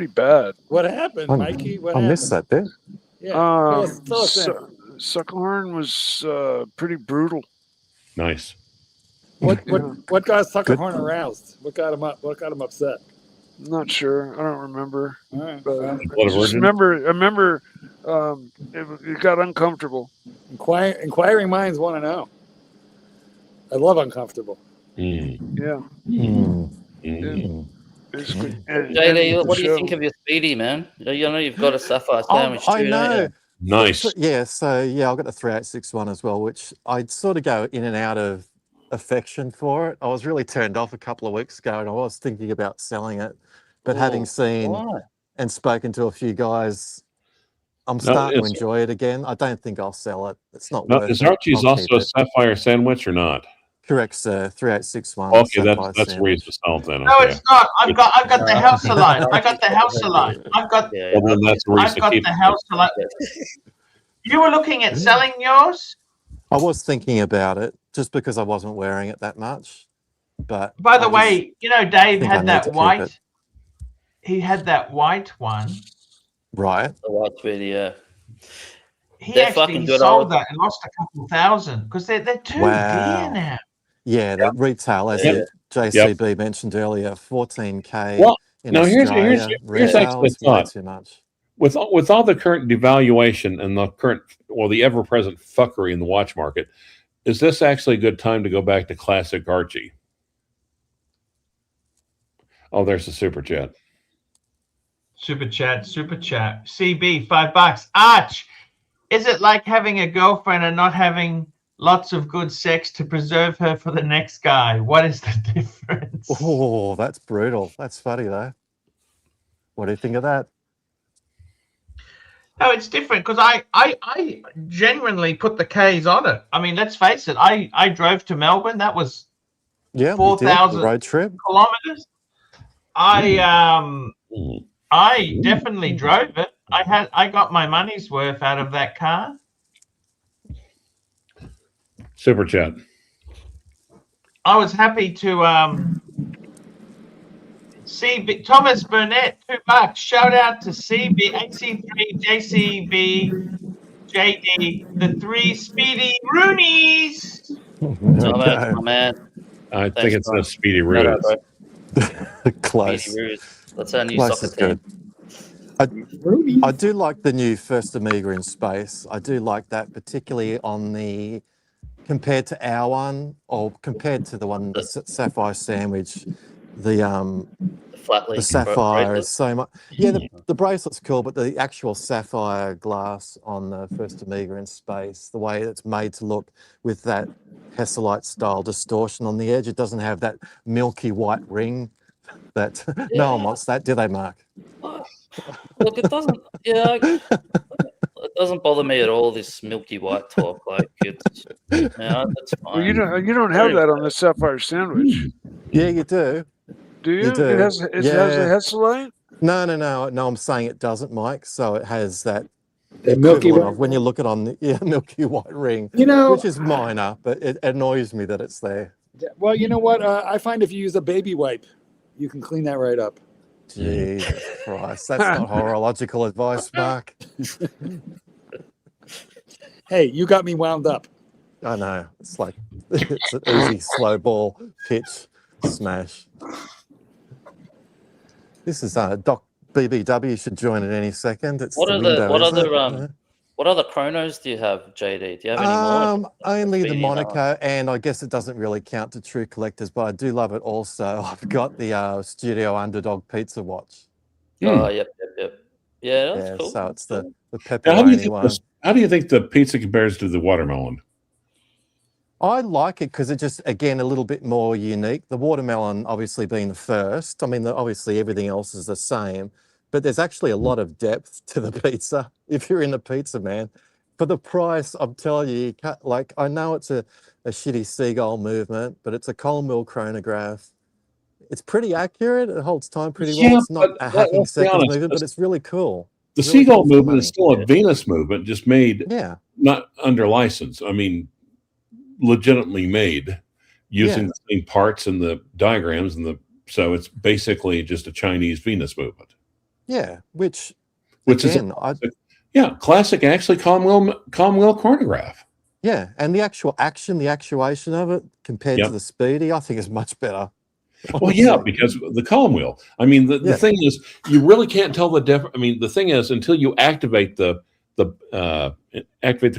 Speaker 5: bad.
Speaker 2: What happened, Mikey? What
Speaker 10: I
Speaker 2: happened?
Speaker 10: missed that bit.
Speaker 2: Yeah.
Speaker 5: Sucklehorn was pretty brutal.
Speaker 9: Nice.
Speaker 2: What got Suckerhorn aroused? What got him up? What got him upset?
Speaker 5: I'm not sure. I don't remember.
Speaker 2: All right.
Speaker 5: But I remember it got uncomfortable.
Speaker 2: Inquiring minds want to know. I love uncomfortable.
Speaker 5: Yeah.
Speaker 8: JD, what do you think of your Speedy, man? You know you've got a sapphire sandwich too.
Speaker 10: I know.
Speaker 9: Nice.
Speaker 10: I've got the 3861 as well, which I'd sort of go in and out of affection for it. I was really turned off a couple of weeks ago, and I was thinking about selling it, but having seen and spoken to a few guys, I'm starting to enjoy it again. I don't think I'll sell it. It's not worth it.
Speaker 9: Is Archie's also a sapphire sandwich or not?
Speaker 10: Correct, sir. 3861.
Speaker 9: Okay, that's the reason to sell it then.
Speaker 1: No, it's not. I've got the house alight. I got the house alight. I've got the house alight. You were looking at selling yours?
Speaker 10: I was thinking about it just because I wasn't wearing it that much. But
Speaker 1: by the way, Dave had that white. He had that white one.
Speaker 10: Right.
Speaker 8: The white Speedy, yeah.
Speaker 1: He actually sold that and lost a couple thousand because they're too dear now.
Speaker 10: Yeah, the retail, as
Speaker 8: Yeah.
Speaker 10: JCB mentioned earlier, 14K
Speaker 9: Well,
Speaker 10: in
Speaker 9: now here's
Speaker 10: Australia.
Speaker 9: here's
Speaker 10: Retail
Speaker 9: actually a
Speaker 10: is way
Speaker 9: thought.
Speaker 10: too much.
Speaker 9: With all the current devaluation and the ever-present fuckery in the watch market, is this actually a good time to go back to classic Archie? Oh, there's the super chat.
Speaker 1: Super chat. CB, $5. Arch, is it like having a girlfriend and not having lots of good sex to preserve her for the next guy? What is the difference?
Speaker 10: Oh, that's brutal. That's funny though. What do you think of that?
Speaker 1: No, it's different because I genuinely put the K's on it. I mean, let's face it. I drove to Melbourne. That was 4,000
Speaker 10: road trip
Speaker 1: kilometers. I definitely drove it. I got my money's worth out of that car.
Speaker 9: Super chat.
Speaker 1: I was happy to CB Thomas Burnett, $2. Shout out to CB, AC3, JCB, JD, the 3 speedy Roonies.
Speaker 8: Thomas, my man.
Speaker 9: I
Speaker 8: Thanks,
Speaker 9: think it's
Speaker 8: bro.
Speaker 9: a Speedy
Speaker 8: Shout out,
Speaker 9: Ruse.
Speaker 8: bro.
Speaker 10: Close.
Speaker 8: Speedy Ruse. That's our new
Speaker 10: Close
Speaker 8: soccer
Speaker 10: is
Speaker 8: team.
Speaker 10: good. I do like the new first Amiga in space. I do like that, particularly on the compared to our one, or compared to the one the Sapphire Sandwich. The Sapphire is so much. Yeah, the bracelet's cool, but the actual sapphire glass on the first Amiga in space, the way it's made to look with that Hesselite style distortion on the edge, it doesn't have that milky white ring. That no one wants that, do they, Mark?
Speaker 8: Look, it doesn't. Yeah, it doesn't bother me at all. This milky white talk, like it's. Yeah, that's fine.
Speaker 5: Well, you don't have that on the Sapphire Sandwich.
Speaker 10: Yeah, you do.
Speaker 5: Do you?
Speaker 10: You do.
Speaker 5: It has a Hesselite?
Speaker 10: No. I'm saying it doesn't, Mike. So it has that
Speaker 2: milky white
Speaker 10: when you look at on the milky white ring, which is minor, but it annoys me that it's there.
Speaker 2: Well, you know what? I find if you use a baby wipe, you can clean that right up.
Speaker 10: Jesus Christ, that's not horological advice, Mark.
Speaker 2: Hey, you got me wound up.
Speaker 10: I know. It's like it's an easy slow ball pitch smash. This is Doc BBW should join at any second. It's
Speaker 8: what other chronos do you have, JD? Do you have any more?
Speaker 10: Only the Monaco, and I guess it doesn't really count to true collectors, but I do love it also. I've got the Studio Underdog pizza watch.
Speaker 8: Oh, yep. Yeah, that's cool.
Speaker 10: So it's the pepperoni one.
Speaker 9: How do you think the pizza compares to the watermelon?
Speaker 10: I like it because it's just, again, a little bit more unique. The watermelon obviously being the first. I mean, obviously everything else is the same, but there's actually a lot of depth to the pizza if you're in the pizza, man. For the price, I'm telling you, like, I know it's a shitty seagull movement, but it's a Colmwell chronograph. It's pretty accurate. It holds time pretty well. It's not a hacking seconds movement, but it's really cool.
Speaker 9: The seagull movement is still a Venus movement, just made not under license. I mean, legitimately made using the same parts and the diagrams so it's basically just a Chinese Venus movement.
Speaker 10: Yeah, which
Speaker 9: again, is classic actually Comwell chronograph.
Speaker 10: Yeah, and the actual action, the actuation of it compared to the Speedy, I think is much better.
Speaker 9: Well, yeah, because the column wheel. I mean, the thing is, you really can't tell the difference. I mean, the thing is, until you activate the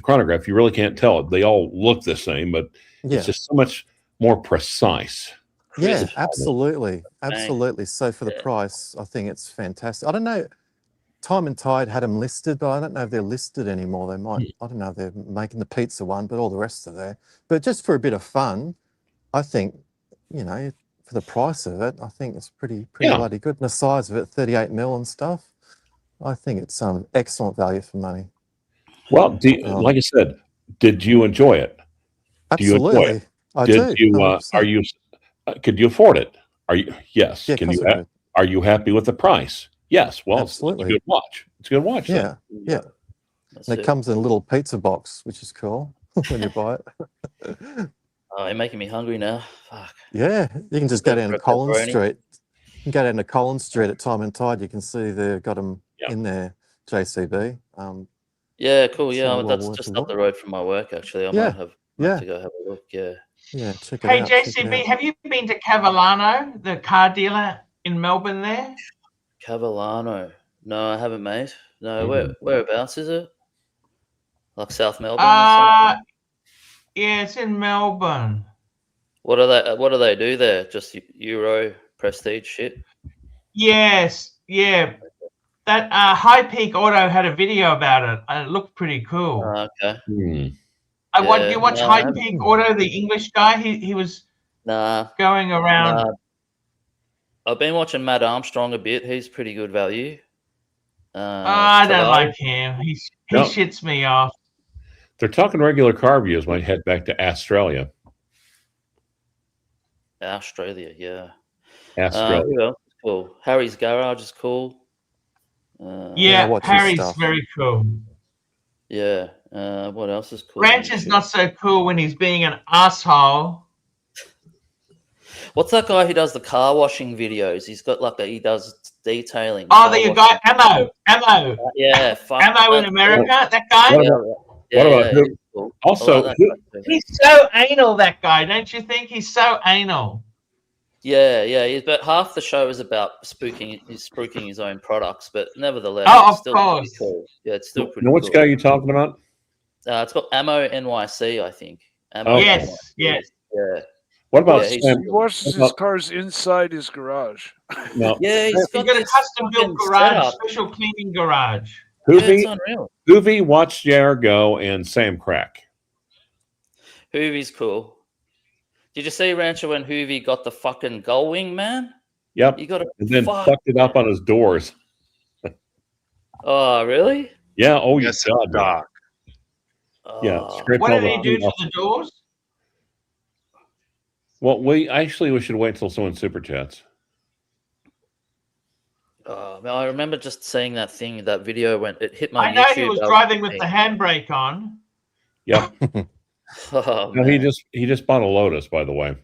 Speaker 9: chronograph, you really can't tell it. They all look the same, but it's just so much more precise.
Speaker 10: Yeah, absolutely. So for the price, I think it's fantastic. I don't know. Time and Tide had them listed, but I don't know if they're listed anymore. They might. I don't know if they're making the pizza one, but all the rest are there. But just for a bit of fun, I think, for the price of it, I think it's pretty bloody good. And the size of it, 38 mil and stuff, I think it's excellent value for money.
Speaker 9: Well, like I said, did you enjoy it?
Speaker 10: Absolutely,
Speaker 9: do you enjoy it?
Speaker 10: I do.
Speaker 9: Could you afford it? Yes.
Speaker 10: Yeah,
Speaker 9: are you happy with the price? Yes. Well,
Speaker 10: absolutely.
Speaker 9: It's a good watch. It's a good watch.
Speaker 10: Yeah. And it comes in a little pizza box, which is cool when you buy it.
Speaker 8: Oh, you're making me hungry now. Fuck.
Speaker 10: Yeah, you can just go down to Collins Street. You can go down to Collins Street at Time and Tide. You can see they've got them in there, JCB.
Speaker 8: Yeah, cool. Yeah, that's just up the road from my work, actually. I might have to go have a look. Yeah.
Speaker 10: Yeah, check it
Speaker 1: Hey,
Speaker 10: out. Check it
Speaker 1: JCB,
Speaker 10: out.
Speaker 1: have you been to Cavallano, the car dealer in Melbourne there?
Speaker 8: Cavallano. No, I haven't, mate. No,
Speaker 9: Mhm.
Speaker 8: whereabouts is it? Like South Melbourne or something?
Speaker 1: Yeah, it's in Melbourne.
Speaker 8: What do they do there? Just Euro prestige shit?
Speaker 1: Yes, yeah. That High Peak Auto had a video about it, and it looked pretty cool.
Speaker 8: Okay.
Speaker 9: Hmm.
Speaker 1: Do you watch
Speaker 8: no, I
Speaker 1: High
Speaker 8: haven't.
Speaker 1: Peak Auto, the English guy? He was
Speaker 8: Nah,
Speaker 1: going around.
Speaker 8: nah. I've been watching Matt Armstrong a bit. He's pretty good value.
Speaker 1: I don't
Speaker 8: Tavares,
Speaker 1: like him. He
Speaker 9: No.
Speaker 1: shits me off.
Speaker 9: They're talking regular car views. Might head back to Australia.
Speaker 8: Australia, yeah.
Speaker 9: Australia.
Speaker 8: Who else is cool? Harry's Garage is cool.
Speaker 1: Yeah,
Speaker 10: watch his
Speaker 1: Harry's
Speaker 10: stuff.
Speaker 1: very cool.
Speaker 8: Yeah. What else is cool?
Speaker 1: Ranch is not so cool when he's being an asshole.
Speaker 8: What's that guy who does the car washing videos? He's got like he does detailing.
Speaker 1: Oh, there you go, Ammo.
Speaker 8: Yeah, fuck.
Speaker 1: Ammo in America, that guy.
Speaker 9: What about who?
Speaker 8: Cool.
Speaker 9: Also,
Speaker 8: like
Speaker 1: He's so anal, that guy, don't you think? He's so anal.
Speaker 8: yeah. But half the show is about spooking his own products, but nevertheless,
Speaker 1: Oh,
Speaker 8: it's still
Speaker 1: of
Speaker 8: pretty
Speaker 1: course.
Speaker 8: cool. Yeah, it's still pretty
Speaker 9: Know which
Speaker 8: cool.
Speaker 9: guy you talking about?
Speaker 8: It's got Ammo NYC, I think. Ammo
Speaker 1: Yes,
Speaker 8: NYC.
Speaker 1: yes.
Speaker 8: Yeah.
Speaker 9: What about
Speaker 8: Yeah,
Speaker 9: Sam?
Speaker 5: He washes his cars inside his garage.
Speaker 9: No,
Speaker 8: Yeah, he's
Speaker 1: He's
Speaker 8: got
Speaker 1: got a
Speaker 8: this
Speaker 1: custom built
Speaker 8: fucking
Speaker 1: garage,
Speaker 8: setup.
Speaker 1: special cleaning garage.
Speaker 8: Yeah, it's
Speaker 9: Hoovy,
Speaker 8: unreal.
Speaker 9: Hoovy, Watch Jar Go, and Sam Crack.
Speaker 8: Hoovy's cool. Did you see, Rancher, when Hoovy got the fucking gull wing, man?
Speaker 9: Yep.
Speaker 8: You got to
Speaker 9: And then fucked it up on his doors.
Speaker 8: Oh, really?
Speaker 9: Yeah. Oh,
Speaker 11: Yes,
Speaker 9: God.
Speaker 11: Doc.
Speaker 9: Yeah. Scraped
Speaker 1: What
Speaker 9: all
Speaker 1: did he do
Speaker 9: the
Speaker 1: to the doors?
Speaker 9: Well, we should wait until someone super chats.
Speaker 8: I remember just seeing that video when it hit my
Speaker 1: I know
Speaker 8: YouTube.
Speaker 1: he was driving with the handbrake on.
Speaker 9: Yep.
Speaker 8: Oh,
Speaker 9: No,
Speaker 8: man.
Speaker 9: he just bought a Lotus, by the way.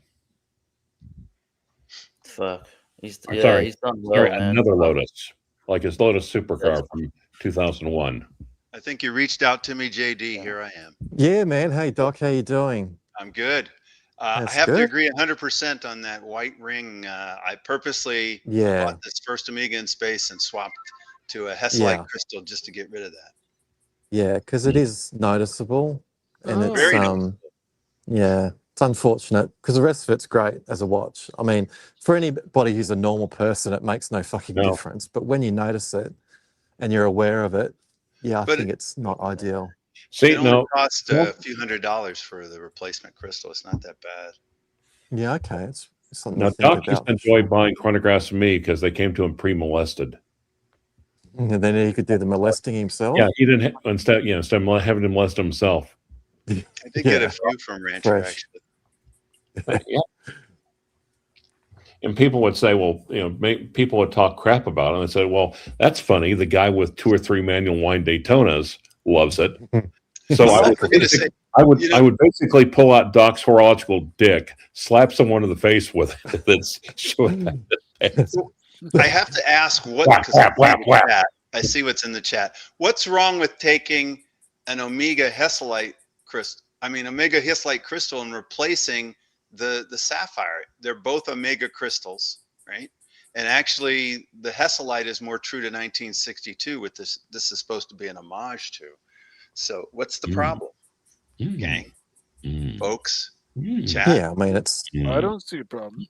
Speaker 8: Fuck. He's
Speaker 9: Sorry.
Speaker 8: he's done well,
Speaker 9: Sorry,
Speaker 8: man.
Speaker 9: another Lotus, like his Lotus supercar from 2001.
Speaker 11: I think you reached out to me, JD. Here I am.
Speaker 10: Yeah, man. Hey, Doc, how you doing?
Speaker 11: I'm good. I
Speaker 10: That's
Speaker 11: have to
Speaker 10: good.
Speaker 11: agree 100% on that white ring. I purposely
Speaker 10: Yeah.
Speaker 11: bought this first Amiga in space and swapped to a Hesselite
Speaker 10: Yeah.
Speaker 11: crystal just to get rid of that.
Speaker 10: Yeah, because it is noticeable, and it's
Speaker 11: Very noticeable.
Speaker 10: yeah, it's unfortunate because the rest of it's great as a watch. I mean, for anybody who's a normal person, it makes no fucking difference. But when you notice it and you're aware of it, yeah, I think it's not ideal.
Speaker 9: See,
Speaker 11: it only
Speaker 9: no,
Speaker 11: cost a few $100s for the replacement crystal. It's not that bad.
Speaker 10: Yeah, okay, it's something
Speaker 9: now
Speaker 10: to think
Speaker 9: Doc used
Speaker 10: about.
Speaker 9: to enjoy buying chronographs from me because they came to him pre-molested.
Speaker 10: And then he could do the molesting himself.
Speaker 9: Yeah, he didn't instead of having to molest himself.
Speaker 11: I did get a few from Rancher,
Speaker 10: Fresh.
Speaker 11: actually.
Speaker 9: Yeah. And people would say, well, people would talk crap about him and say, well, that's funny. The guy with 2 or 3 manual wind Daytonas loves it. So I would basically pull out Doc's horological dick, slap someone in the face with it. That's
Speaker 11: I have to ask I see what's in the chat. What's wrong with taking an Omega Hesselite crystal and replacing the sapphire? They're both Omega crystals, right? And actually, the Hesselite is more true to 1962. With this is supposed to be an homage to. So, what's the problem, gang, folks? Chat.
Speaker 10: Yeah, I mean,
Speaker 5: I don't see a problem.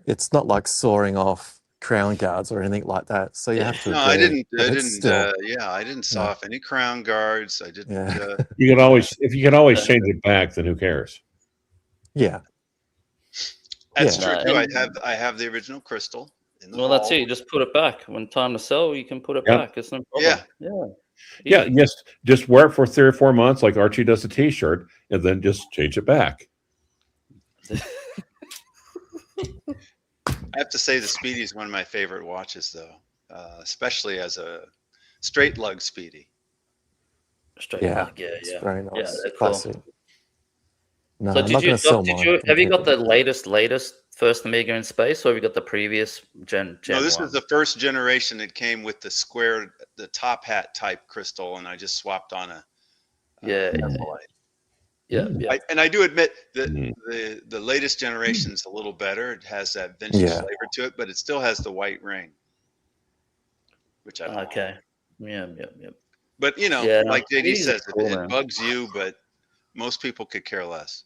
Speaker 10: It's not like soaring off crown guards or anything like that. So you have to.
Speaker 11: No, I
Speaker 10: agree,
Speaker 11: didn't.
Speaker 10: but it's still-
Speaker 11: I didn't saw off any crown guards. I didn't.
Speaker 10: Yeah.
Speaker 9: You can always, if you can always change it back, then who cares?
Speaker 10: Yeah.
Speaker 11: That's
Speaker 10: Yeah.
Speaker 11: true too. I have the original crystal. In the
Speaker 8: Well, that's
Speaker 11: vault.
Speaker 8: it. You just put it back. When time to sell, you can put it
Speaker 9: Yep.
Speaker 8: back. It's no problem.
Speaker 9: Yeah, just wear it for 3 or 4 months, like Archie does a T-shirt, and then just change it back.
Speaker 11: I have to say the Speedy is one of my favorite watches, though, especially as a straight lug Speedy.
Speaker 8: Straight
Speaker 10: Yeah,
Speaker 8: back. Yeah,
Speaker 10: it's
Speaker 8: yeah.
Speaker 10: very nice.
Speaker 8: Yeah, they're cool.
Speaker 10: Classic. No,
Speaker 8: So
Speaker 10: I'm not going to sell mine.
Speaker 8: have you got the latest first Amiga in space, or have you got the previous gen
Speaker 11: No, this
Speaker 8: one?
Speaker 11: is the first generation. It came with the top hat type crystal, and I just swapped on a
Speaker 8: Yeah.
Speaker 11: Hesselite.
Speaker 8: Yeah, yeah.
Speaker 11: And I do admit that
Speaker 9: Mm.
Speaker 11: the latest generation's a little better. It has that vintage
Speaker 10: Yeah.
Speaker 11: flavor to it, but it still has the white ring, which I don't like.
Speaker 8: Okay. Yeah, yeah, yeah.
Speaker 11: But
Speaker 8: Yeah,
Speaker 11: like JD
Speaker 8: Speedies are
Speaker 11: says,
Speaker 8: cool,
Speaker 11: it
Speaker 8: man.
Speaker 11: bugs you, but most people could care less.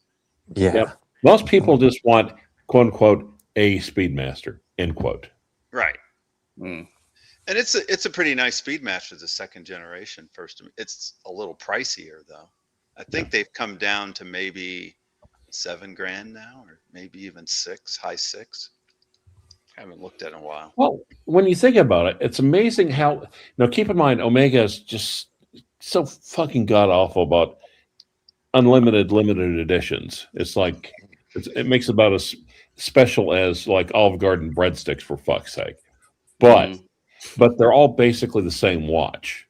Speaker 10: Yeah.
Speaker 9: Yep. Most people just want quote unquote a Speedmaster, end quote.
Speaker 11: Right.
Speaker 8: Mm.
Speaker 11: And it's a pretty nice Speedmaster, the second generation. It's a little pricier though. I think they've come down to maybe $7,000 now, or maybe even high six. I haven't looked at it in a while.
Speaker 9: Well, when you think about it, it's amazing how. Now, keep in mind, Omega is just so fucking god awful about unlimited limited editions. It's like it makes about as special as like Olive Garden breadsticks, for fuck's sake. But they're all basically the same watch.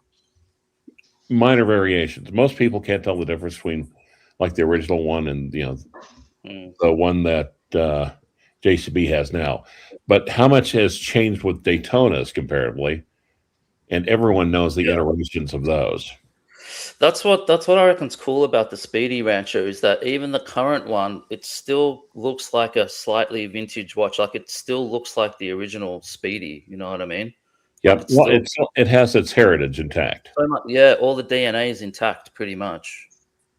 Speaker 9: Minor variations. Most people can't tell the difference between like the original one and the one that JCB has now. But how much has changed with Daytonas comparatively? And everyone knows the iterations of those.
Speaker 8: That's what I reckon's cool about the Speedy Rancher is that even the current one, it still looks like a slightly vintage watch. Like it still looks like the original Speedy. You know what I mean?
Speaker 9: Yep. Like it has its heritage intact.
Speaker 8: Yeah, all the DNA is intact pretty much.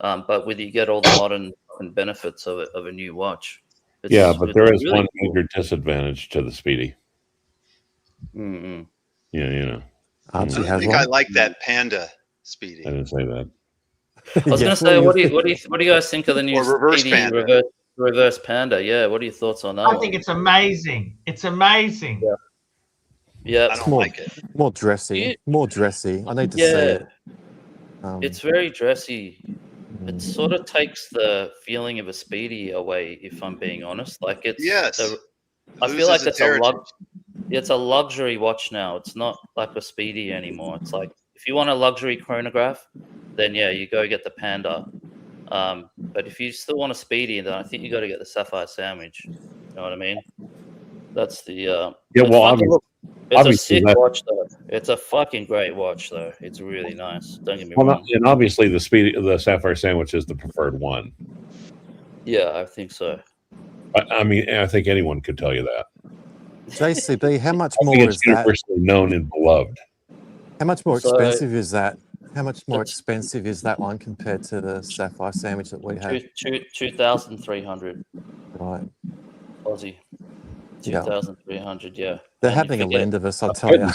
Speaker 8: But you get all the modern benefits of a new watch.
Speaker 9: But there is really one major disadvantage to the Speedy.
Speaker 8: Mm-hmm.
Speaker 9: Yeah,
Speaker 10: Archie
Speaker 11: I think I like that Panda Speedy.
Speaker 9: I didn't say that.
Speaker 8: I was going to say, what do you guys think of the new
Speaker 11: reverse
Speaker 8: Speedy
Speaker 11: Panda?
Speaker 8: Reverse Panda? Yeah, what are your thoughts on that?
Speaker 1: I think it's amazing. It's amazing.
Speaker 8: Yeah,
Speaker 11: I don't like it.
Speaker 10: More dressy. More dressy. I need to see it.
Speaker 8: It's very dressy. It sort of takes the feeling of a Speedy away, if I'm being honest. Like it's I feel like it's a luxury watch now. It's not like a Speedy anymore. It's like if you want a luxury chronograph, then you go get the Panda. But if you still want a Speedy, then I think you got to get the Sapphire Sandwich. You know what I mean? That's the it's a sick watch though. It's a fucking great watch though. It's really nice. Don't get me wrong.
Speaker 9: And obviously the Sapphire Sandwich is the preferred one.
Speaker 8: Yeah, I think so.
Speaker 9: I mean, I think anyone could tell you that.
Speaker 10: JCB, how much
Speaker 9: I
Speaker 10: more
Speaker 9: think
Speaker 10: is
Speaker 9: it's universally known and beloved.
Speaker 10: How much more expensive is that? How much more expensive is that one compared to the Sapphire Sandwich that we have?
Speaker 8: 2,300.
Speaker 10: Right.
Speaker 8: Aussie. 2,300. Yeah.
Speaker 10: They're having a lend of us, I'll tell you.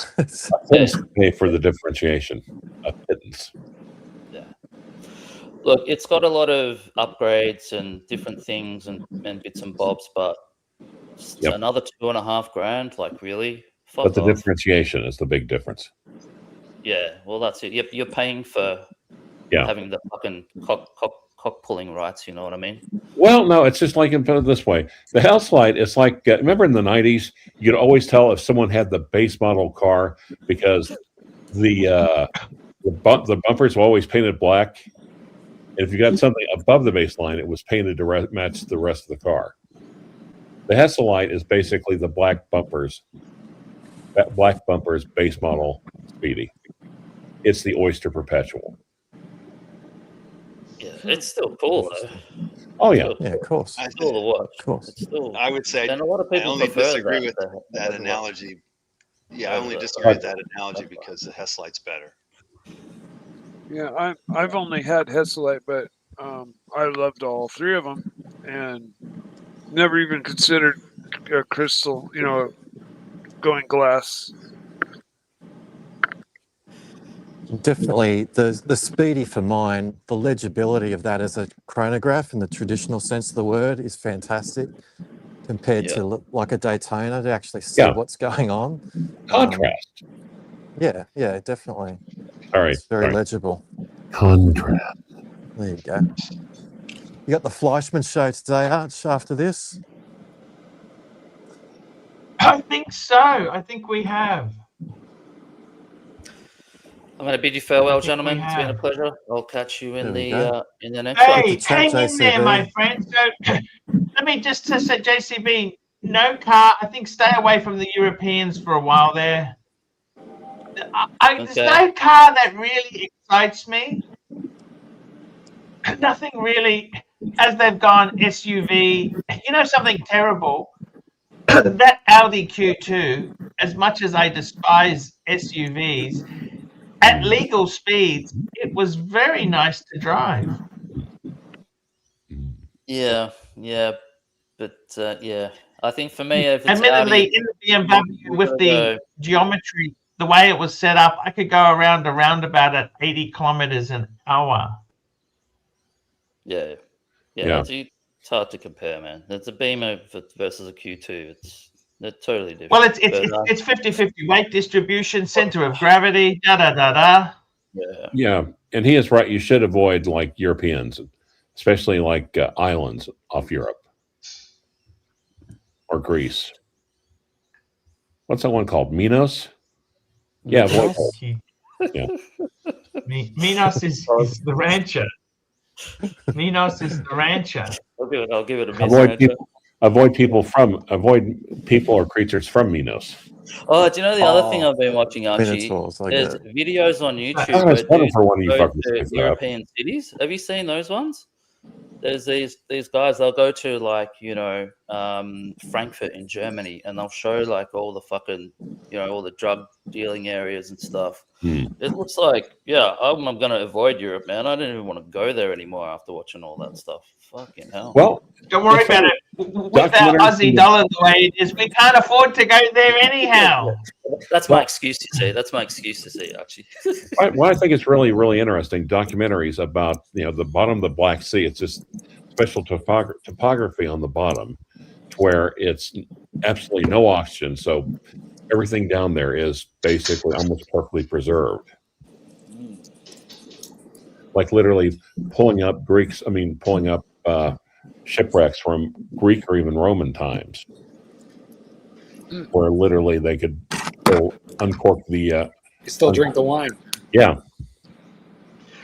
Speaker 9: Pay for the differentiation. A pittance.
Speaker 8: Yeah. Look, it's got a lot of upgrades and different things and bits and bobs, but it's another $2,500. Like really?
Speaker 9: But the differentiation is the big difference.
Speaker 8: Yeah, well, that's it. You're paying for having the fucking cock pulling rights. You know what I mean?
Speaker 9: Well, no, it's just like, put it this way: the Hellslide is like. Remember in the '90s, you could always tell if someone had the base model car because the bumpers were always painted black, and if you got something above the baseline, it was painted to match the rest of the car. The Hellslide is basically the black bumpers base model Speedy. It's the Oyster Perpetual.
Speaker 8: Yeah, it's still cool though.
Speaker 9: Oh yeah,
Speaker 10: of course.
Speaker 8: It's cool to watch.
Speaker 10: Of course.
Speaker 8: It's still,
Speaker 11: I would say
Speaker 8: and a lot of people
Speaker 11: I only
Speaker 8: prefer
Speaker 11: disagree with
Speaker 8: that
Speaker 11: that analogy. Yeah, I only disagree with that analogy because the Hellslight's better.
Speaker 5: Yeah, I've only had Hesselite, but I loved all three of them, and never even considered crystal. Going glass.
Speaker 10: Definitely the Speedy for mine, the legibility of that as a chronograph in the traditional sense of the word is fantastic compared to like a Daytona to actually see what's going on.
Speaker 9: Contrast.
Speaker 10: Yeah, definitely.
Speaker 9: All right.
Speaker 10: It's very legible.
Speaker 9: Contrast.
Speaker 10: There you go. You got the Fleischmann show today, Arch, after this?
Speaker 1: I think so. I think we have.
Speaker 8: I'm going to bid you farewell, gentlemen. It's been a pleasure. I'll catch you in the next one.
Speaker 1: Hey, hang in there, my friend. So, let me just say, JCB, no car. I think stay away from the Europeans for a while there. There's no car that really excites me. nothing really, as they've gone SUV. You know something terrible? That Audi Q2, as much as I despise SUVs, at legal speeds, it was very nice to drive.
Speaker 8: Yeah, yeah, but yeah, I think for me, if it's
Speaker 1: Admittedly,
Speaker 8: Audi,
Speaker 1: in the BMW
Speaker 8: you
Speaker 1: with
Speaker 8: gotta
Speaker 1: the
Speaker 8: go.
Speaker 1: geometry, the way it was set up, I could go around a roundabout at 80 kilometers an hour.
Speaker 8: Yeah, yeah,
Speaker 9: Yeah.
Speaker 8: it's hard to compare, man. It's a Beamer versus a Q2. They're totally different.
Speaker 1: Well,
Speaker 8: But,
Speaker 1: it's 50-50 weight distribution, center of gravity, da da da da.
Speaker 8: yeah,
Speaker 9: Yeah, and he is right. You should avoid like Europeans, especially like islands off Europe or Greece. What's that one called? Minos? Yeah, avoid those. Yeah.
Speaker 1: Minos is the rancher. Minos is the rancher.
Speaker 8: I'll give it a miss.
Speaker 9: Avoid people or creatures from Minos.
Speaker 8: Oh, do you know the other thing I've been watching, Archie?
Speaker 10: Minotaurs, I
Speaker 8: There's
Speaker 10: get it.
Speaker 8: videos on YouTube
Speaker 9: I was
Speaker 8: where
Speaker 9: wondering for one of you
Speaker 8: go
Speaker 9: fuckers
Speaker 8: to
Speaker 9: picked that up.
Speaker 8: European cities. Have you seen those ones? There's these guys. They'll go to like Frankfurt in Germany, and they'll show like all the fucking all the drug dealing areas and stuff. It looks like I'm gonna avoid Europe, man. I don't even want to go there anymore after watching all that stuff. Fucking hell.
Speaker 9: Well,
Speaker 1: don't worry about it. With our Aussie dollar the way it is, we can't afford to go there anyhow.
Speaker 8: That's my excuse to say. That's my excuse to say, actually.
Speaker 9: Well, I think it's really, really interesting documentaries about the bottom of the Black Sea. It's just special topography on the bottom, to where it's absolutely no oxygen. So everything down there is basically almost perfectly preserved. Like literally pulling up shipwrecks from Greek or even Roman times, where literally they could go uncork the.
Speaker 2: You still drink the wine.
Speaker 9: Yeah.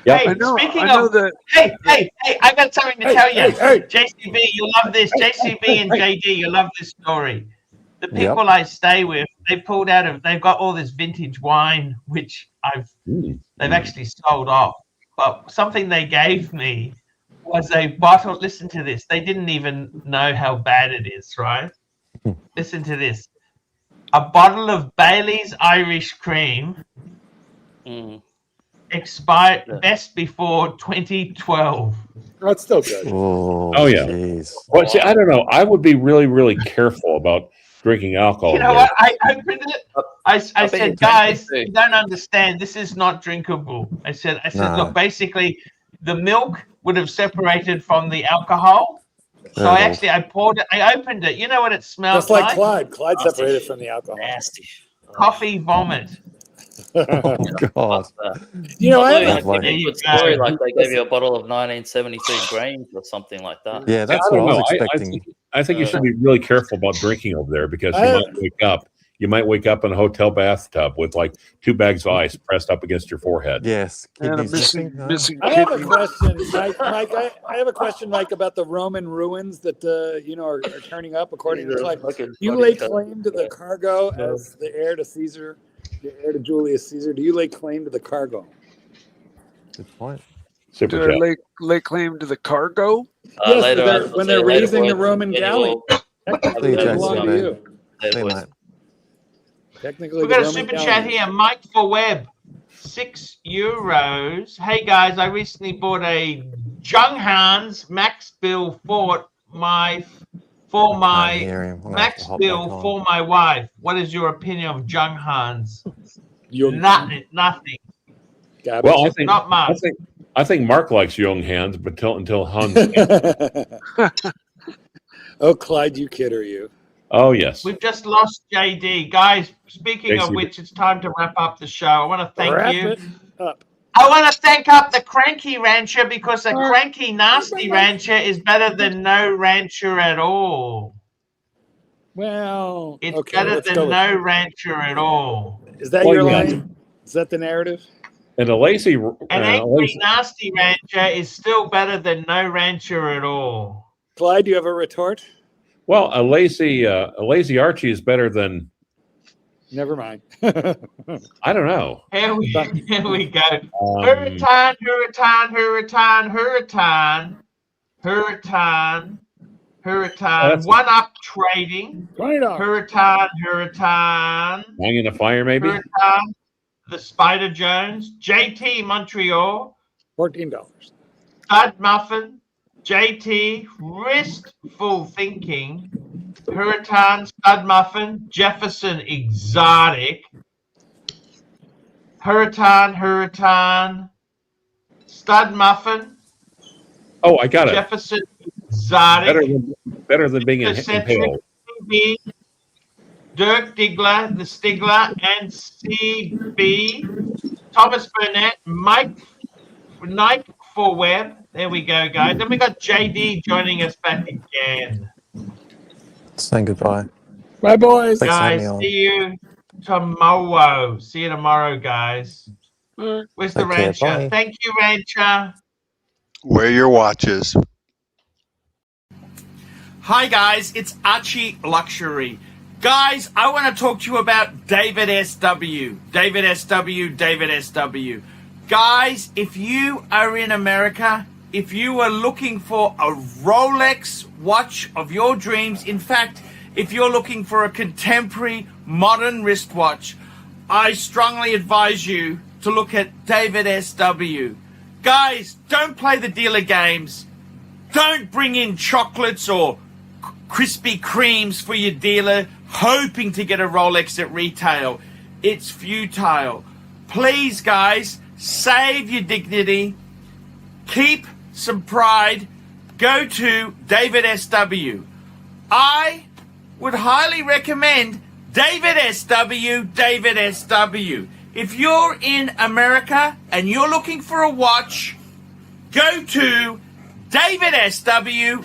Speaker 1: Yeah. Hey, speaking of that. Hey! I got something to tell you. JCB, you love this. JCB and JD, you love this story. The people I stay with, they've got all this vintage wine, which they've actually sold off. But something they gave me was a bottle. Listen to this. They didn't even know how bad it is, right? Listen to this. A bottle of Bailey's Irish Cream expired best before 2012.
Speaker 2: Oh, it's still good.
Speaker 9: Oh yeah.
Speaker 10: Geez.
Speaker 9: Well, see, I don't know. I would be really, really careful about drinking alcohol.
Speaker 1: You know what? I opened it. I said, guys, you don't understand. This is not drinkable. I said, look, basically, the milk would have separated from the alcohol. So I poured it. I opened it. You know what it smells
Speaker 2: like?
Speaker 1: Just
Speaker 2: like Clyde. Clyde separated from the alcohol.
Speaker 8: Nasty.
Speaker 1: Coffee vomit.
Speaker 10: Oh God!
Speaker 8: I have a story like they gave you a bottle of 1973 grains or something like that.
Speaker 10: Yeah, that's what I was expecting.
Speaker 9: I think you should be really careful about drinking over there, because you might wake up in a hotel bathtub with like 2 bags of ice pressed up against your forehead.
Speaker 10: Yes.
Speaker 5: Missing
Speaker 2: I have a question, Mike. I have a question, Mike, about the Roman ruins that are turning up. According to Clyde, you lay claim to the cargo as the heir to Caesar, the heir to Julius Caesar. Do you lay claim to the cargo?
Speaker 10: Good point.
Speaker 5: Do lay claim to the cargo?
Speaker 2: Yes, when they're raising the Roman galley. Technically, they belong to you. Technically,
Speaker 1: we've got a super chat here. Mike for Web, €6. Hey guys, I recently bought a Junghans Max Bill for my Max Bill for my wife. What is your opinion of Junghans? Nothing.
Speaker 9: Well,
Speaker 1: not much.
Speaker 9: I think Mark likes young hands, but until Hans.
Speaker 2: Oh, Clyde, you kid, are you?
Speaker 9: Oh, yes.
Speaker 1: We've just lost JD. Guys, speaking of which, it's time to wrap up the show. I want to thank you. I want to thank up the Cranky Rancher, because a cranky, nasty rancher is better than no rancher at all.
Speaker 2: Well,
Speaker 1: it's better than no rancher at all.
Speaker 2: Is that your line? Is that the narrative?
Speaker 9: And a lazy,
Speaker 1: nasty rancher is still better than no rancher at all.
Speaker 2: Clyde, do you have a retort?
Speaker 9: Well, a lazy Archie is better than
Speaker 2: Never mind.
Speaker 9: I don't know.
Speaker 1: Here we go.
Speaker 9: Um,
Speaker 1: Hurricane,
Speaker 9: that's-
Speaker 1: One Up Trading.
Speaker 2: $20.
Speaker 1: Hurricane.
Speaker 9: Hang in a fire, maybe.
Speaker 1: Hurricane. The Spider Jones. JT Montreal.
Speaker 2: $14.
Speaker 1: Stud Muffin. JT. Wristful Thinking. Hurricane. Stud Muffin. Jefferson Exotic. Hurricane. Stud Muffin.
Speaker 9: Oh, I got it.
Speaker 1: Jefferson Exotic.
Speaker 9: Better than being
Speaker 1: Eccentric
Speaker 9: impaled.
Speaker 1: CB, Dirk Diggler, the Stigler, and CB, Thomas Burnett, Mike for Web. There we go, guys. Then we got JD joining us back again.
Speaker 10: Saying goodbye.
Speaker 2: Bye, boys.
Speaker 10: Thanks for having
Speaker 1: Guys,
Speaker 10: me on.
Speaker 1: see you tomorrow. See you tomorrow, guys. Where's the
Speaker 10: Take care,
Speaker 1: rancher?
Speaker 10: bye.
Speaker 1: Thank you, rancher.
Speaker 11: Wear your watches.
Speaker 7: Hi guys, it's ArchieLuxury. Guys, I want to talk to you about David SW. David SW. Guys, if you are in America, if you are looking for a Rolex watch of your dreams, in fact, if you're looking for a contemporary modern wristwatch, I strongly advise you to look at David SW. Guys, don't play the dealer games. Don't bring in chocolates or Krispy Kremes for your dealer hoping to get a Rolex at retail. It's futile. Please, guys, save your dignity. Keep some pride. Go to David SW. I would highly recommend David SW. If you're in America and you're looking for a watch, go to David SW.